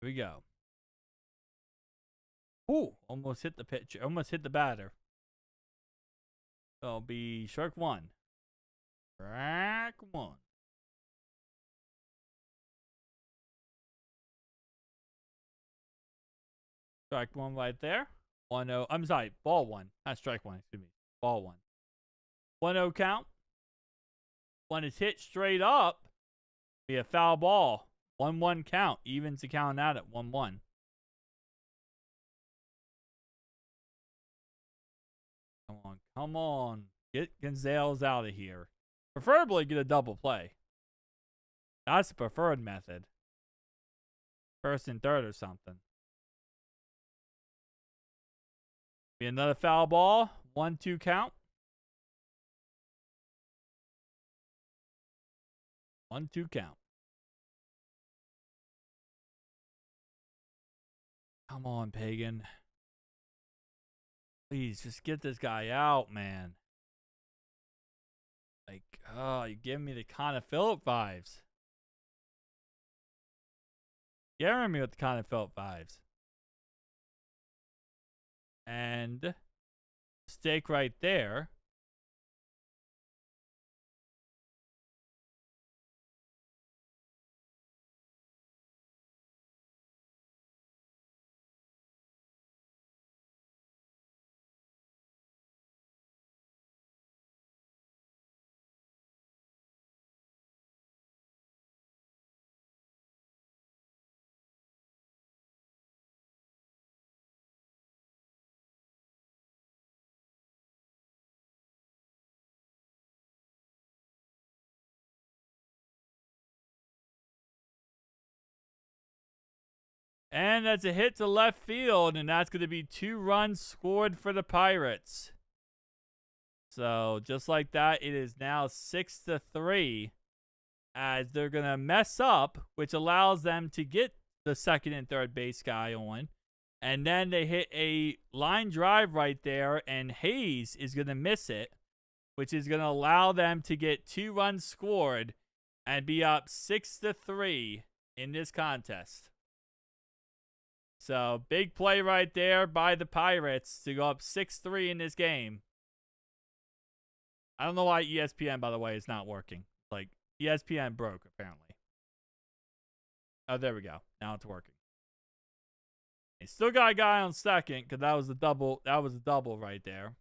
Here we go. Ooh, almost hit the pitcher. Almost hit the batter. It'll be strike 1. Strike 1. Strike 1 right there. 1-0. I'm sorry, ball 1. Not strike 1, excuse me. Ball 1. 1-0 count. 1 is hit straight up. Be a foul ball. 1-1 count. Evens the count out at 1-1. Come on. Get Gonzalez out of here. Preferably get a double play. That's the preferred method. First and third or something. Be another foul ball. 1-2 count. 1-2 count. Come on, Pagan. Please, just get this guy out, man. Like, oh, you're giving me the Connor Phillip vibes. Scaring me with the Connor Phillip vibes. And mistake right there. And that's a hit to left field, and that's going to be 2 runs scored for the Pirates. So just like that, it is now 6-3 as they're going to mess up, which allows them to get the second and third base guy on. And then they hit a line drive right there, and Hayes is going to miss it, which is going to allow them to get 2 runs scored and be up 6-3 in this contest. So, big play right there by the Pirates to go up 6-3 in this game. I don't know why ESPN, by the way, is not working. Like, ESPN broke, apparently. Oh, there we go. Now it's working. They still got a guy on second because that was a double. That was a double right there.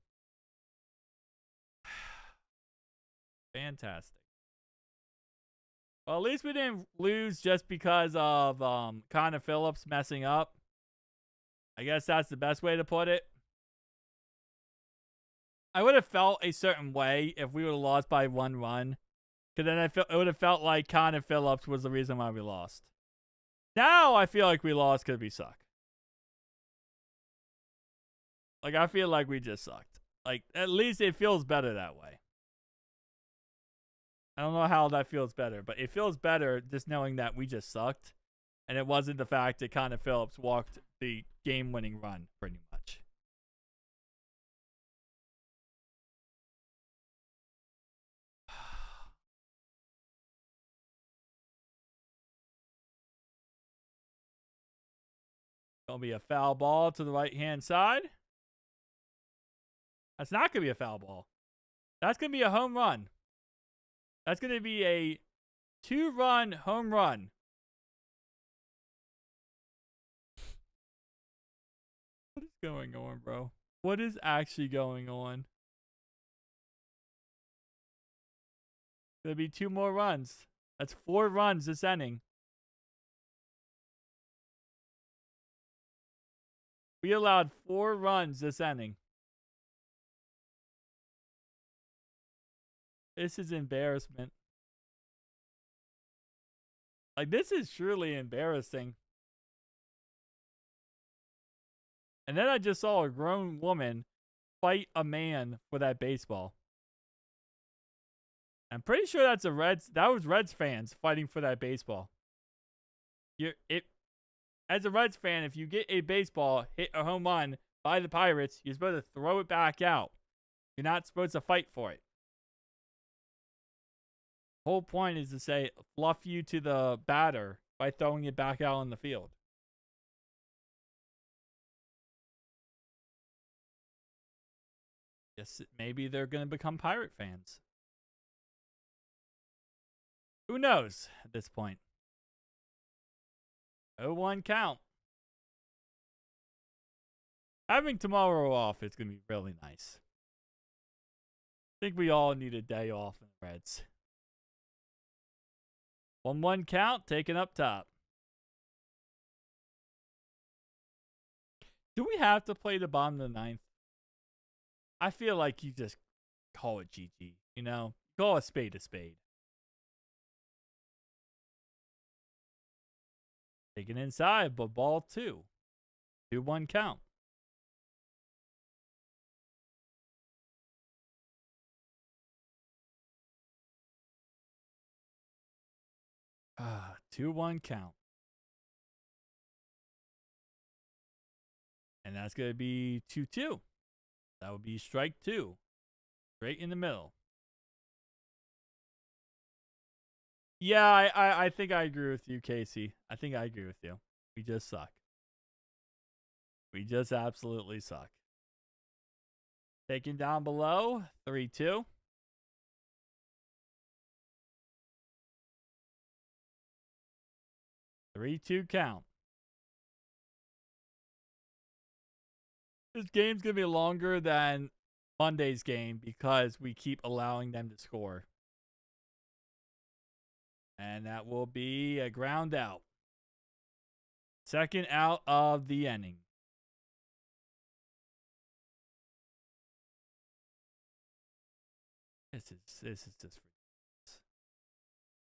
Fantastic. Well, at least we didn't lose just because of Connor Phillips messing up. I guess that's the best way to put it. I would have felt a certain way if we would have lost by 1 run. Because then it would have felt like Connor Phillips was the reason why we lost. Now I feel like we lost because we suck. Like, I feel like we just sucked. Like, at least it feels better that way. I don't know how that feels better, but it feels better just knowing that we just sucked. And it wasn't the fact that Connor Phillips walked the game-winning run, pretty much. Gonna be a foul ball to the right-hand side. That's not gonna be a foul ball. That's gonna be a home run. That's gonna be a 2-run home run. What is going on, bro? What is actually going on? There'll be 2 more runs. That's 4 runs this inning. We allowed 4 runs this inning. This is embarrassment. Like, this is truly embarrassing. And then I just saw a grown woman fight a man for that baseball. I'm pretty sure that was Reds fans fighting for that baseball. As a Reds fan, if you get a baseball hit a home run by the Pirates, you're supposed to throw it back out. You're not supposed to fight for it. The whole point is to say, fluff you to the batter by throwing it back out on the field. Yes, maybe they're going to become Pirate fans. Who knows at this point? 0-1 count. Having tomorrow off is going to be really nice. I think we all need a day off in the Reds. 1-1 count, taken up top. Do we have to play the bottom of the 9th? I feel like you just call it GG, you know? Call a spade a spade. Taken inside, but ball 2. 2-1 count. Ah, 2-1 count. And that's going to be 2-2. That would be strike 2. Straight in the middle. Yeah, I think I agree with you, Casey. I think I agree with you. We just suck. We just absolutely suck. Taken down below, 3-2. Three-two count. This game's going to be longer than Monday's game because we keep allowing them to score. And that will be a ground out. Second out of the inning. This is just ridiculous.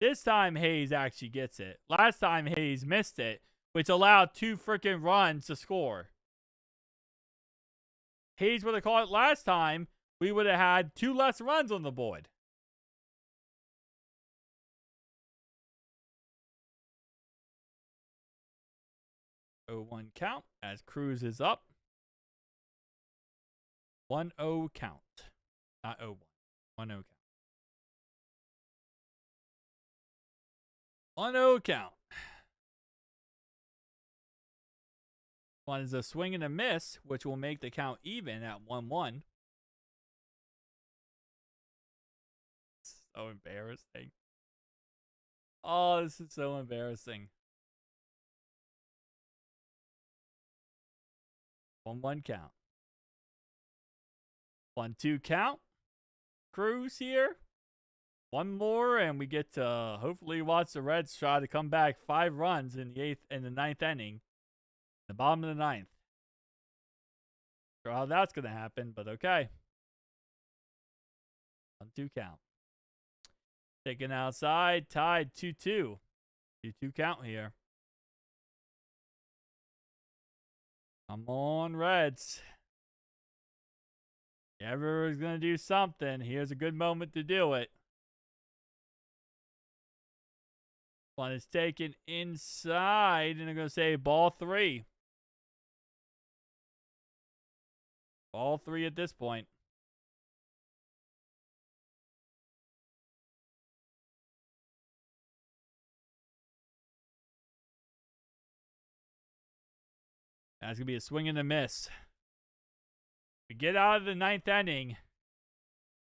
This time Hayes actually gets it. Last time Hayes missed it, which allowed 2 freaking runs to score. Hayes would have caught it last time, we would have had 2 less runs on the board. Oh, 1 count as Cruz is up. 1-0 count. Not 0-1. 1-0 count. 1-0 count. One is a swing and a miss, which will make the count even at 1-1. So embarrassing. Oh, this is so embarrassing. 1-1 count. 1-2 count. Cruz here. One more, and we get to hopefully watch the Reds try to come back 5 runs in the ninth inning. The bottom of the 9th. Sure how that's going to happen, but okay. 1-2 count. Taken outside, tied 2-2. 2-2 count here. Come on, Reds. Everyone's going to do something. Here's a good moment to do it. One is taken inside, and I'm going to say ball 3. Ball 3 at this point. That's going to be a swing and a miss. We get out of the 9th inning,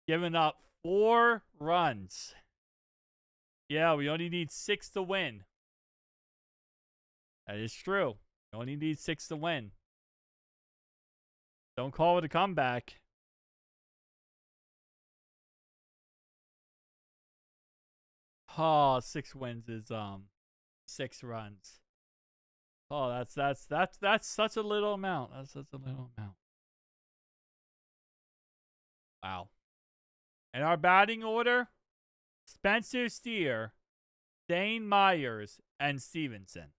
giving up 4 runs. Yeah, we only need 6 to win. That is true. We only need 6 to win. Don't call it a comeback. Oh, 6 wins is 6 runs. Oh, that's such a little amount. That's such a little amount. Wow. In our batting order, Spencer Steer, Dane Myers, and Stevenson.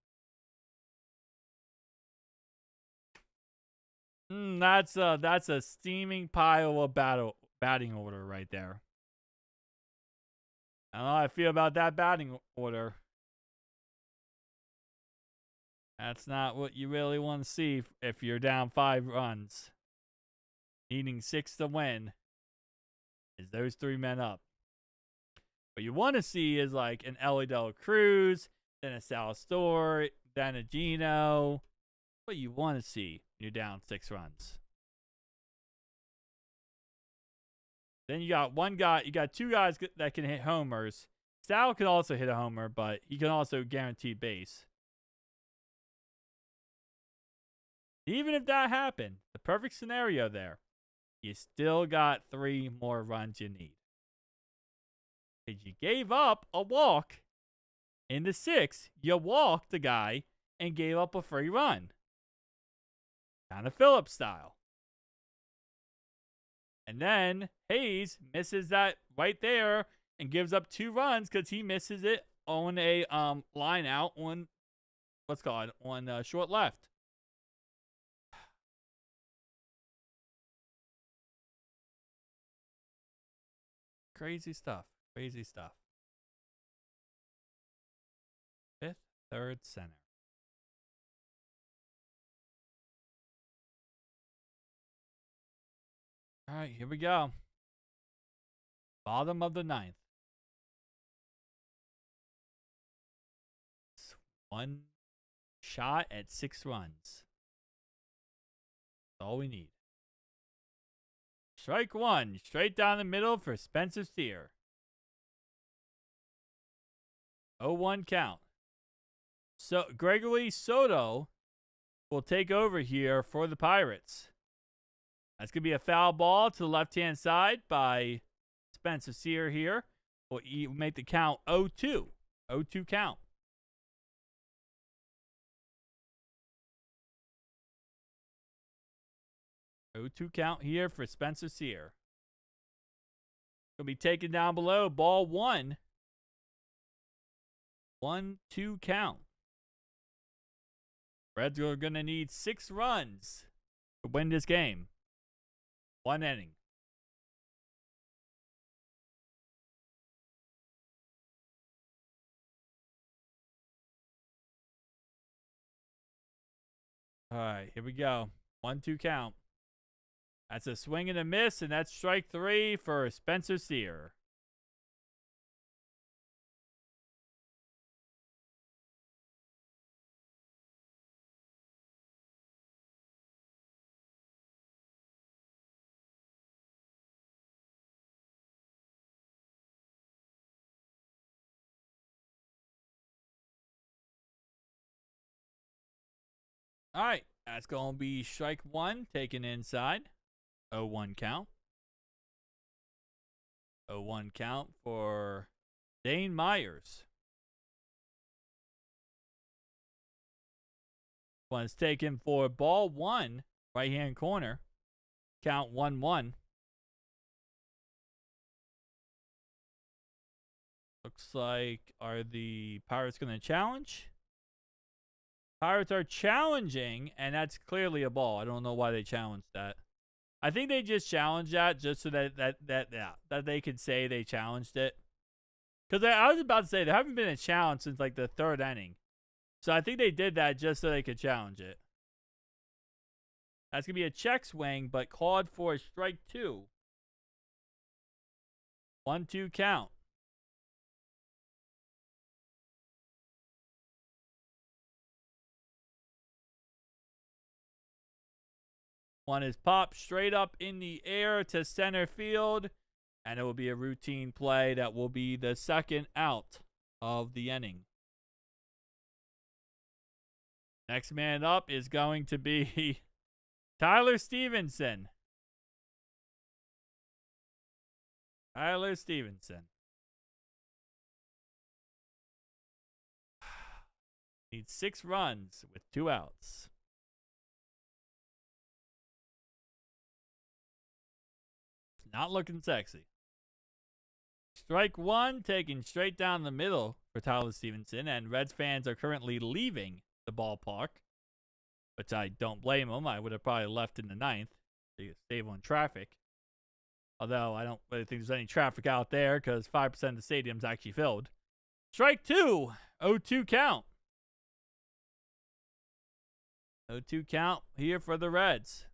That's a steaming pile of batting order right there. I don't know how I feel about that batting order. That's not what you really want to see if you're down 5 runs. Needing 6 to win is those 3 men up. What you want to see is like an Ellie De La Cruz, then a Sal Stewart, then a Gino. What you want to see when you're down 6 runs. Then you got 2 guys that can hit homers. Sal can also hit a homer, but he can also guarantee base. Even if that happened, the perfect scenario there, you still got 3 more runs you need. Because you gave up a walk in the 6th. You walked the guy and gave up a free run. Kind of Phillips style. And then Hayes misses that right there and gives up 2 runs because he misses it on a line out on short left. Crazy stuff. Crazy stuff. 5th, 3rd, center. All right, here we go. Bottom of the 9th. 1 shot at 6 runs. That's all we need. Strike 1, straight down the middle for Spencer Steer. 0-1 count. So Gregory Soto will take over here for the Pirates. That's going to be a foul ball to the left-hand side by Spencer Steer here. Will make the count 0-2. 0-2 count. Oh, 2 count here for Spencer Steer. Going to be taken down below. Ball 1. 1-2 count. Reds are going to need 6 runs to win this game. 1 inning. All right, here we go. 1-2 count. That's a swing and a miss, and that's strike 3 for Spencer Steer. All right, that's going to be strike 1 taken inside. 0-1 count. 0-1 count for Dane Myers. One's taken for ball 1, right hand corner. Count 1-1. Looks like, are the Pirates going to challenge? Pirates are challenging, and that's clearly a ball. I don't know why they challenged that. I think they just challenged that just so that they could say they challenged it. Because I was about to say there haven't been a challenge since like the 3rd inning. So I think they did that just so they could challenge it. That's going to be a check swing, but called for strike 2. 1-2 count. One is popped straight up in the air to center field, and it will be a routine play that will be the 2nd out of the inning. Next man up is going to be Tyler Stevenson. Tyler Stevenson. Needs 6 runs with 2 outs. Not looking sexy. Strike 1 taken straight down the middle for Tyler Stevenson, and Reds fans are currently leaving the ballpark, which I don't blame them. I would have probably left in the 9th to save on traffic. Although I don't really think there's any traffic out there because 5% of the stadium's actually filled. Strike 2, 0-2 count. 0-2 count here for the Reds.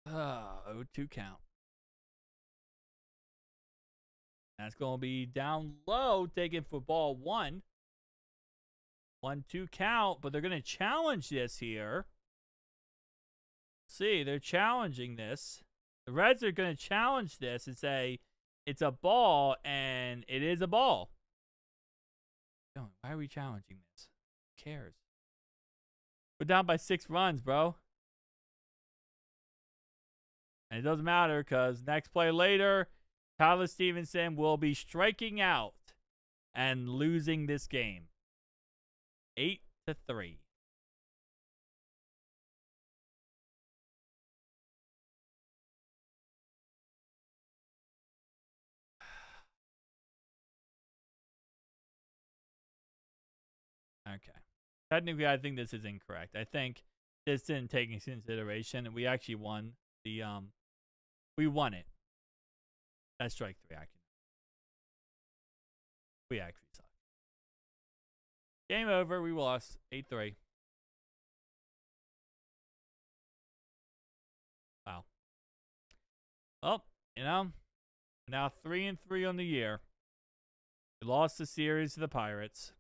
Ah, 0-2 count. That's going to be down low, taken for ball 1. 1-2 count, but they're going to challenge this here. See, they're challenging this. The Reds are going to challenge this and say it's a ball, and it is a ball. Why are we challenging this? Who cares? We're down by 6 runs, bro. And it doesn't matter because next play later, Tyler Stevenson will be striking out and losing this game. 8-3. Okay. Technically, I think this is incorrect. I think this didn't take into consideration. We actually won the we won it. That's strike 3 actually. We actually suck. Game over. We lost 8-3. Wow. Well, now 3-3 on the year. We lost the series to the Pirates.